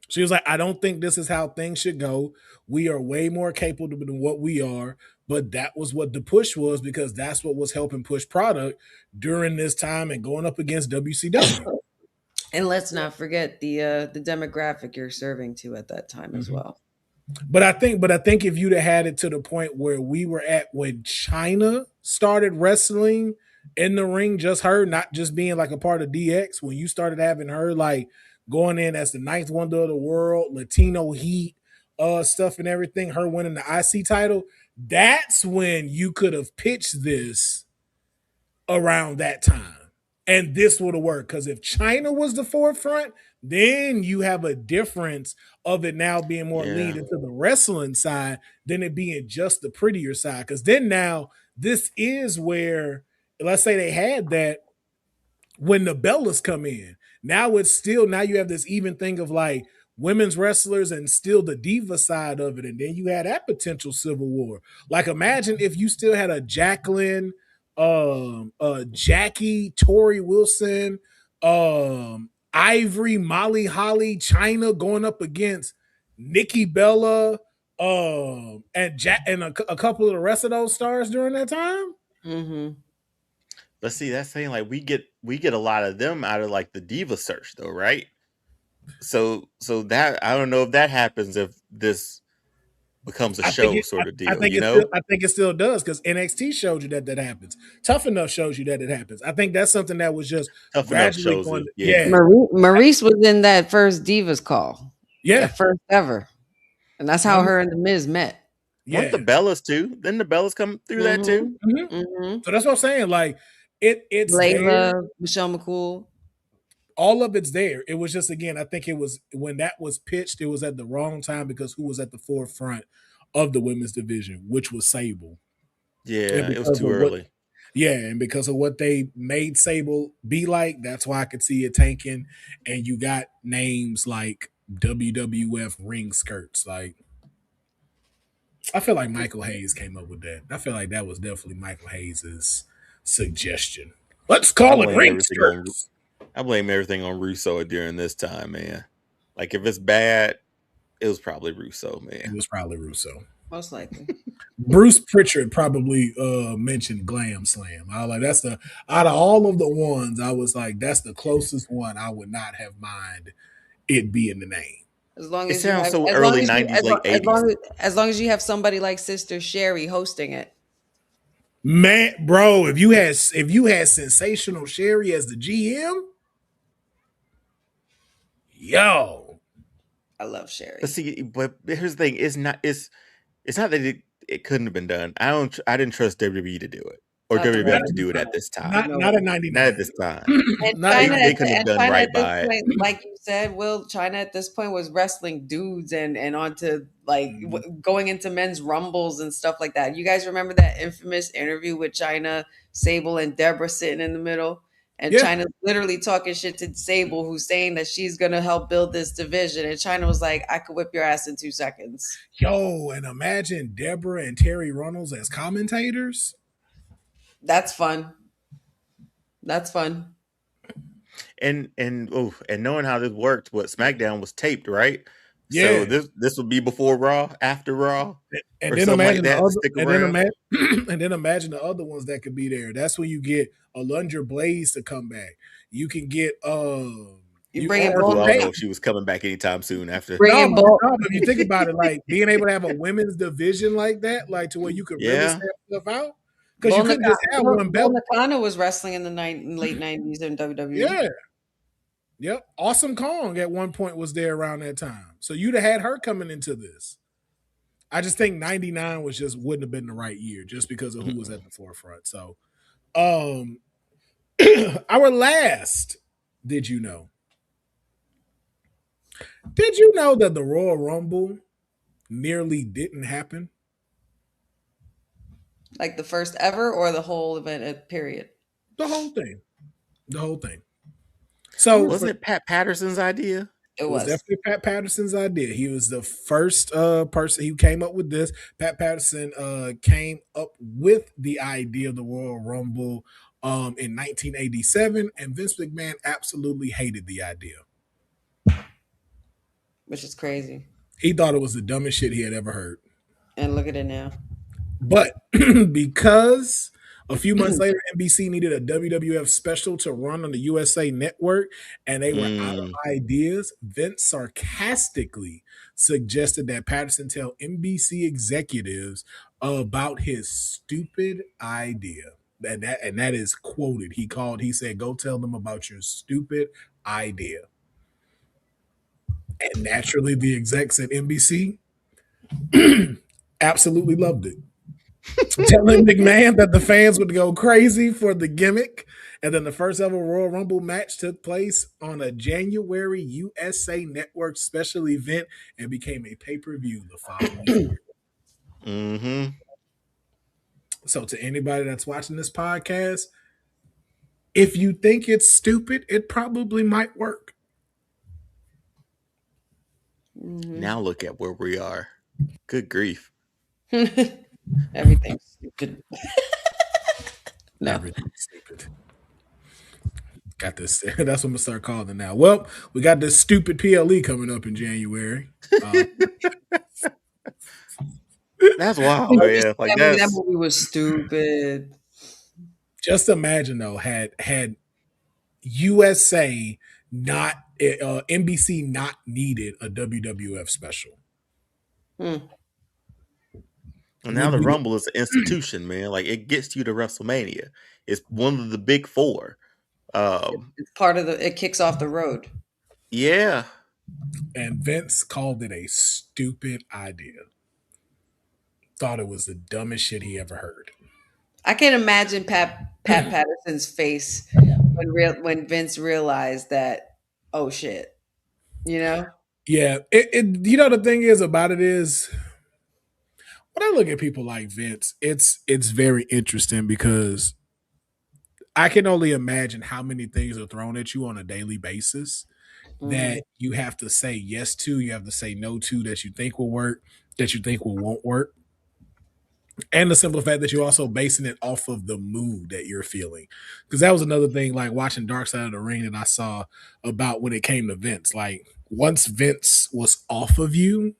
She was like, I don't think this is how things should go. We are way more capable than what we are. But that was what the push was because that's what was helping push product during this time and going up against WCW. And let's not forget the demographic you're serving to at that time as well. But I think if you'd have had it to the point where we were at when China started wrestling in the ring, just her, not just being like a part of DX, when you started having her like going in as the ninth wonder of the world, Latino heat stuff and everything, her winning the IC title, that's when you could have pitched this around that time. And this would have worked because if China was the forefront, then you have a difference of it now being more lead into the wrestling side than it being just the prettier side. Because then now this is where, let's say they had that when the Bellas come in. Now it's still, now you have this even thing of like women's wrestlers and still the diva side of it. And then you had that potential civil war. Like imagine if you still had a Jacqueline, Jackie, Tori Wilson, Ivory, Molly Holly, China going up against Nikki Bella, and a couple of the rest of those stars during that time. Mm-hmm. But see, that's saying like we get a lot of them out of like the diva search though, right? So that I don't know if that happens if this becomes a show sort of deal. I think it still does because NXT showed you that happens. Tough Enough shows you that it happens. I think that's something that was just Tough gradually Enough shows yeah. Maurice was in that first Divas call. Yeah, the first ever, and that's how her and the Miz met. Yeah, weren't the Bellas too? Didn't the Bellas come through that too? Mm-hmm. Mm-hmm. So that's what I'm saying. Like it's Layla, there. Michelle McCool. All of it's there. It was just, again, I think it was when that was pitched, it was at the wrong time because who was at the forefront of the women's division, which was Sable. Yeah, it was too early. And because of what they made Sable be like, that's why I could see it tanking. And you got names like WWF ring skirts. Like, I feel like Michael Hayes came up with that. I feel like that was definitely Michael Hayes' suggestion. Let's call it ring skirts. I blame everything on Russo during this time, man. Like if it's bad, it was probably Russo, man. It was probably Russo. Most likely. Bruce Pritchard probably mentioned Glam Slam. I was like, that's the out of all of the ones, I was like, that's the closest one I would not have mind it being the name. As long as it sounds so early 90s, late 80s. As long as you have somebody like Sister Sherry hosting it. Man, bro, if you had Sensational Sherry as the GM, yo, I love Sherry. But see, but here's the thing: it's not that it couldn't have been done. I didn't trust WWE to do it or WWF to do it at this time. Not at 99. Not at this time. They couldn't have done right by it. Like you said, Will, China at this point was wrestling dudes and onto like going into men's rumbles and stuff like that. You guys remember that infamous interview with China, Sable, and Deborah sitting in the middle? And China's literally talking shit to Sable, who's saying that she's going to help build this division. And China was like, I could whip your ass in 2 seconds. Yo, and imagine Deborah and Terry Runnels as commentators. That's fun. And knowing how this worked, what SmackDown was taped, right? Yeah. So this would be before Raw, after Raw, and then imagine and then imagine the other ones that could be there. That's when you get Alundra Blaze to come back. You can get you bring in I don't know if she was coming back anytime soon after. If you think about it, like being able to have a women's division like that, like to where you could really step stuff out. Because you couldn't just have one belt. Nakano was wrestling in the late 90s in WWE. Yeah. Yep. Awesome Kong at one point was there around that time. So you'd have had her coming into this. I just think 99 wouldn't have been the right year just because of who was at the forefront. So our last, did you know that the Royal Rumble nearly didn't happen? Like the first ever or the whole event period? The whole thing. So wasn't it Pat Patterson's idea? It It was was. definitely Pat Patterson's idea. He was the first person who came up with this. Pat Patterson came up with the idea of the Royal Rumble in 1987, and Vince McMahon absolutely hated the idea. Which is crazy. He thought it was the dumbest shit he had ever heard. And look at it now. But because a few months later, NBC needed a WWF special to run on the USA Network, and they were out of ideas, Vince sarcastically suggested that Patterson tell NBC executives about his stupid idea. And that is quoted. He said, "Go tell them about your stupid idea." And naturally, the execs at NBC absolutely loved it. Telling McMahon that the fans would go crazy for the gimmick. And then the first ever Royal Rumble match took place on a January USA Network special event and became a pay-per-view the following year. Mm-hmm. So to anybody that's watching this podcast, if you think it's stupid, it probably might work. Now look at where we are. Good grief. Everything's stupid. No. Everything's stupid. Got this. That's what I'm gonna start calling it now. Well, we got this stupid PLE coming up in January. That's wild, man. Like that movie was stupid. Just imagine though, had USA not NBC not needed a WWF special. And now the Rumble is an institution, man. Like it gets you to WrestleMania. It's one of the big four. It's part of it kicks off the road. Yeah. And Vince called it a stupid idea. Thought it was the dumbest shit he ever heard. I can imagine Pat Patterson's face when Vince realized that, oh shit, Yeah, the thing is about it is when I look at people like Vince, it's very interesting because I can only imagine how many things are thrown at you on a daily basis that you have to say yes to, you have to say no to, that you think will work, that you think won't work. And the simple fact that you're also basing it off of the mood that you're feeling. Because that was another thing, like watching Dark Side of the Ring that I saw about when it came to Vince. Like, once Vince was off of you,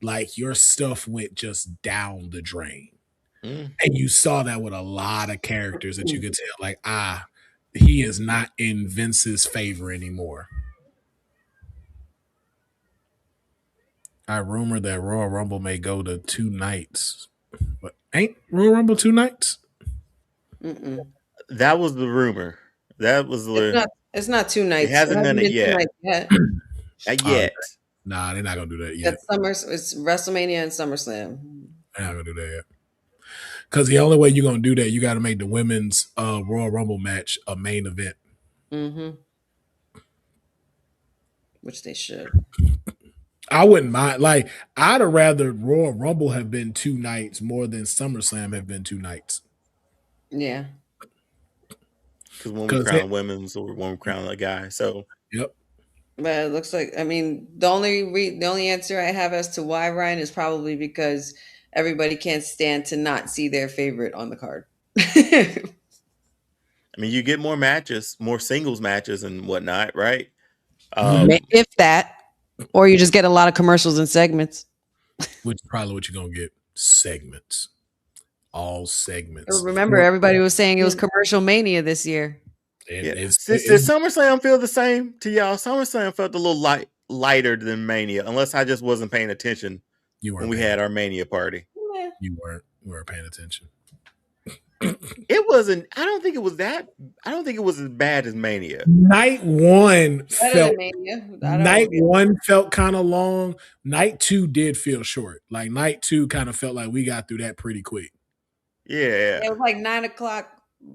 like your stuff went just down the drain. And you saw that with a lot of characters that you could tell, like, he is not in Vince's favor anymore. I rumor that Royal Rumble may go to 2 nights. But ain't Royal Rumble 2 nights? That was the rumor. That was the. It's not 2 nights. It hasn't done it yet. Not yet. Nah, they're not gonna do that yet. It's WrestleMania and SummerSlam. They're not gonna do that yet. Because the only way you're gonna do that, you got to make the women's Royal Rumble match a main event. Which they should. I wouldn't mind. Like, I'd have rather Royal Rumble have been 2 nights more than SummerSlam have been 2 nights. Yeah. Because one we crown women's or one we crown a guy. So yep. But it looks like, I mean, the only answer I have as to why, Ryan, is probably because everybody can't stand to not see their favorite on the card. I mean, you get more matches, more singles matches and whatnot, right? If that. Or you just get a lot of commercials and segments. Which is probably what you're going to get. Segments. All segments. Remember, everybody was saying it was commercial mania this year. Did SummerSlam feel the same to y'all? SummerSlam felt a little lighter than Mania, unless I just wasn't paying attention when we had our Mania party. Yeah. You weren't paying attention. It wasn't. I don't think it was as bad as Mania. Night one Mania. Felt kind of long. Night 2 did feel short. Like night 2 kind of felt like we got through that pretty quick. Yeah. It was like 9:00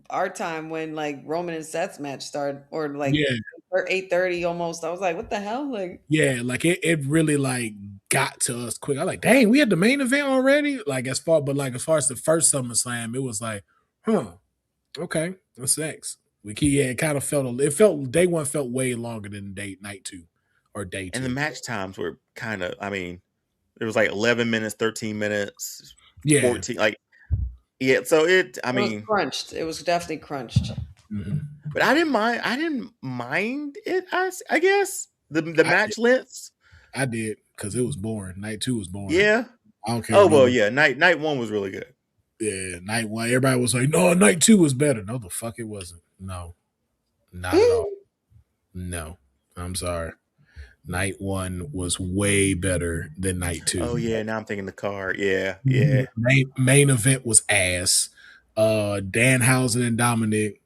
our time when like Roman and Seth's match started, or like 8:30 almost. I was like, what the hell? Like, yeah, like it really like got to us quick. I was like, dang, we had the main event already. Like as far as the first SummerSlam, it was like, okay, what's next? It kind of felt day one felt way longer than night 2. or day 2. And the match times were kind of, I mean, it was like 11 minutes, 13 minutes, 14. Like, yeah. So it was crunched. It was definitely crunched. Mm-hmm. But I didn't mind it. I guess the match lengths. I did because it was boring. Night 2 was boring. Yeah. I don't care. Oh well, yeah. Night 1 was really good. Yeah, night 1. Everybody was like, "No, night 2 was better." No, the fuck it wasn't. No, not at all. No, I'm sorry. Night 1 was way better than night 2. Oh yeah, now I'm thinking the card. Yeah. Main event was ass. Danhausen and Dominic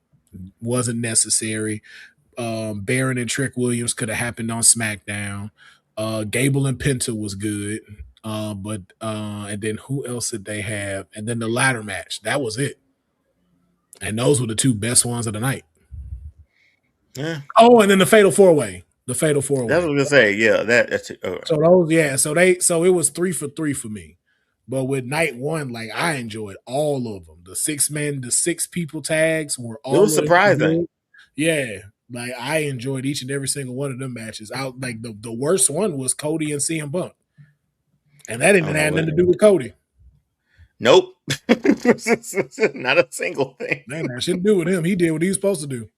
wasn't necessary. Baron and Trick Williams could have happened on SmackDown. Gable and Penta was good. But and then who else did they have? And then the ladder match. That was it. And those were the 2 best ones of the night. Yeah. Oh, and then the Fatal 4-Way. The Fatal 4-Way. That's what I was gonna say. Yeah, that's So those, yeah. So it was 3 for 3 for me. But with night 1, like I enjoyed all of them. The 6 people tags were all. It was surprising. Yeah, like I enjoyed each and every single one of them matches. Out like the worst one was Cody and CM Punk, and that didn't have nothing to do with Cody. Nope, not a single thing. Man, that shouldn't do with him. He did what he was supposed to do.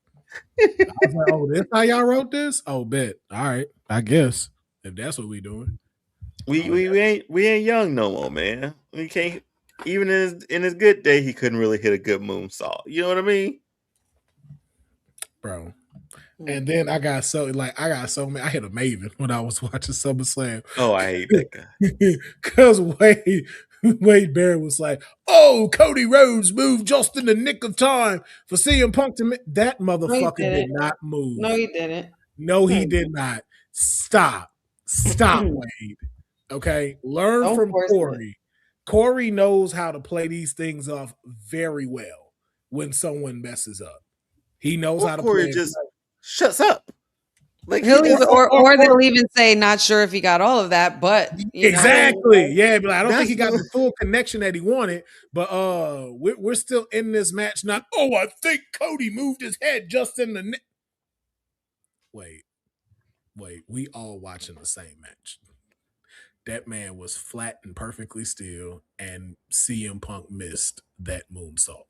I was like, oh, this how y'all wrote this? Oh, bet. All right, I guess if that's what we doing. We ain't young no more, man. We can't even in his good day he couldn't really hit a good moonsault. You know what I mean, bro? And then I got so many. I hit a Maven when I was watching SummerSlam. Oh, I hate that guy. Because Wade Barrett was like, "Oh, Cody Rhodes moved just in the nick of time for CM Punk to that motherfucker did not move. No, he didn't. No, he did not. Stop, Wade. Okay, learn from Corey. Corey knows how to play these things off very well when someone messes up. He knows how to Corey play. Just shuts up. Like or they'll even say, not sure if he got all of that, but exactly, yeah. But I don't think he got the full connection that he wanted. But we're still in this match. Not I think Cody moved his head just in the. Wait, we all watching the same match. That man was flat and perfectly still, and CM Punk missed that moonsault.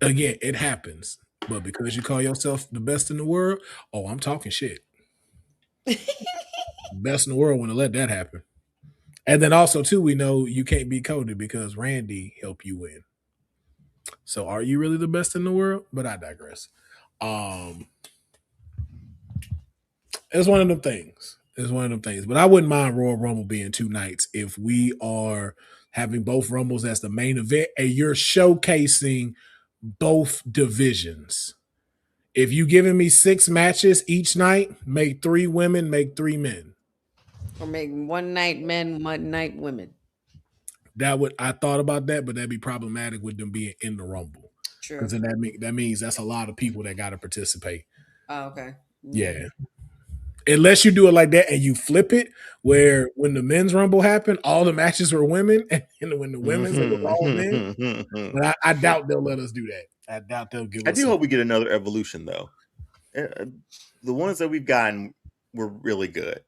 Again, it happens. But because you call yourself the best in the world, I'm talking shit. Best in the world wouldn't let that happen. And then also, too, we know you can't beat Cody because Randy helped you win. So are you really the best in the world? But I digress. It's one of them things. But I wouldn't mind Royal Rumble being 2 nights if we are having both Rumbles as the main event and you're showcasing both divisions. If you giving me 6 matches each night, make 3 women, make 3 men. Or make 1 night men, 1 night women. I thought about that, but that'd be problematic with them being in the Rumble. True. Because then that means that's a lot of people that got to participate. Oh, okay. Yeah. Unless you do it like that and you flip it, where when the men's Rumble happened, all the matches were women, and when the women's it was all men. But I doubt they'll let us do that. I doubt they'll give us. I do hope we get another evolution, though. The ones that we've gotten were really good.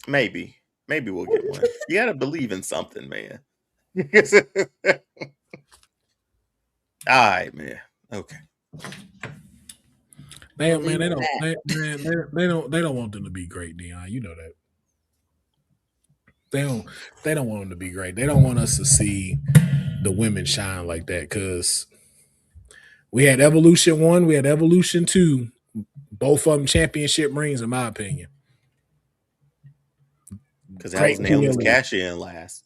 Maybe we'll get one. You gotta believe in something, man. All right, man. Okay. They don't want them to be great, Dion. You know that. They don't want them to be great. They don't want us to see the women shine like that, because we had Evolution 1, we had Evolution 2, both of them championship rings, in my opinion. Because that was Naomi's cash in last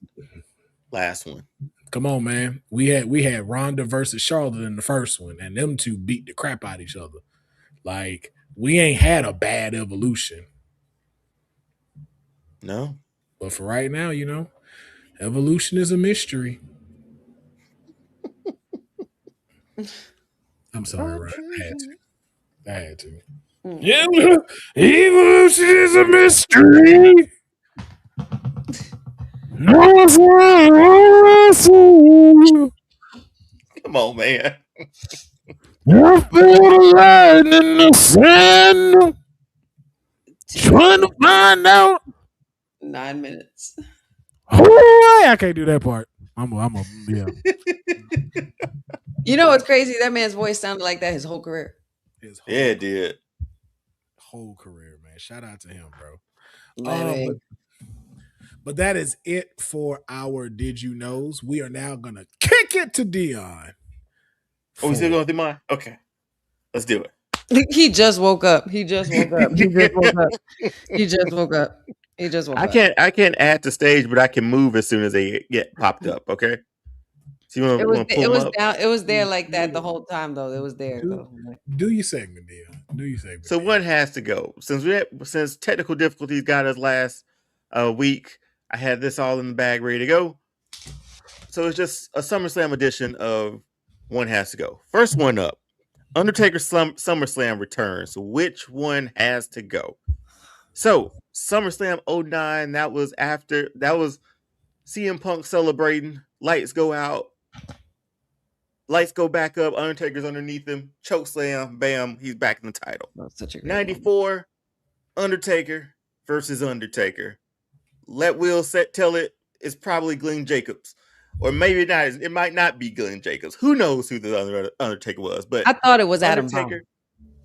one. Come on, man. We had Ronda versus Charlotte in the first one, and them two beat the crap out of each other. Like, we ain't had a bad Evolution. No. But for right now, Evolution is a mystery. I'm sorry, Ryan. I had to. Yeah, Evolution is a mystery. Come on, man. I feel the line in the sand, trying to find out. 9 minutes. I can't do that part. Yeah. You know what's crazy? That man's voice sounded like that his whole career. His Yeah, it did. whole career, man. Shout out to him, bro. Man, But that is it for our Did You Knows. We are now gonna kick it to Dion. Oh, we still going through mine? Okay. Let's do it. he just woke up. He just woke up. He just woke up. He just woke up. He just woke up. I can't add to stage, but I can move as soon as they get popped up. Okay. So you want to pull them up? Down. It was there like that the whole time though. It was there though. Do your segment, Dion. Do your segment. So one has to go. Since technical difficulties got us last week, I had this all in the bag ready to go. So it's just a SummerSlam edition of One Has to Go. First one up, Undertaker SummerSlam returns. Which one has to go? So SummerSlam 09, that was CM Punk celebrating. Lights go out. Lights go back up. Undertaker's underneath him. Choke slam. Bam. He's back in the title. That's such a great 94. Undertaker versus Undertaker. Let Will tell it. It's probably Glenn Jacobs. Or maybe not. It might not be Glenn Jacobs. Who knows who the other Undertaker was? But I thought it was Adam Undertaker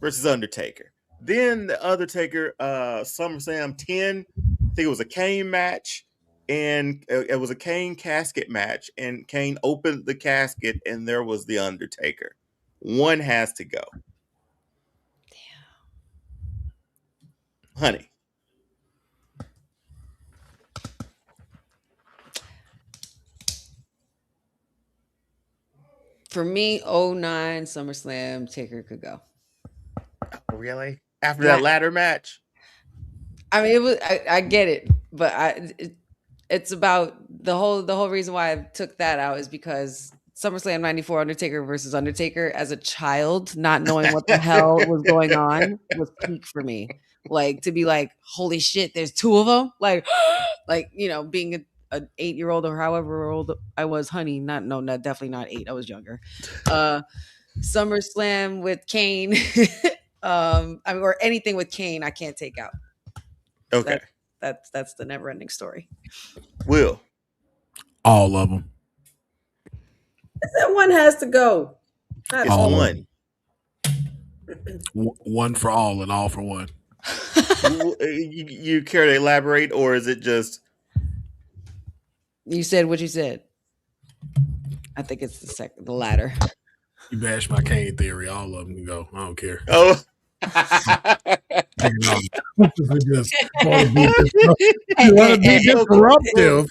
versus Undertaker. Then the Undertaker SummerSlam 10. I think it was a Kane match. And it was a Kane casket match, and Kane opened the casket, and there was the Undertaker. One has to go. Damn. Honey. For me, 09 SummerSlam, Taker could go. Oh, really? After that ladder match? I mean, it was. I get it, but it's about the whole reason why I took that out is because SummerSlam 94 Undertaker versus Undertaker as a child, not knowing what the hell was going on, was peak for me. Like to be like, holy shit, there's two of them. Like you know, being an 8-year-old or however old I was, honey. Not definitely not 8. I was younger. SummerSlam with Kane, I mean, or anything with Kane, I can't take out. Okay. That's the never ending story. Will. All of them. That one has to go. It's one. One for all and all for one. You care to elaborate, or is it just? You said what you said. I think it's the latter. You bash my Kane theory. All of them can go. I don't care. Oh. Disruptive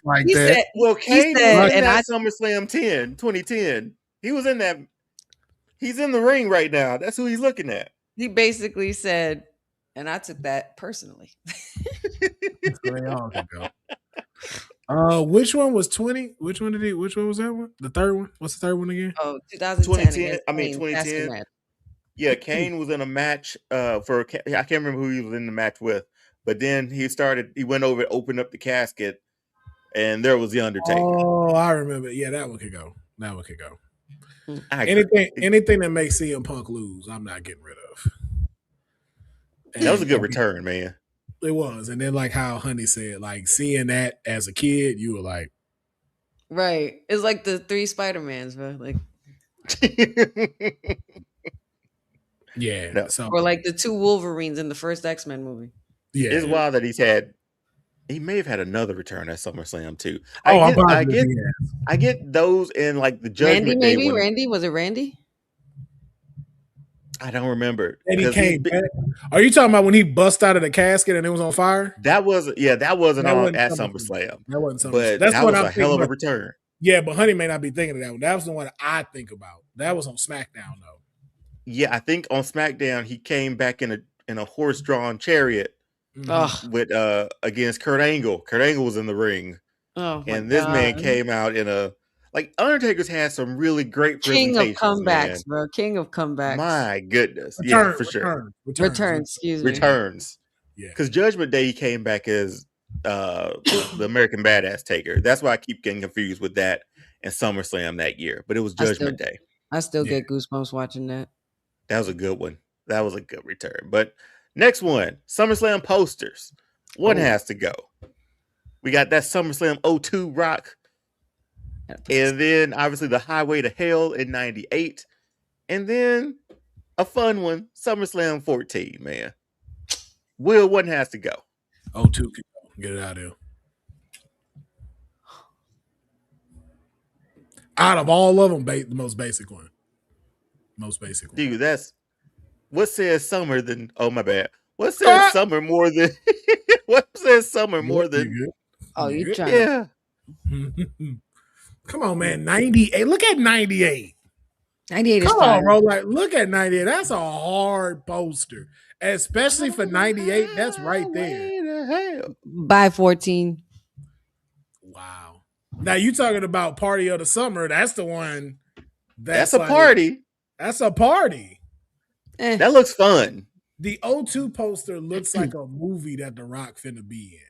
like that. Well, Kane was in that SummerSlam 2010. He was in that. He's in the ring right now. That's who he's looking at. He basically said, and I took that personally. They all can go. Which one was 20? Which one was that one? The third one? What's the third one again? Oh, 2010. 2010. Yeah, Kane was in a match I can't remember who he was in the match with, but then he went over and opened up the casket, and there was the Undertaker. Oh, I remember. Yeah, that one could go. Anything that makes CM Punk lose, I'm not getting rid of. That was a good return, man. It was. And then like how Honey said, like seeing that as a kid, you were like, right. It's like the 3 Spider-Mans, bro. Like yeah. No. Or like the 2 Wolverines in the first X-Men movie. Yeah. It's wild that he may have had another return at SummerSlam too. I get those in like the Judgment Day. Maybe Randy? Was it Randy? I don't remember. And he came back. Are you talking about when he bust out of the casket and it was on fire? That wasn't at SummerSlam. That wasn't SummerSlam. But that was a hell of a return. Yeah, but Honey may not be thinking of that one. That was the one I think about. That was on SmackDown though. Yeah, I think on SmackDown he came back in a horse-drawn chariot with against Kurt Angle. Kurt Angle was in the ring. Oh, and this man came out in a Undertaker's had some really great presentations. King of comebacks, bro. King of comebacks. My goodness. Yeah, for sure. Returns, excuse me. Returns. Yeah. Because Judgment Day he came back as the American Badass Taker. That's why I keep getting confused with that and SummerSlam that year. But it was Judgment Day. I still get goosebumps watching that. That was a good one. That was a good return. But next one, SummerSlam posters. One has to go. We got that SummerSlam 02 Rock. And then obviously the Highway to Hell in 98. And then a fun one, SummerSlam 14, man. Will, one has to go. 02 can go. Get it out of here. Out of all of them, the most basic one. Most basic one. Dude, that's what says summer than my bad. What says summer more than what says summer more than you trying yeah. Come on, man. 98. Look at 98. 98 is Come fine. on, bro. Like, look at 98. That's a hard poster. Especially for 98. That's right there. By 14. Wow. Now you talking about Party of the Summer. That's the one. That's a party. That's a party. That looks fun. The 02 poster looks like a movie that The Rock finna be in.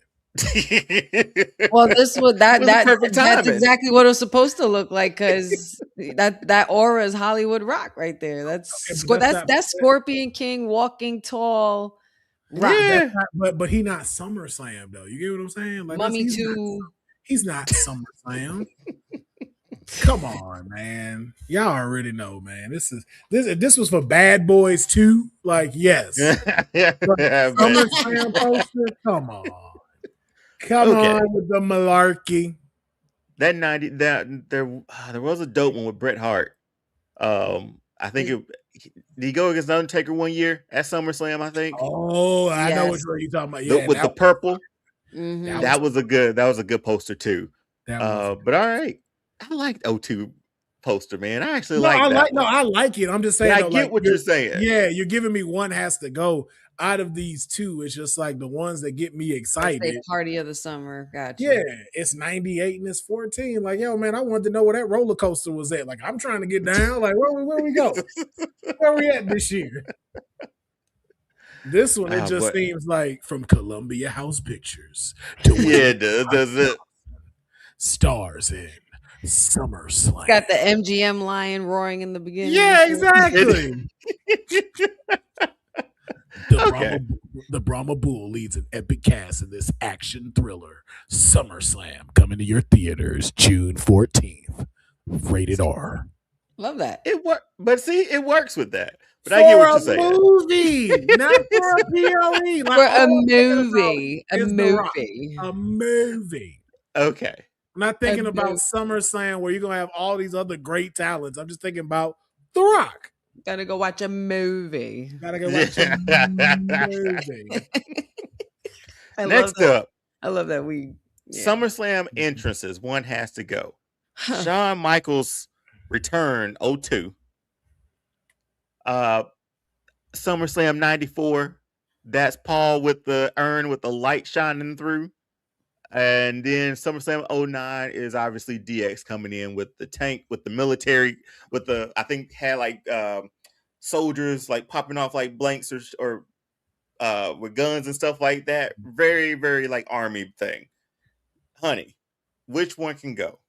Well, that's exactly what it was supposed to look like, because that aura is Hollywood Rock right there. That's Scorpion King walking tall. Rock. Yeah. But he not SummerSlam though. You get what I'm saying? Like, Mummy 2. He's not SummerSlam. Come on, man. Y'all already know, man. This was for Bad Boys 2. Like, yes. SummerSlam poster. Come on. Come on with the malarkey. That 90 there was a dope one with Bret Hart. I think did he go against Undertaker one year at SummerSlam, I think? Oh, I know what you're talking about. Yeah, with the purple. Mm-hmm. That was a good poster too. But all right. I like 02 poster, man. I actually like that. I like it. I'm just saying. I get what you're saying. Yeah, you're giving me one has to go. Out of these two, it's just like the ones that get me excited. Party of the Summer. Gotcha. Yeah, it's 98 and it's 14. Like, yo, man, I wanted to know where that roller coaster was at. Like, I'm trying to get down. Like, where we go? Where we at this year? This one, it just seems like from Columbia House Pictures. Does it? Stars in SummerSlam. Got the MGM lion roaring in the beginning. Yeah, exactly. The Brahma Bull leads an epic cast in this action thriller, SummerSlam, coming to your theaters June 14th. Rated R. Love that. But see, it works with that. But I get what you're saying. For a movie, not for a PLE. Like, for a movie. A movie. Okay. I'm not thinking about SummerSlam where you're going to have all these other great talents. I'm just thinking about The Rock. Gotta go watch a movie. Next up. I love that we SummerSlam entrances. One has to go. Shawn Michaels return 02. SummerSlam 94. That's Paul with the urn with the light shining through. And then SummerSlam 09 is obviously DX coming in with the tank, with the military, with the, I think had like soldiers like popping off like blanks or with guns and stuff like that. Very, very like army thing. Honey, which one can go?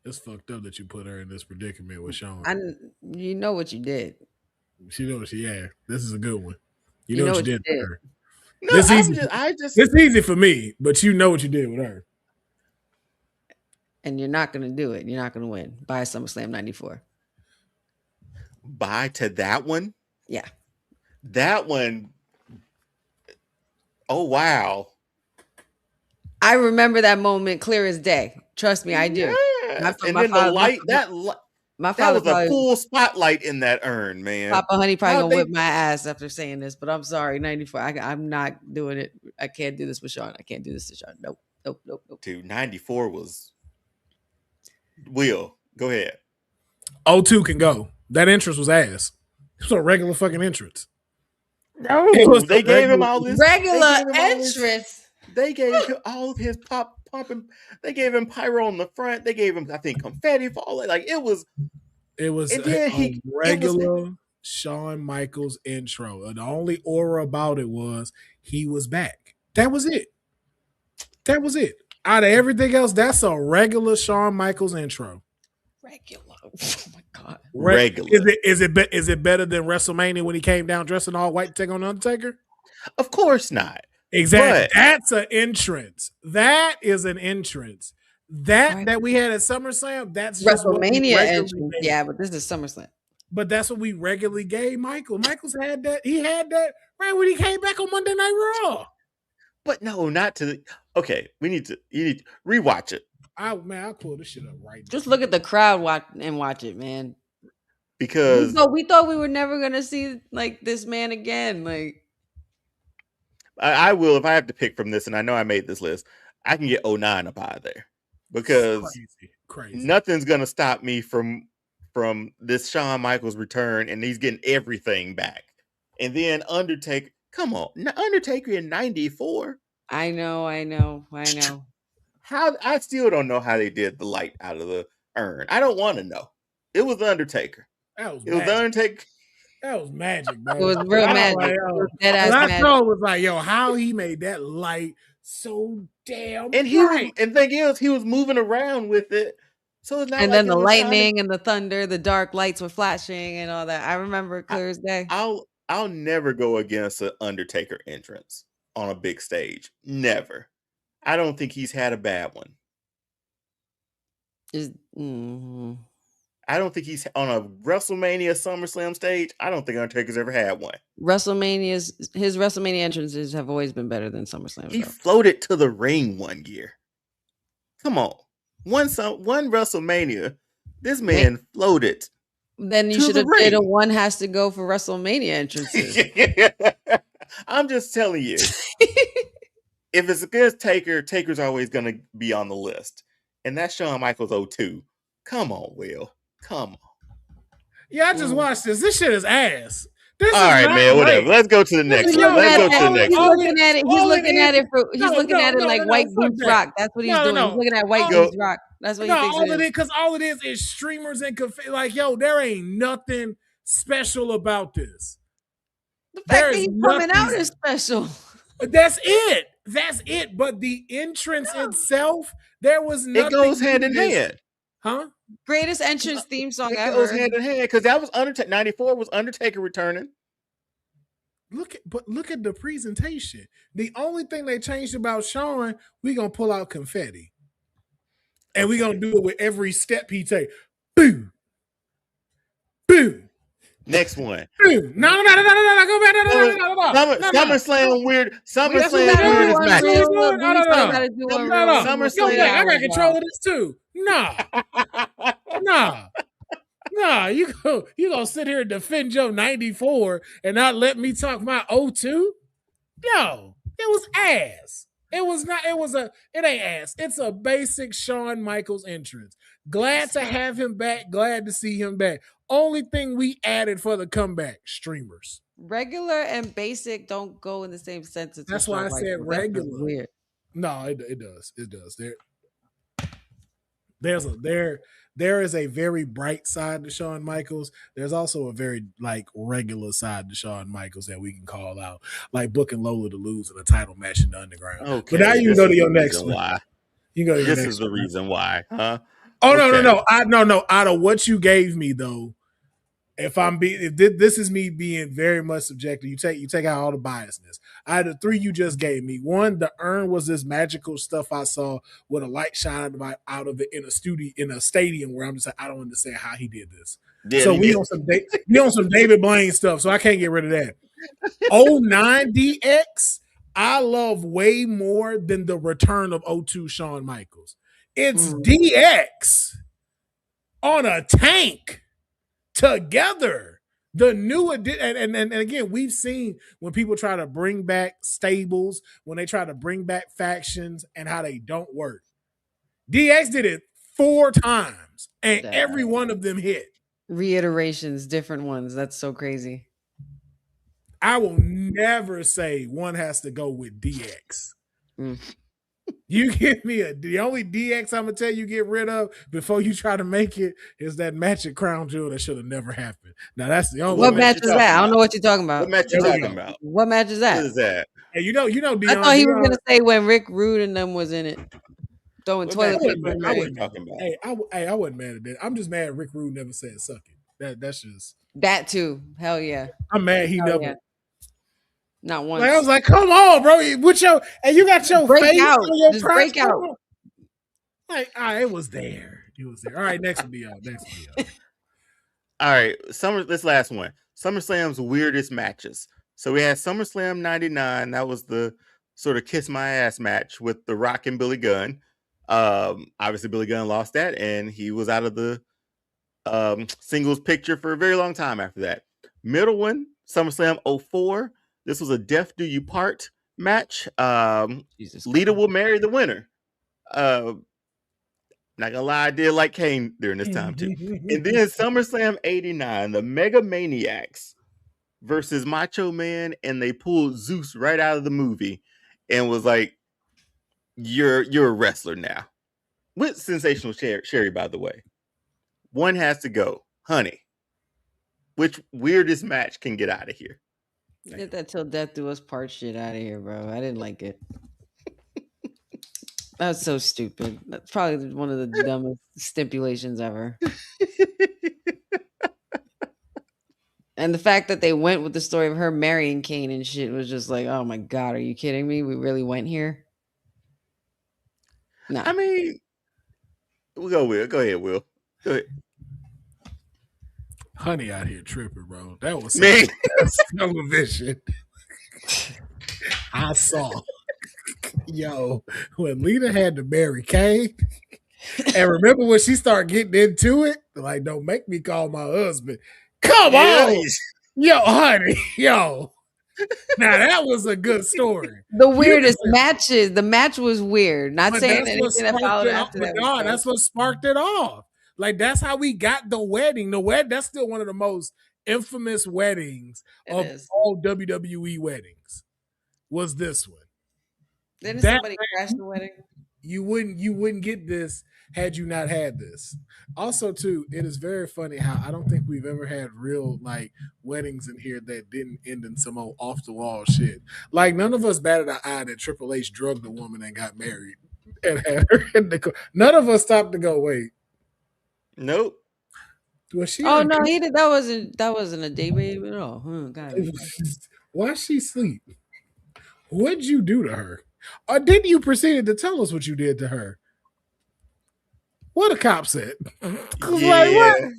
It's fucked up that you put her in this predicament with Shawn. You know what you did. She knows this is a good one. You know what you did to her. No, it's easy for me, but you know what you did with her. And you're not going to do it. You're not going to win. Buy SummerSlam 94. Buy to that one? Yeah. That one. Oh, wow. I remember that moment clear as day. Trust me, I do. Yeah. And then the light, my father was a full spotlight in that urn, man. Papa Honey probably gonna whip my ass after saying this, but I'm sorry, 94. I'm not doing it. I can't do this with Shawn. I can't do this to Shawn. Nope. Dude, 94 was. Will, go ahead. 02 can go. That entrance was ass. It was a regular fucking entrance. No, they gave him all this regular entrance. They gave him all of his popping. They gave him pyro on the front. They gave him, I think, confetti falling. Like it was a regular Shawn Michaels intro. The only aura about it was he was back. That was it. Out of everything else, that's a regular Shawn Michaels intro. Regular. Oh my God. Regular. Is it better than WrestleMania when he came down dressed in all white to take on Undertaker? Of course not. Exactly. But That's an entrance. That is an entrance. That we had at SummerSlam, that's just what we WrestleMania regularly entrance. gave. Yeah, but this is SummerSlam. But that's what we regularly gave Michael. Michael's had that. He had that right when he came back on Monday Night Raw. But no, not to. Okay, you need to rewatch it. I'll pull this shit up right now. Just look at the crowd watch it, man. Because we thought we were never gonna see like this man again. Like I will if I have to pick from this, and I know I made this list. I can get 09 up out of there because crazy. Nothing's gonna stop me from this Shawn Michaels return, and he's getting everything back. And then Undertaker, come on, Undertaker in '94. I know. How I still don't know how they did the light out of the urn. I don't want to know. It was Undertaker. That was Undertaker. That was magic, bro. It was real magic. I was like, yo, how he made that light so damn bright. And thing is, he was moving around with it. So it's not. And then the lightning and the thunder, the dark lights were flashing and all that. I remember it clear as day. I'll never go against an Undertaker entrance on a big stage. Never. I don't think he's had a bad one. I don't think he's on a WrestleMania SummerSlam stage. I don't think Undertaker's ever had one. His WrestleMania entrances have always been better than SummerSlam. He floated to the ring one year. Come on. One WrestleMania, this man floated. Then you should have said a one has to go for WrestleMania entrances. I'm just telling you. If it's against Taker, Taker's always going to be on the list. And that's Shawn Michaels 02. Come on, Will. Come on. Yeah, I just watched this. This shit is ass. All right, man. Whatever. Let's go to the next one. He's looking at it. He's looking at it like White Boots Rock. That's what he's doing. He's looking at White Boots Rock. That's what he thinks. Because all it is streamers and like, yo, there ain't nothing special about this. The fact that he's coming out is special. That's it. But the entrance itself, there was nothing. It goes hand in hand. Huh? Greatest entrance theme song ever. It goes hand in hand because that was Undertaker. 94 was Undertaker returning. Look at the presentation. The only thing they changed about Shawn, we gonna pull out confetti, and we gonna do it with every step he take. Boom, boom. Next one. Boom. No. Go back. No. SummerSlam weird. SummerSlam weird is matches. SummerSlam. I got control of this too. Nah. You gonna sit here and defend your 94 and not let me talk my 02? No, it was ass. It ain't ass. It's a basic Shawn Michaels entrance. Glad to have him back. Glad to see him back. Only thing we added for the comeback, streamers. Regular and basic don't go in the same sentence. That's why I said regular. That's weird. No, it does. It does. There is a very bright side to Shawn Michaels. There's also a very regular side to Shawn Michaels that we can call out, like booking Lola to lose in a title match in the Underground. Okay, but now you can go to your next one. Why? You go to your this next is the reason why, huh? Oh no! Out of what you gave me though, if this is me being very much subjective, you take out all the biasness. Out of the three you just gave me, one, the urn was this magical stuff I saw with a light shining out of it in a stadium where I'm just like, I don't understand how he did this. Yeah, so we on some David Blaine stuff, so I can't get rid of that. 09 DX, I love way more than the return of 02 Shawn Michaels. It's DX on a tank together. The new and again, we've seen when people try to bring back stables, when they try to bring back factions, and how they don't work. DX did it 4 times, and every one of them hit. Reiterations, different ones. That's so crazy. I will never say one has to go with DX. You give me the only DX I'm gonna tell you get rid of before you try to make it is that match at Crown Jewel that should have never happened. Now that's the only. What match is that? I don't know what you're talking about. What match you talking about? What match is that? What is that? Hey, you know. I thought he was gonna say when Rick Rude and them was in it, throwing toilet paper. I wasn't mad at that. I'm just mad Rick Rude never said suck it. That's just That too. Hell yeah. I'm mad he Hell never yeah. Not once. like I was like, come on, bro. With your and you got your Break face out. on your Just press. break out. Like, it was there. It was there. All right, next video. Next video. All right, this last one. SummerSlam's weirdest matches. So we had SummerSlam 99. That was the sort of kiss my ass match with The Rock and Billy Gunn. Obviously Billy Gunn lost that, and he was out of the singles picture for a very long time after that. Middle one, SummerSlam 04. This was a Death Do You Part match. Lita will marry the winner. Not gonna lie, I did like Kane during this time too. And then SummerSlam 89, the Mega Maniacs versus Macho Man, and they pulled Zeus right out of the movie and was like, You're a wrestler now. With Sensational Sherry, by the way. One has to go. Honey, which weirdest match can get out of here? Get that till death do us part shit out of here, bro. I didn't like it. That's so stupid. That's probably one of the dumbest stipulations ever. And the fact that they went with the story of her marrying Kane and shit was just like, oh my God, are you kidding me? We really went here? No. I mean, we'll go, Will. Go ahead, Will. Go ahead. Honey out here tripping, bro. That was Man. television. I saw. Yo, when Lita had to marry Kane, and remember when she started getting into it? Like, don't make me call my husband. Come on. Yo, honey. Yo. Now that was a good story. The weirdest matches. The match was weird. Not But saying that's anything what that followed sparked it after off. that. But God, that's what sparked it off. Like, that's how we got the wedding. That's still one of the most infamous weddings of all WWE weddings. Was this one? Didn't somebody crash the wedding? You wouldn't get this had you not had this. Also, too, it is very funny how I don't think we've ever had real like weddings in here that didn't end in some old off the wall shit. Like none of us batted an eye that Triple H drugged a woman and got married and had her in the. None of us stopped to go wait. Nope. Was she? Oh no, he did. That wasn't a day babe at all. God. Why she sleep? What'd you do to her? Or didn't you proceed to tell us what you did to her? What a cop said. Yeah. Like,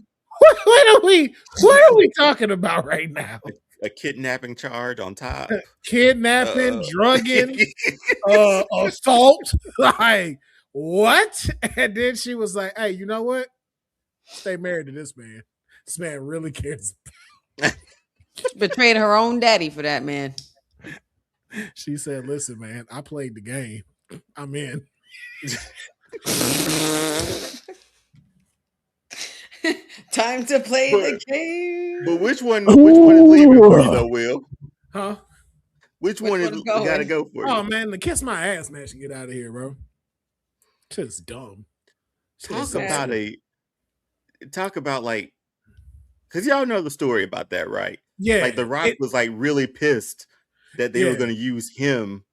what are we talking about right now? A kidnapping charge on top. Kidnapping, drugging, assault. Like, what? And then she was like, hey, you know what? Stay married to this man. This man really cares. Betrayed her own daddy for that, man. She said, listen, man, I played the game. I'm in. Time to play the game. But which one is leaving for you though, Will? Huh? Which one is gotta go for you? Oh man, the kiss my ass match and get out of here, bro. Just dumb. Talk about like, because y'all know the story about that, right? Yeah. Like The Rock was like really pissed that they were going to use him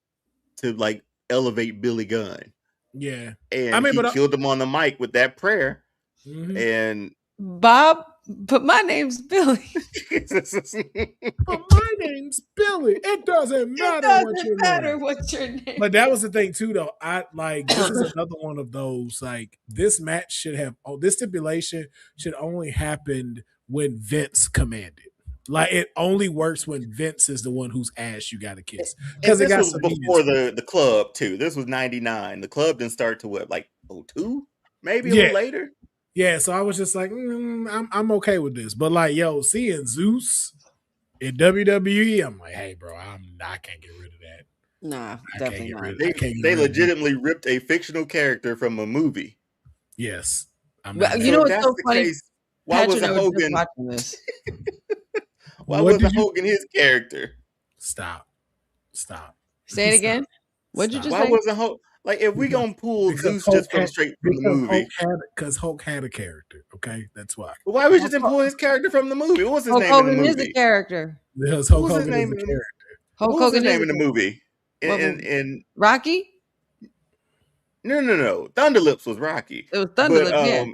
to like elevate Billy Gunn. Yeah. And he killed him on the mic with that prayer. Mm-hmm. And Bob, but my name's Billy. But my name's Billy. It doesn't matter what's your name. But that was the thing too, though. This is another one of those. Like this match should have. This stipulation should only happen when Vince commanded. Like it only works when Vince is the one whose ass you got to kiss. Because it was before the club too. This was 99. The club didn't start to what, like 02? Maybe a little later. Yeah, so I was just like, I'm okay with this. But like, yo, seeing Zeus in WWE, I'm like, hey, bro, I can't get rid of that. Nah, definitely not. They legitimately ripped a fictional character from a movie. Yes. You know what's so funny? Why was Hogan watching this? Why wasn't Hogan his character? Stop. Say it again. What'd you just say? Why wasn't Hogan? Like, if we gonna pull Zeus just from straight from the movie, because Hulk had a character. Okay, that's why. Well, why would you just pull his character from the movie? What was his name in the movie? Hogan is a character. Because Hulk Hogan is a character. What was his name in the movie? In Rocky? No. Thunderlips was Rocky. It was Thunderlips. Yeah.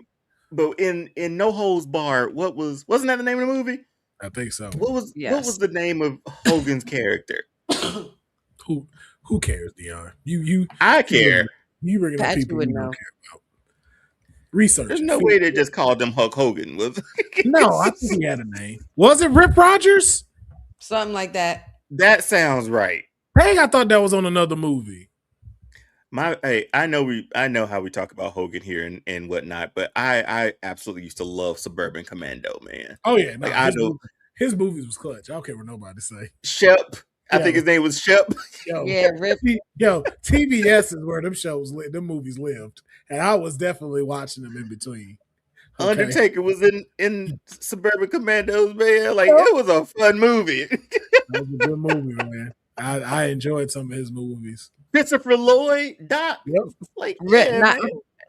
But in No Holds Barred, wasn't that the name of the movie? I think so. What was Yes. the name of Hogan's character? Who cares, Dion? You I care. You bringing up Pat, you people would you know. don't care about. Research. There's it. no way they just called him Hulk Hogan. No, I think he had a name. Was it Rip Rogers? Something like that. That sounds right. Dang, I thought that was on another movie. I know how we talk about Hogan here and whatnot, but I absolutely used to love Suburban Commando, man. Oh yeah, like I know his movies was clutch. I don't care what nobody say. Shep, I think his name was Shep. Yeah, Rip. TBS is where them movies lived, and I was definitely watching them in between. Okay. Undertaker was in Suburban Commandos, man. Like it was a fun movie. That was a good movie, man. I enjoyed some of his movies. Christopher Lloyd, Doc. Yep. Like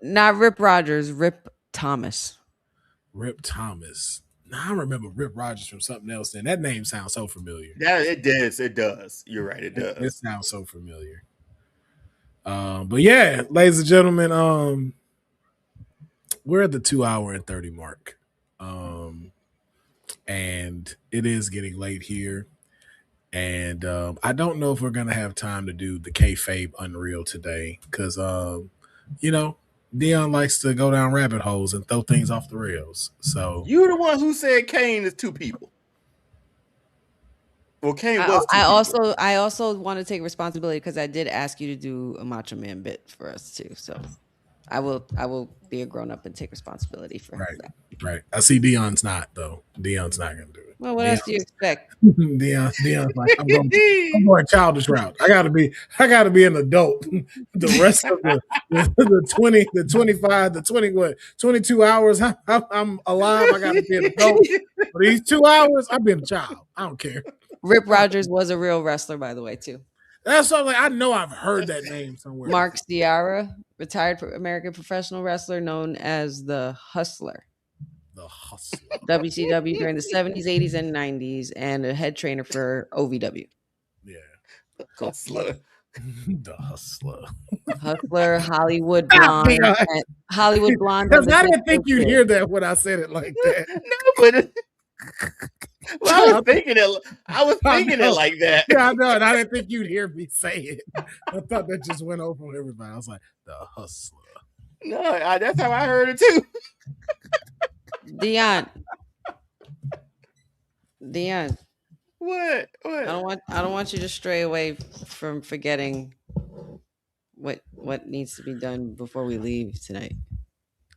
not Rip Rogers, Rip Thomas. Rip Thomas. Now, I remember Rip Rogers from something else, and that name sounds so familiar. Yeah, it does. It does. You're right. It does. It sounds so familiar. But yeah, ladies and gentlemen, we're at the 2 hour and 30 mark. And it is getting late here. And I don't know if we're gonna have time to do the Kayfabe Unreal today, because Dion likes to go down rabbit holes and throw things off the rails. So you're the one who said Kane is two people. Well, Kane was. I also want to take responsibility because I did ask you to do a Macho Man bit for us too. So I will be a grown up and take responsibility for that. Right. I see Dion's not though. Dion's not gonna do it. Well, what else do you expect? Dion's like, I'm going childish route. I gotta be an adult. The rest of the 20, the 25, the 20 what 22 hours I'm alive. I gotta be an adult. For these 2 hours, I've been a child. I don't care. Rip Rogers was a real wrestler, by the way, too. That's something I know I've heard that name somewhere. Mark Sierra, retired American professional wrestler known as the Hustler. The Hustler. WCW during the 70s, 80s, and 90s, and a head trainer for OVW. Yeah. The Hustler. The Hustler. Hustler, Hollywood Blonde. Hollywood Blonde. Because I didn't think you'd hear that when I said it like that. No, but well, I was thinking it like that. Yeah, I know, and I didn't think you'd hear me say it. I thought that just went over on everybody. I was like, the Hustler. No, that's how I heard it too. Dion. What? I don't want you to stray away from forgetting what needs to be done before we leave tonight.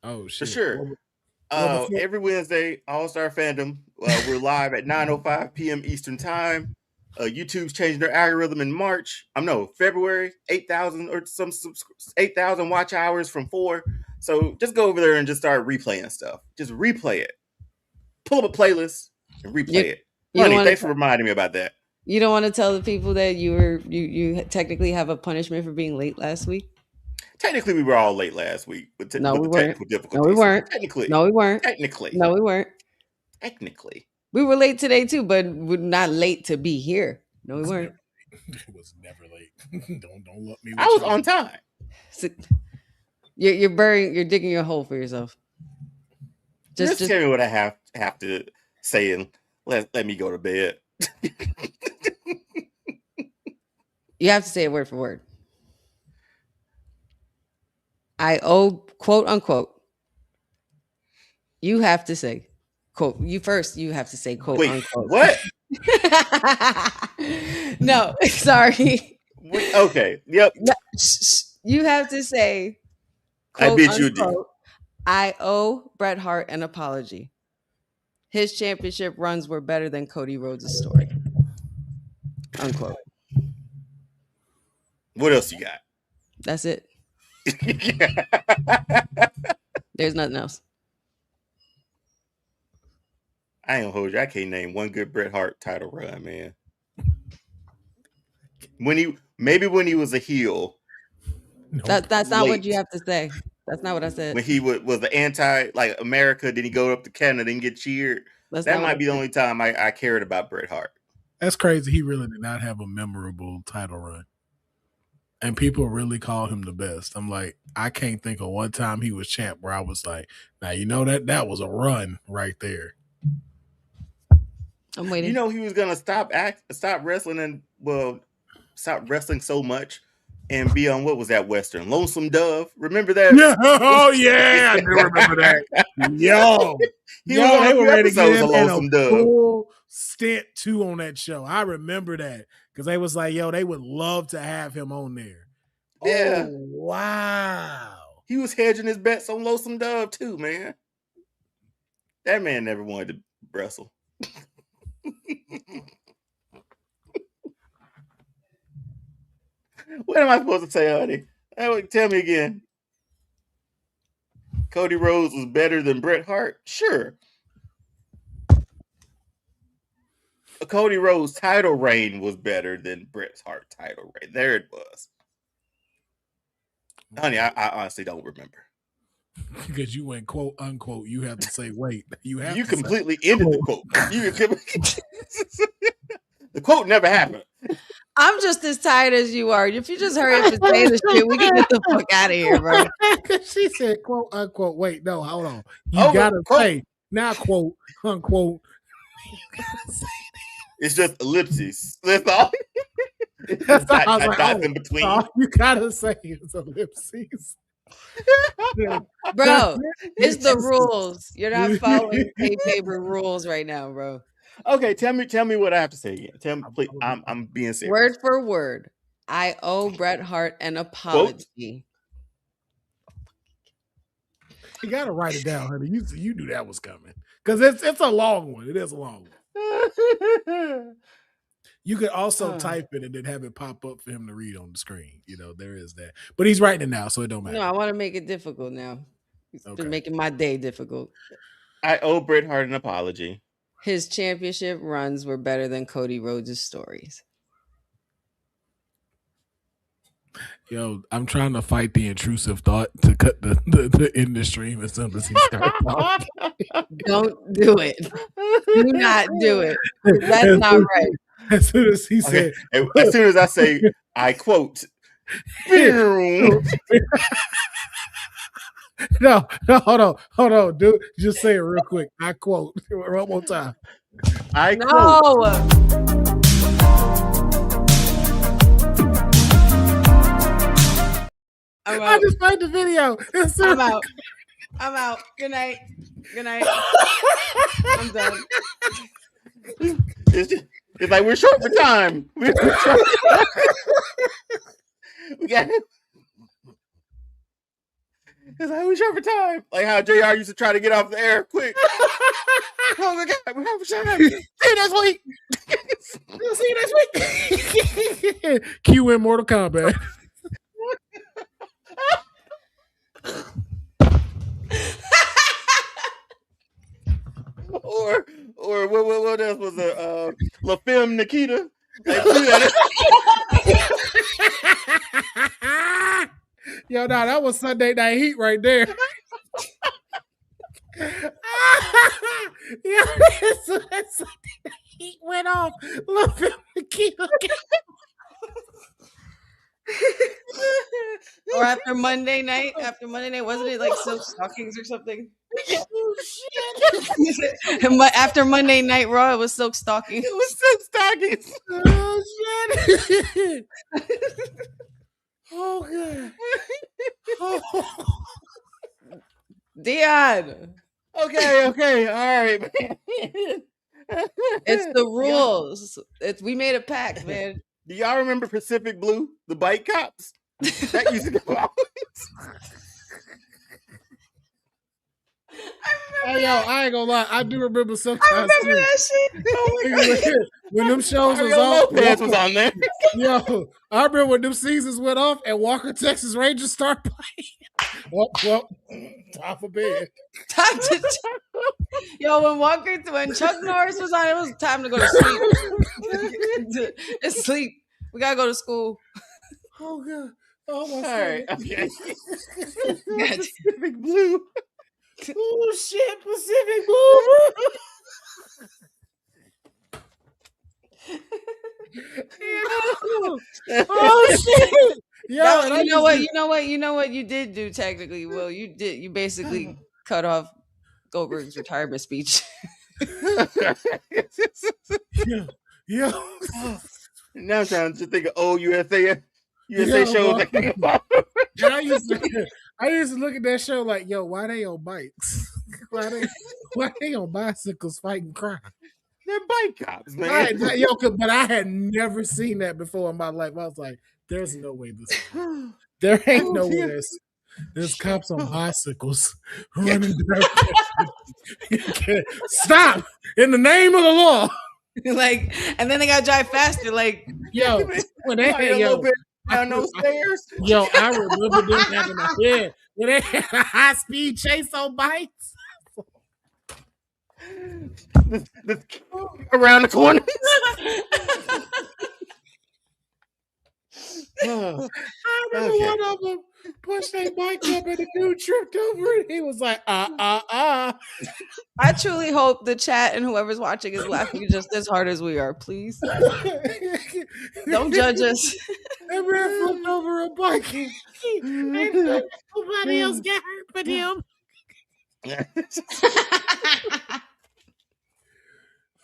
Oh shit. For sure. Every Wednesday, All Star Fandom. We're live at 9:05 p.m. Eastern Time. YouTube's changing their algorithm in February. 8,000 or 8,000 watch hours from 4. So just go over there and just start replaying stuff. Just replay it. Pull up a playlist and replay it. Honey, thanks for reminding me about that. You don't want to tell the people that you technically have a punishment for being late last week? Technically, we were all late last week. With we weren't. Technical difficulties. No, we weren't. Technically. No, we weren't. Technically. No, we weren't. Technically. We were late today too, but we're not late to be here. No, we weren't. It was never late. Don't let me. I was on time. So, you're digging your hole for yourself. Just tell me what I have to say and let me go to bed. You have to say it word for word. I owe, quote unquote. You have to say, quote. You have to say, quote unquote. What? No, sorry. Okay. Yep. You have to say, quote, I bet you did. I owe Bret Hart an apology. His championship runs were better than Cody Rhodes' story. Unquote. What else you got? That's it. There's nothing else. I ain't gonna hold you. I can't name one good Bret Hart title run, man. When he was a heel. That's not what you have to say. That's not what I said. When he was the anti America, then he go up to Canada and get cheered. That might be the only time I cared about Bret Hart. That's crazy. He really did not have a memorable title run. And people really call him the best. I'm like, I can't think of one time he was champ where I was like, now you know that was a run right there. I'm waiting. You know he was gonna stop wrestling and stop wrestling so much and be on what was that Western? Lonesome Dove. Remember that? Yeah. Oh yeah, I do remember that. Yo, he was on they a were few ready to episodes give of him a Lonesome Dove. full stint too on that show. I remember that because they was like, yo, they would love to have him on there. Yeah. Oh, wow. He was hedging his bets on Lonesome Dove too, man. That man never wanted to wrestle. What am I supposed to say, honey? Tell me again. Cody Rhodes was better than Bret Hart? Sure. Cody Rhodes' title reign was better than Bret Hart's title reign. There it was. Honey, I honestly don't remember. Because you went quote unquote, you have to say wait. You completely ended the quote. The quote never happened. I'm just as tired as you are. If you just hurry up and say the shit, we can get the fuck out of here, bro. She said quote unquote. Wait, no, hold on. You gotta say now quote unquote. It's just ellipses. That's all. That's all. I was like, in between. All you gotta say is ellipses. Bro, it's the rules. You're not following Kayfabe rules right now, bro. Okay, tell me what I have to say again. Tell me, please. I'm being serious. Word for word, I owe Bret Hart an apology. You gotta write it down, honey. You knew that was coming because it's a long one. It is a long one. You could also type it and then have it pop up for him to read on the screen. You know, there is that. But he's writing it now, so it don't matter. No, I want to make it difficult now. He's been making my day difficult. I owe Bret Hart an apology. His championship runs were better than Cody Rhodes' stories. Yo, I'm trying to fight the intrusive thought to cut the end the stream as soon as he starts talking. Don't do it. Do not do it. That's not right. As soon as he said, as soon as I say, I quote. No, hold on, dude. Just say it real quick. I quote one more time. I quote. I just played the video. I'm out. Good night. I'm done. It's like we're short for time. We got it. It's like we're short for time. Like how JR used to try to get off the air quick. Oh my God, we're having time. See you next week. See you next week. Q in Mortal Kombat. or what else was there? La Femme Nikita. Yo, no, that was Sunday Night Heat right there. Yeah, so that Sunday Night Heat went off. La Femme Nikita. Or after Monday night, wasn't it like Silk Stockings or something? Oh shit! After Monday Night Raw, it was Silk Stockings. It was Silk Stockings. Oh shit! Oh god! Oh. Dion. Okay, all right, man. It's the rules. We made a pact, man. Do y'all remember Pacific Blue, the bike cops? That used to go out. Hey, yo, I ain't gonna lie. I do remember sometimes. I remember that shit. Oh my God. When them shows Mario was Lopez was on there. Yo, I remember when them seasons went off and Walker, Texas Rangers start playing. Well, time for bed. Time to Yo, when Chuck Norris was on, it was time to go to sleep. It's sleep. We gotta go to school. Oh god. Oh my god. All right. Okay. Pacific Blue. Oh shit, Pacific Blue. Oh shit. Yo, and you know what you did do technically. Well, you basically cut off Goldberg's retirement speech. Yo. Now I'm trying to think of old USA Yo, shows that came out. And I used to look at that show like, yo, why they on bikes? why they on bicycles fighting crime? They're bike cops, man. But I had never seen that before in my life. I was like, there's no way this. There ain't no way there's cops on bicycles running down. Stop in the name of the law. Like, and then they gotta drive faster. Like, yo, when they had down those stairs. Yo, I remember them having when they had a high speed chase on bikes. Around the corner. I remember one of them pushed their bike up and the dude tripped over it. He was like, I truly hope the chat and whoever's watching is laughing just as hard as we are. Please don't judge us. That man flipped over a bike. And nobody else got hurt but him.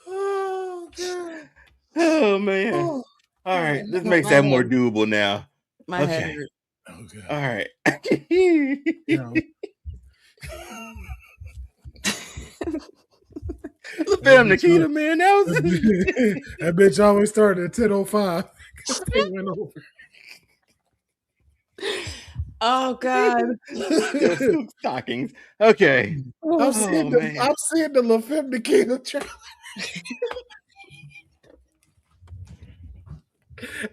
Oh God. Oh man. Oh. All right, this makes that more doable now. My head hurt. Okay. All right. Look at him, Nikita, man. That bitch always started at 10:05. They went over. Oh God. Stockings. Okay. I'm seeing the LaFemme Nikita trailer.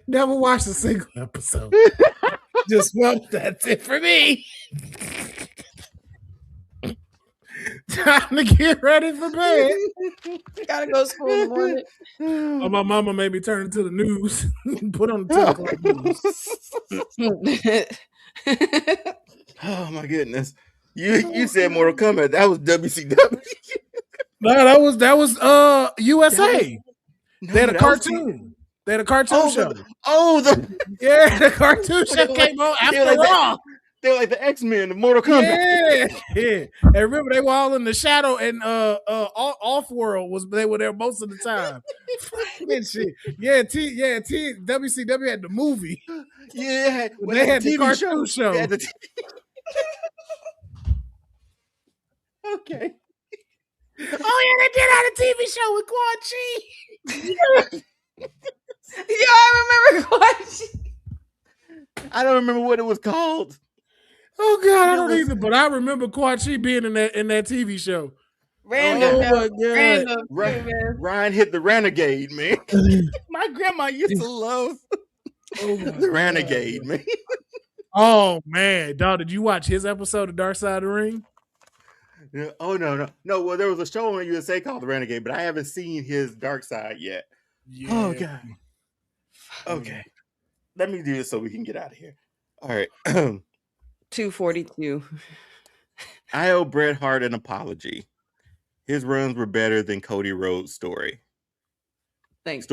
Never watched a single episode. Just well, that's it for me. Time to get ready for bed. Gotta go to school in the morning. Oh, my mama made me turn into the news. Put on the 10 o'clock news. Oh my goodness. You said Mortal Kombat. That was WCW. No, that was USA. They had a cartoon. They had a cartoon show. The cartoon show came on after Raw. They were like the X-Men, the Mortal Kombat. Yeah. And remember, they were all in the shadow, and Off-World they were there most of the time. Shit. WCW had the movie. Yeah, they had the cartoon show. Okay. Oh yeah, they did have a TV show with Quan Chi. Yeah, I remember Quan Chi. I don't remember what it was called. Oh God, I don't either. But I remember Quan Chi being in that TV show. Random. Ryan hit the renegade, man. My grandma used to love the renegade, man. Oh man, dog! Did you watch his episode of Dark Side of the Ring? Yeah. Oh no. Well, there was a show on USA called The Renegade, but I haven't seen his Dark Side yet. Yeah. Oh God. Okay, let me do this so we can get out of here. All right. 242. I owe Bret Hart an apology. His runs were better than Cody Rhodes' stories. That's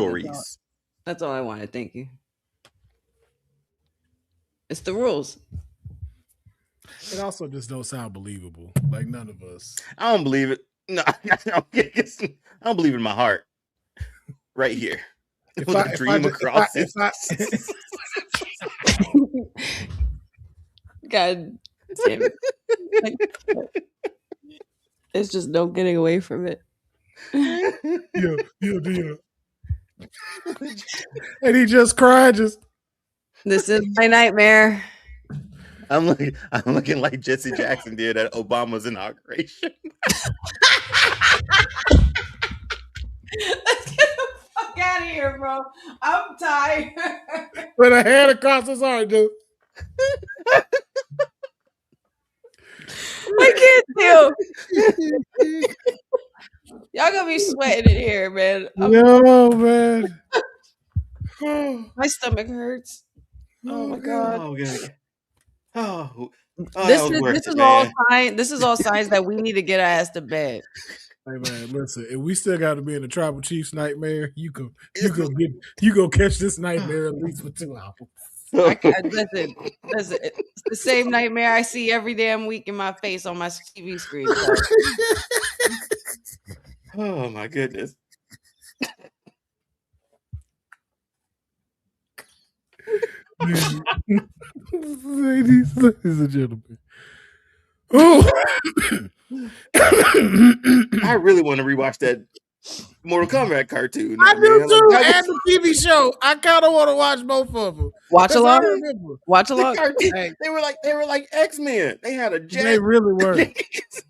all I wanted. Thank you. It's the rules. It also just don't sound believable. Like none of us. I don't believe it. No, I don't believe it in my heart. Right here. God damn it. It's just no getting away from it. Yeah. And he just cried. This is my nightmare. I'm looking like Jesse Jackson did at Obama's inauguration. Let's get the fuck out of here, bro. I'm tired. With a hand across his heart, dude. I can't do. Y'all gonna be sweating in here, man. Yo, man. My stomach hurts. Oh my God. Oh, God. Oh, this is all signs that we need to get our ass to bed. Hey man, listen. If we still got to be in the Tribal Chief's nightmare, you go catch this nightmare at least for 2 hours. Listen, it's the same nightmare I see every damn week in my face on my TV screen. So. Oh my goodness. Ladies and gentlemen. Oh, I really want to rewatch that Mortal Kombat cartoon. I now, do man. too, Like, that and the TV show. I kind of want to watch both of them. Watch Because I along. remember Watch the along. cartoon, Hey. they were like X-Men. They had a jet. they really were.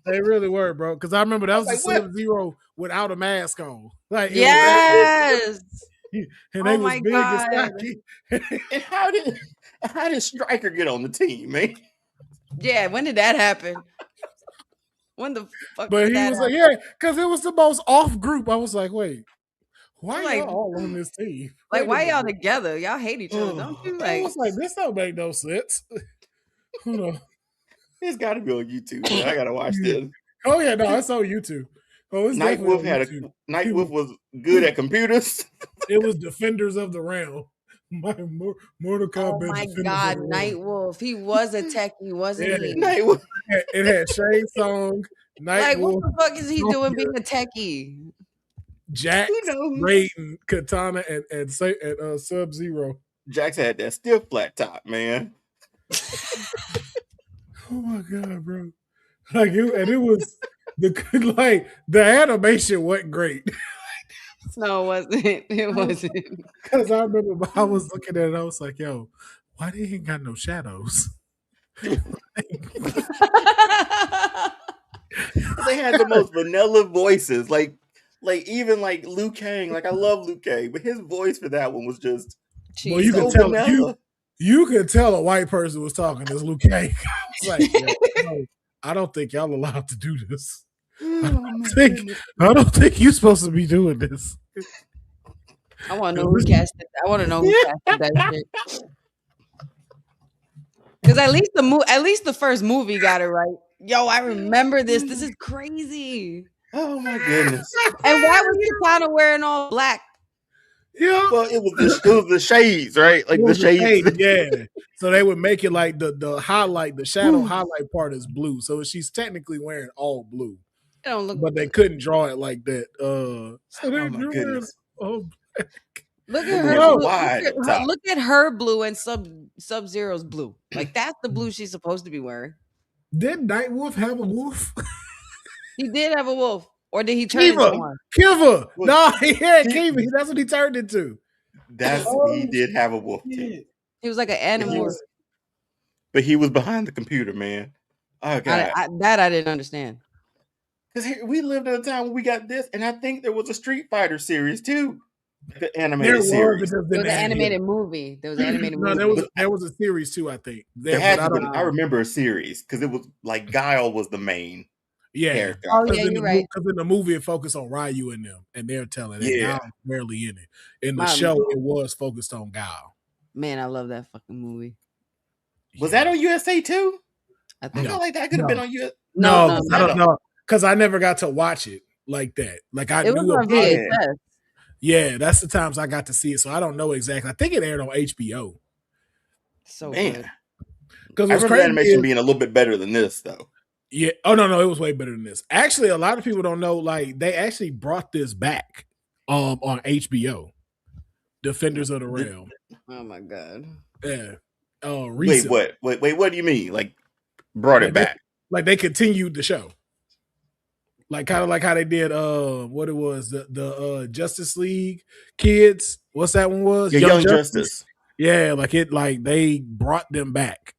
They really were, bro. Because I remember that was Like, the Sub-Zero without a mask on. Like, it Yes. was, and they Oh was my big God. and stocky. And how did Stryker get on the team, man? Yeah. When did that happen? When the fuck? But did he that was happen? like, yeah, because it was the most off group. I was like, wait, why Like- y'all all on this team? Like, Wait a why y'all minute. together? Y'all hate each other, don't you? I Like, was like, this don't make no sense. Hold on. It's got to be on YouTube. Man. I gotta watch this. Oh yeah, no, it's on YouTube. Oh, it's Night Wolf definitely on YouTube. Night Wolf was good at computers. It was Defenders of the Realm. Mortal Kombat. oh my Defenders God, of the Night Realm. Wolf. He was a techie, wasn't Yeah. he? Night Wolf. It had Shane Song, Night Like, Wolf, what the fuck is he doing being a techie? Jax, Who knows? Raiden, Katana, and Sub-Zero. Jax had that stiff flat top, man. Oh my God, bro! Like it was the animation wasn't great. No, it wasn't. It wasn't. Because I remember I was looking at it, I was like, yo, why they ain't got no shadows? They had the most vanilla voices, like even like Liu Kang. Like I love Liu Kang, but his voice for that one was just Well, you so could tell vanilla. you could tell a white person was talking as Liu Kang. I was like, no, I don't think y'all allowed to do this. I don't think you're supposed to be doing this. I want to know who casted. I want to know who casted that shit. Because at least the first movie got it right. Yo, I remember this. This is crazy. Oh my goodness! And why was Katana wearing all black? Yeah. Well, it was the shades, right? Like It the was shades. yeah. So they would make it like the highlight, the shadow highlight part is blue. So she's technically wearing all blue. It don't look. But they couldn't draw it like that. So they Oh my goodness! all Look at It her. was Blue. wide up top. Look at her blue and Sub-Zero's blue. Like that's the blue she's supposed to be wearing. Did Night Wolf have a wolf? He did have a wolf, or did he turn into one? Kiva. Well, No, he had he- Kiva. That's what he turned into. He did have a wolf too. He was like an animal. But he was behind the computer, man. Oh God! I didn't understand. Because we lived in a time when we got this, and I think there was a Street Fighter series too. The There animated was, series. but There was an animated movie. There was an animated No, movie. there was a series too, I think. There had to been, I remember a series because it was like Guile was the main character. Oh yeah, you're right. Because in the movie it focused on Ryu and them, and they're telling it. Yeah. Guile was barely in it. In the show, it was focused on Guile. Man, I love that fucking movie. Was that on USA too? I I think feel like that could have been on USA. No, I don't know. Because I never got to watch it like that. Like I it knew was on about it. VHS. Yeah, that's the times I got to see it. So I don't know exactly. I think it aired on HBO. So Man. good. Because I remember the animation being a little bit better than this though. Yeah. Oh no, it was way better than this. Actually, a lot of people don't know. Like they actually brought this back on HBO. Defenders of the Realm. Oh my God. Yeah. Wait, what? Wait, what do you mean? Like brought it back? Like they continued the show. Like kind of like how they did what it was, the Justice League kids. What's that one was? Young Justice. Yeah, like they brought them back.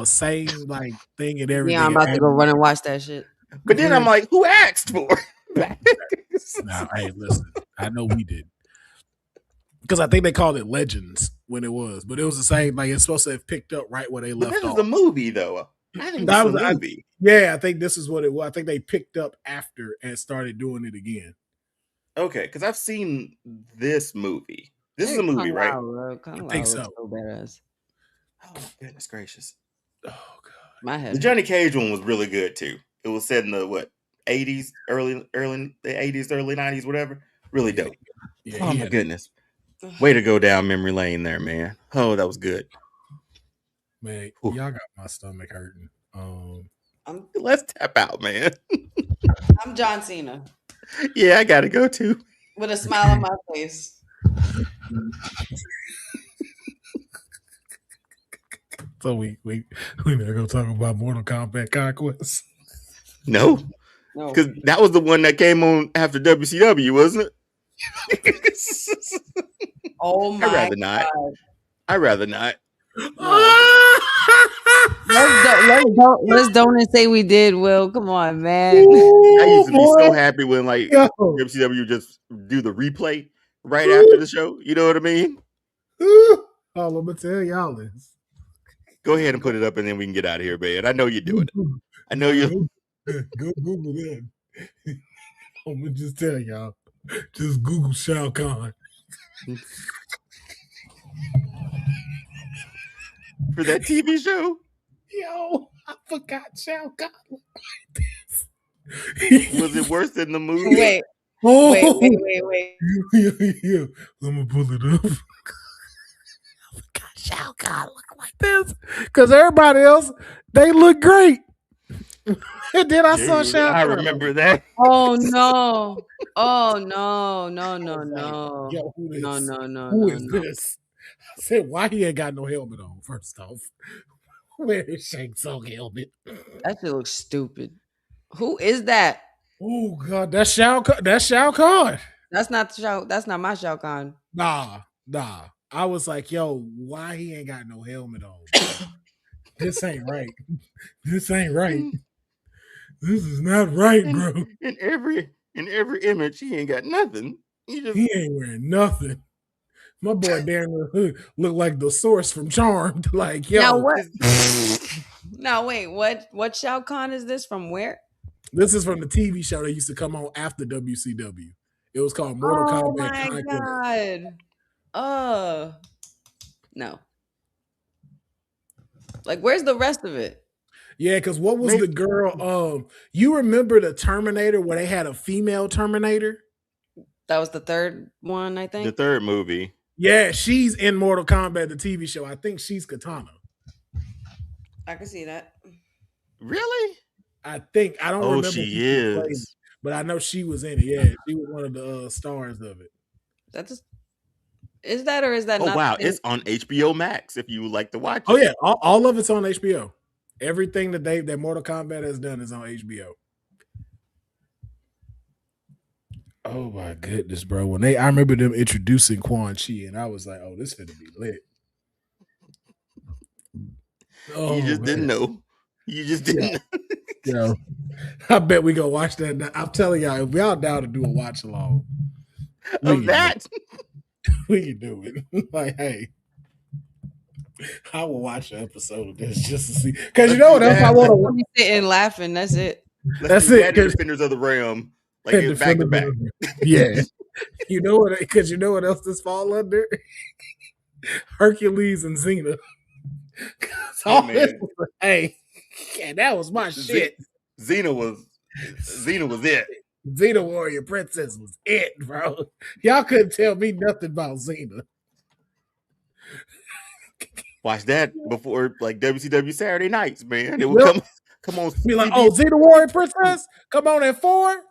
Same like thing and everything. Yeah, I'm about to go run and watch that shit. But then I'm like, who asked for it? Nah, hey, listen, I know we did. Because I think they called it Legends when it was, but it was the same. Like it's supposed to have picked up right where they left off. This is a movie, though. I think That this was is a movie. I think this is what it was. I think they picked up after and started doing it again. Okay, because I've seen this movie. This is a movie, right? I think so. So badass. Oh goodness gracious! Oh god, my head. The Johnny Cage one was really good too. It was set in the 80s, early the 80s, early 90s, whatever. Really dope. Yeah, oh my goodness! Way to go down memory lane there, man. Oh, that was good. Man, Whew. y'all got my stomach hurting. Let's tap out, man. I'm John Cena Yeah, I gotta go too. with a smile on my face. So we not gonna talk about Mortal Kombat Conquest. No, No. because that was the one that came on after WCW, wasn't it? Oh my I'd rather not. God. I'd rather not. No. Let's don't say we did, Will. Come on, man. I used to be so boy. happy when like Yo. WCW just do the replay right after the show. You know what I mean? Oh, I'm gonna tell y'all this. Go ahead and put it up, and then we can get out of here, man. I know you're doing it. I know you. Go Google that. I'm gonna just tell y'all. Just Google Shao Kahn. For that TV show. Yo, I forgot Shao Kahn. Was it worse than the movie? Wait. Oh, Wait. Yeah. I'm gonna pull it up. I forgot Shao Kahn look like this. Because everybody else, they look great. And then I saw Dude, Shao Kahn. I remember that. Oh no. Oh no. Yo, who this? No. Who is this? I said, why he ain't got no helmet on, first off? Where is Shang Tsung helmet? That shit looks stupid. Who is that? Oh God, that's Shao Kahn. That's Shao Kahn. That's not my Shao Kahn. Nah. I was like, yo, why he ain't got no helmet on? This ain't right. This ain't right. This is not right, bro. In every image, he ain't got nothing. He ain't wearing nothing. My boy Daniel Hood looked like the source from Charmed. Like, yo. Now what? Now wait, what Shao Kahn is this from? Where? This is from the TV show that used to come on after WCW. It was called Mortal Kombat Conquest. God. No. Like, where's the rest of it? Yeah, because what was the girl? You remember the Terminator where they had a female Terminator? That was the third one, I think. The third movie. Yeah, she's in Mortal Kombat, the TV show. I think she's Katana. I can see that. Really? I think. I don't remember. She is. But I know she was in it. Yeah, she was one of the stars of it. Is that or is that not? Oh, wow. It's on HBO Max if you would like to watch it. Oh, yeah. All of it's on HBO. Everything that Mortal Kombat has done is on HBO. Oh my goodness, bro! I remember them introducing Quan Chi, and I was like, "Oh, this finna be lit." Oh, you just didn't know. You just didn't. Yeah. I bet we gonna watch that. I'm telling y'all, if y'all down to do a watch along of that, we can do it. Like, hey, I will watch an episode of this just to see. Because you know what else I want to sit and laughing. That's it. That's it. Defenders of the Realm. Like back to back. Yeah. You know what? Because you know what else this fall under? Hercules and Xena. Oh, man. Hey, yeah, that was my shit. Xena was it. Xena Warrior Princess was it, bro. Y'all couldn't tell me nothing about Xena. Watch that before like WCW Saturday nights, man. It would come on. Be like, oh, Xena Warrior Princess, come on at 4.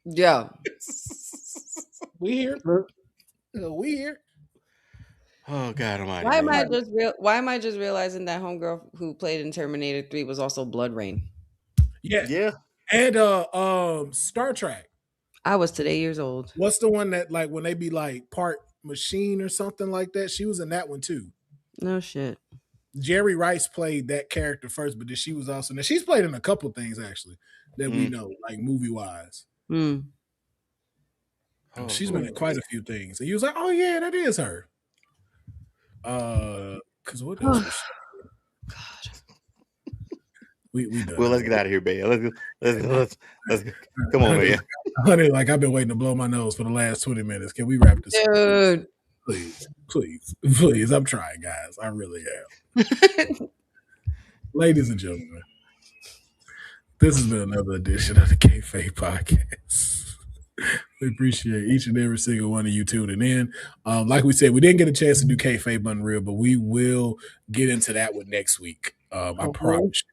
Yeah. We here. We here. Oh God Almighty! Why am I just realizing that homegirl who played in Terminator 3 was also Blood Rain? Yeah. And Star Trek. I was today years old. What's the one that like when they be like part machine or something like that? She was in that one too. No shit. Jerry Rice played that character first, but then she was also now she's played in a couple things actually that we know, like movie wise. Mm. Oh, she's been in quite a few things. And you was like, oh yeah, that is her. Because what else? God. We done. Well, let's get out of here, babe. Let's go. Come on, man. Honey, like I've been waiting to blow my nose for the last 20 minutes. Can we wrap this up? Please. I'm trying, guys. I really am. Ladies and gentlemen, this has been another edition of the Kayfabe Podcast. We appreciate each and every single one of you tuning in. Like we said, we didn't get a chance to do Kayfabe Unreal, but we will get into that one next week. I promise.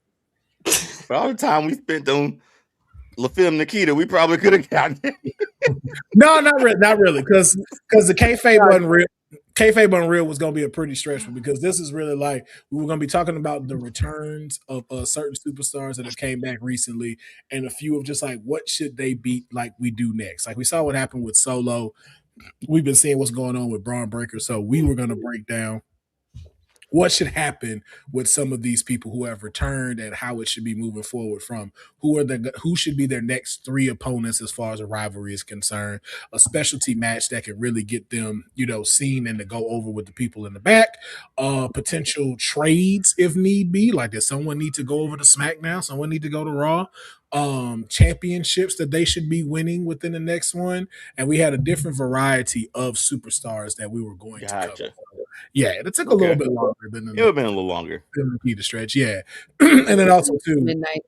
For all the time we spent on La Femme Nikita, we probably could have gotten it. No, not really, because the Kayfabe Unreal was going to be a pretty stressful, because this is really like we were going to be talking about the returns of certain superstars that have came back recently, and a few of just like what should they beat like we do next. Like we saw what happened with Solo. We've been seeing what's going on with Braun Breaker, so we were going to break down what should happen with some of these people who have returned and how it should be moving forward from who should be their next three opponents as far as a rivalry is concerned, a specialty match that can really get them, seen and to go over with the people in the back, potential trades if need be, like does someone need to go over to SmackDown, someone need to go to Raw, championships that they should be winning within the next one, and we had a different variety of superstars that we were going to cover. Yeah, it took a little bit longer than it would have been a little longer. The stretch, yeah. And then also too midnight.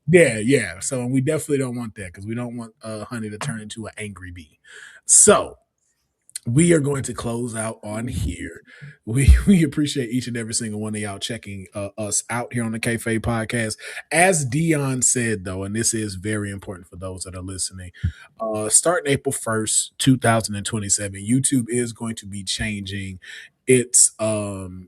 Yeah. So we definitely don't want that, because we don't want Honey to turn into an angry bee. So we are going to close out on here. We appreciate each and every single one of y'all checking us out here on the Kayfabe podcast. As Dion said, though, and this is very important for those that are listening, starting April 1st, 2027, YouTube is going to be changing its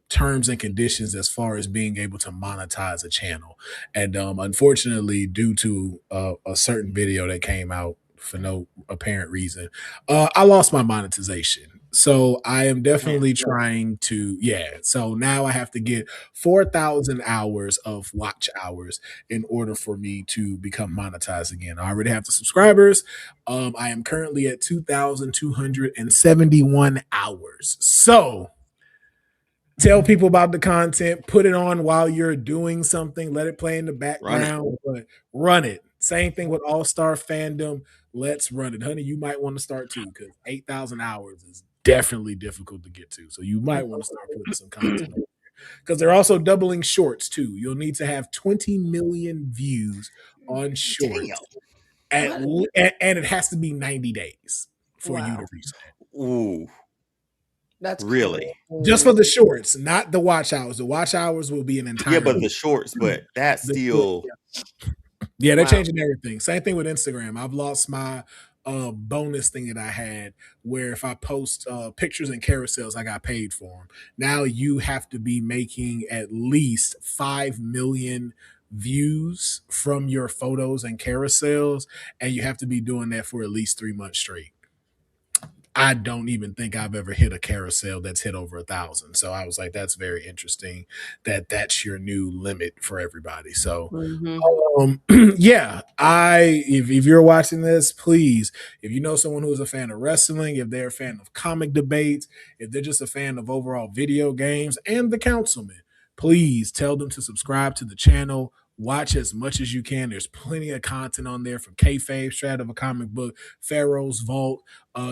terms and conditions as far as being able to monetize a channel. And unfortunately, due to a certain video that came out for no apparent reason, I lost my monetization. So I am definitely trying to, so now I have to get 4,000 hours of watch hours in order for me to become monetized again. I already have the subscribers. I am currently at 2,271 hours. So tell people about the content, put it on while you're doing something, let it play in the background, but run it. Same thing with All-Star Fandom. Let's run it. Honey, you might want to start too, because 8,000 hours is definitely difficult to get to. So you might want to start putting some content on, because they're also doubling shorts too. You'll need to have 20 million views on shorts. And it has to be 90 days for you to reach that. Ooh. That's really cool. Just for the shorts, not the watch hours. The watch hours will be an entire. Yeah, but the shorts, but that's still. Yeah, they're changing everything. Same thing with Instagram. I've lost my bonus thing that I had, where if I post pictures and carousels, I got paid for them. Now you have to be making at least 5 million views from your photos and carousels, and you have to be doing that for at least 3 months straight. I don't even think I've ever hit a carousel that's hit over 1,000. So I was like, that's very interesting that that's your new limit for everybody. So, if you're watching this, please, if you know someone who's a fan of wrestling, if they're a fan of comic debates, if they're just a fan of overall video games and the councilman, please tell them to subscribe to the channel. Watch as much as you can. There's plenty of content on there, from Kayfabe, Straight of a Comic Book, Pharaoh's Vault,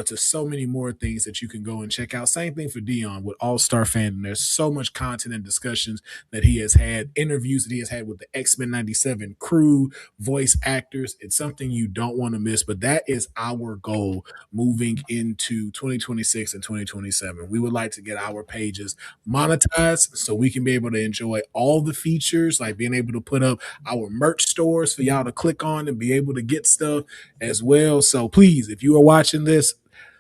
to so many more things that you can go and check out. Same thing for Dion with All-Star Fandom. There's so much content and discussions that he has had, interviews that he has had with the X-Men 97 crew, voice actors. It's something you don't want to miss, but that is our goal moving into 2026 and 2027. We would like to get our pages monetized so we can be able to enjoy all the features, like being able to put up our merch stores for y'all to click on and be able to get stuff as well. So please, if you are watching this,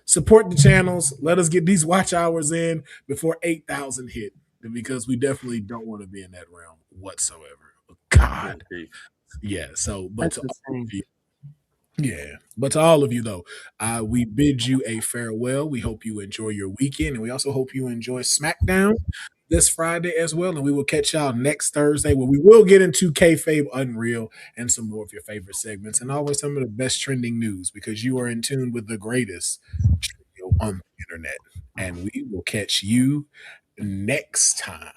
support the channels. Let us get these watch hours in before 8,000 hit, because we definitely don't want to be in that realm whatsoever. God. Yeah. So, but to all of you, though, we bid you a farewell. We hope you enjoy your weekend, and we also hope you enjoy SmackDown this Friday as well. And we will catch y'all next Thursday, where we will get into Kayfabe Unreal and some more of your favorite segments, and always some of the best trending news, because you are in tune with the greatest trio on the internet. And we will catch you next time.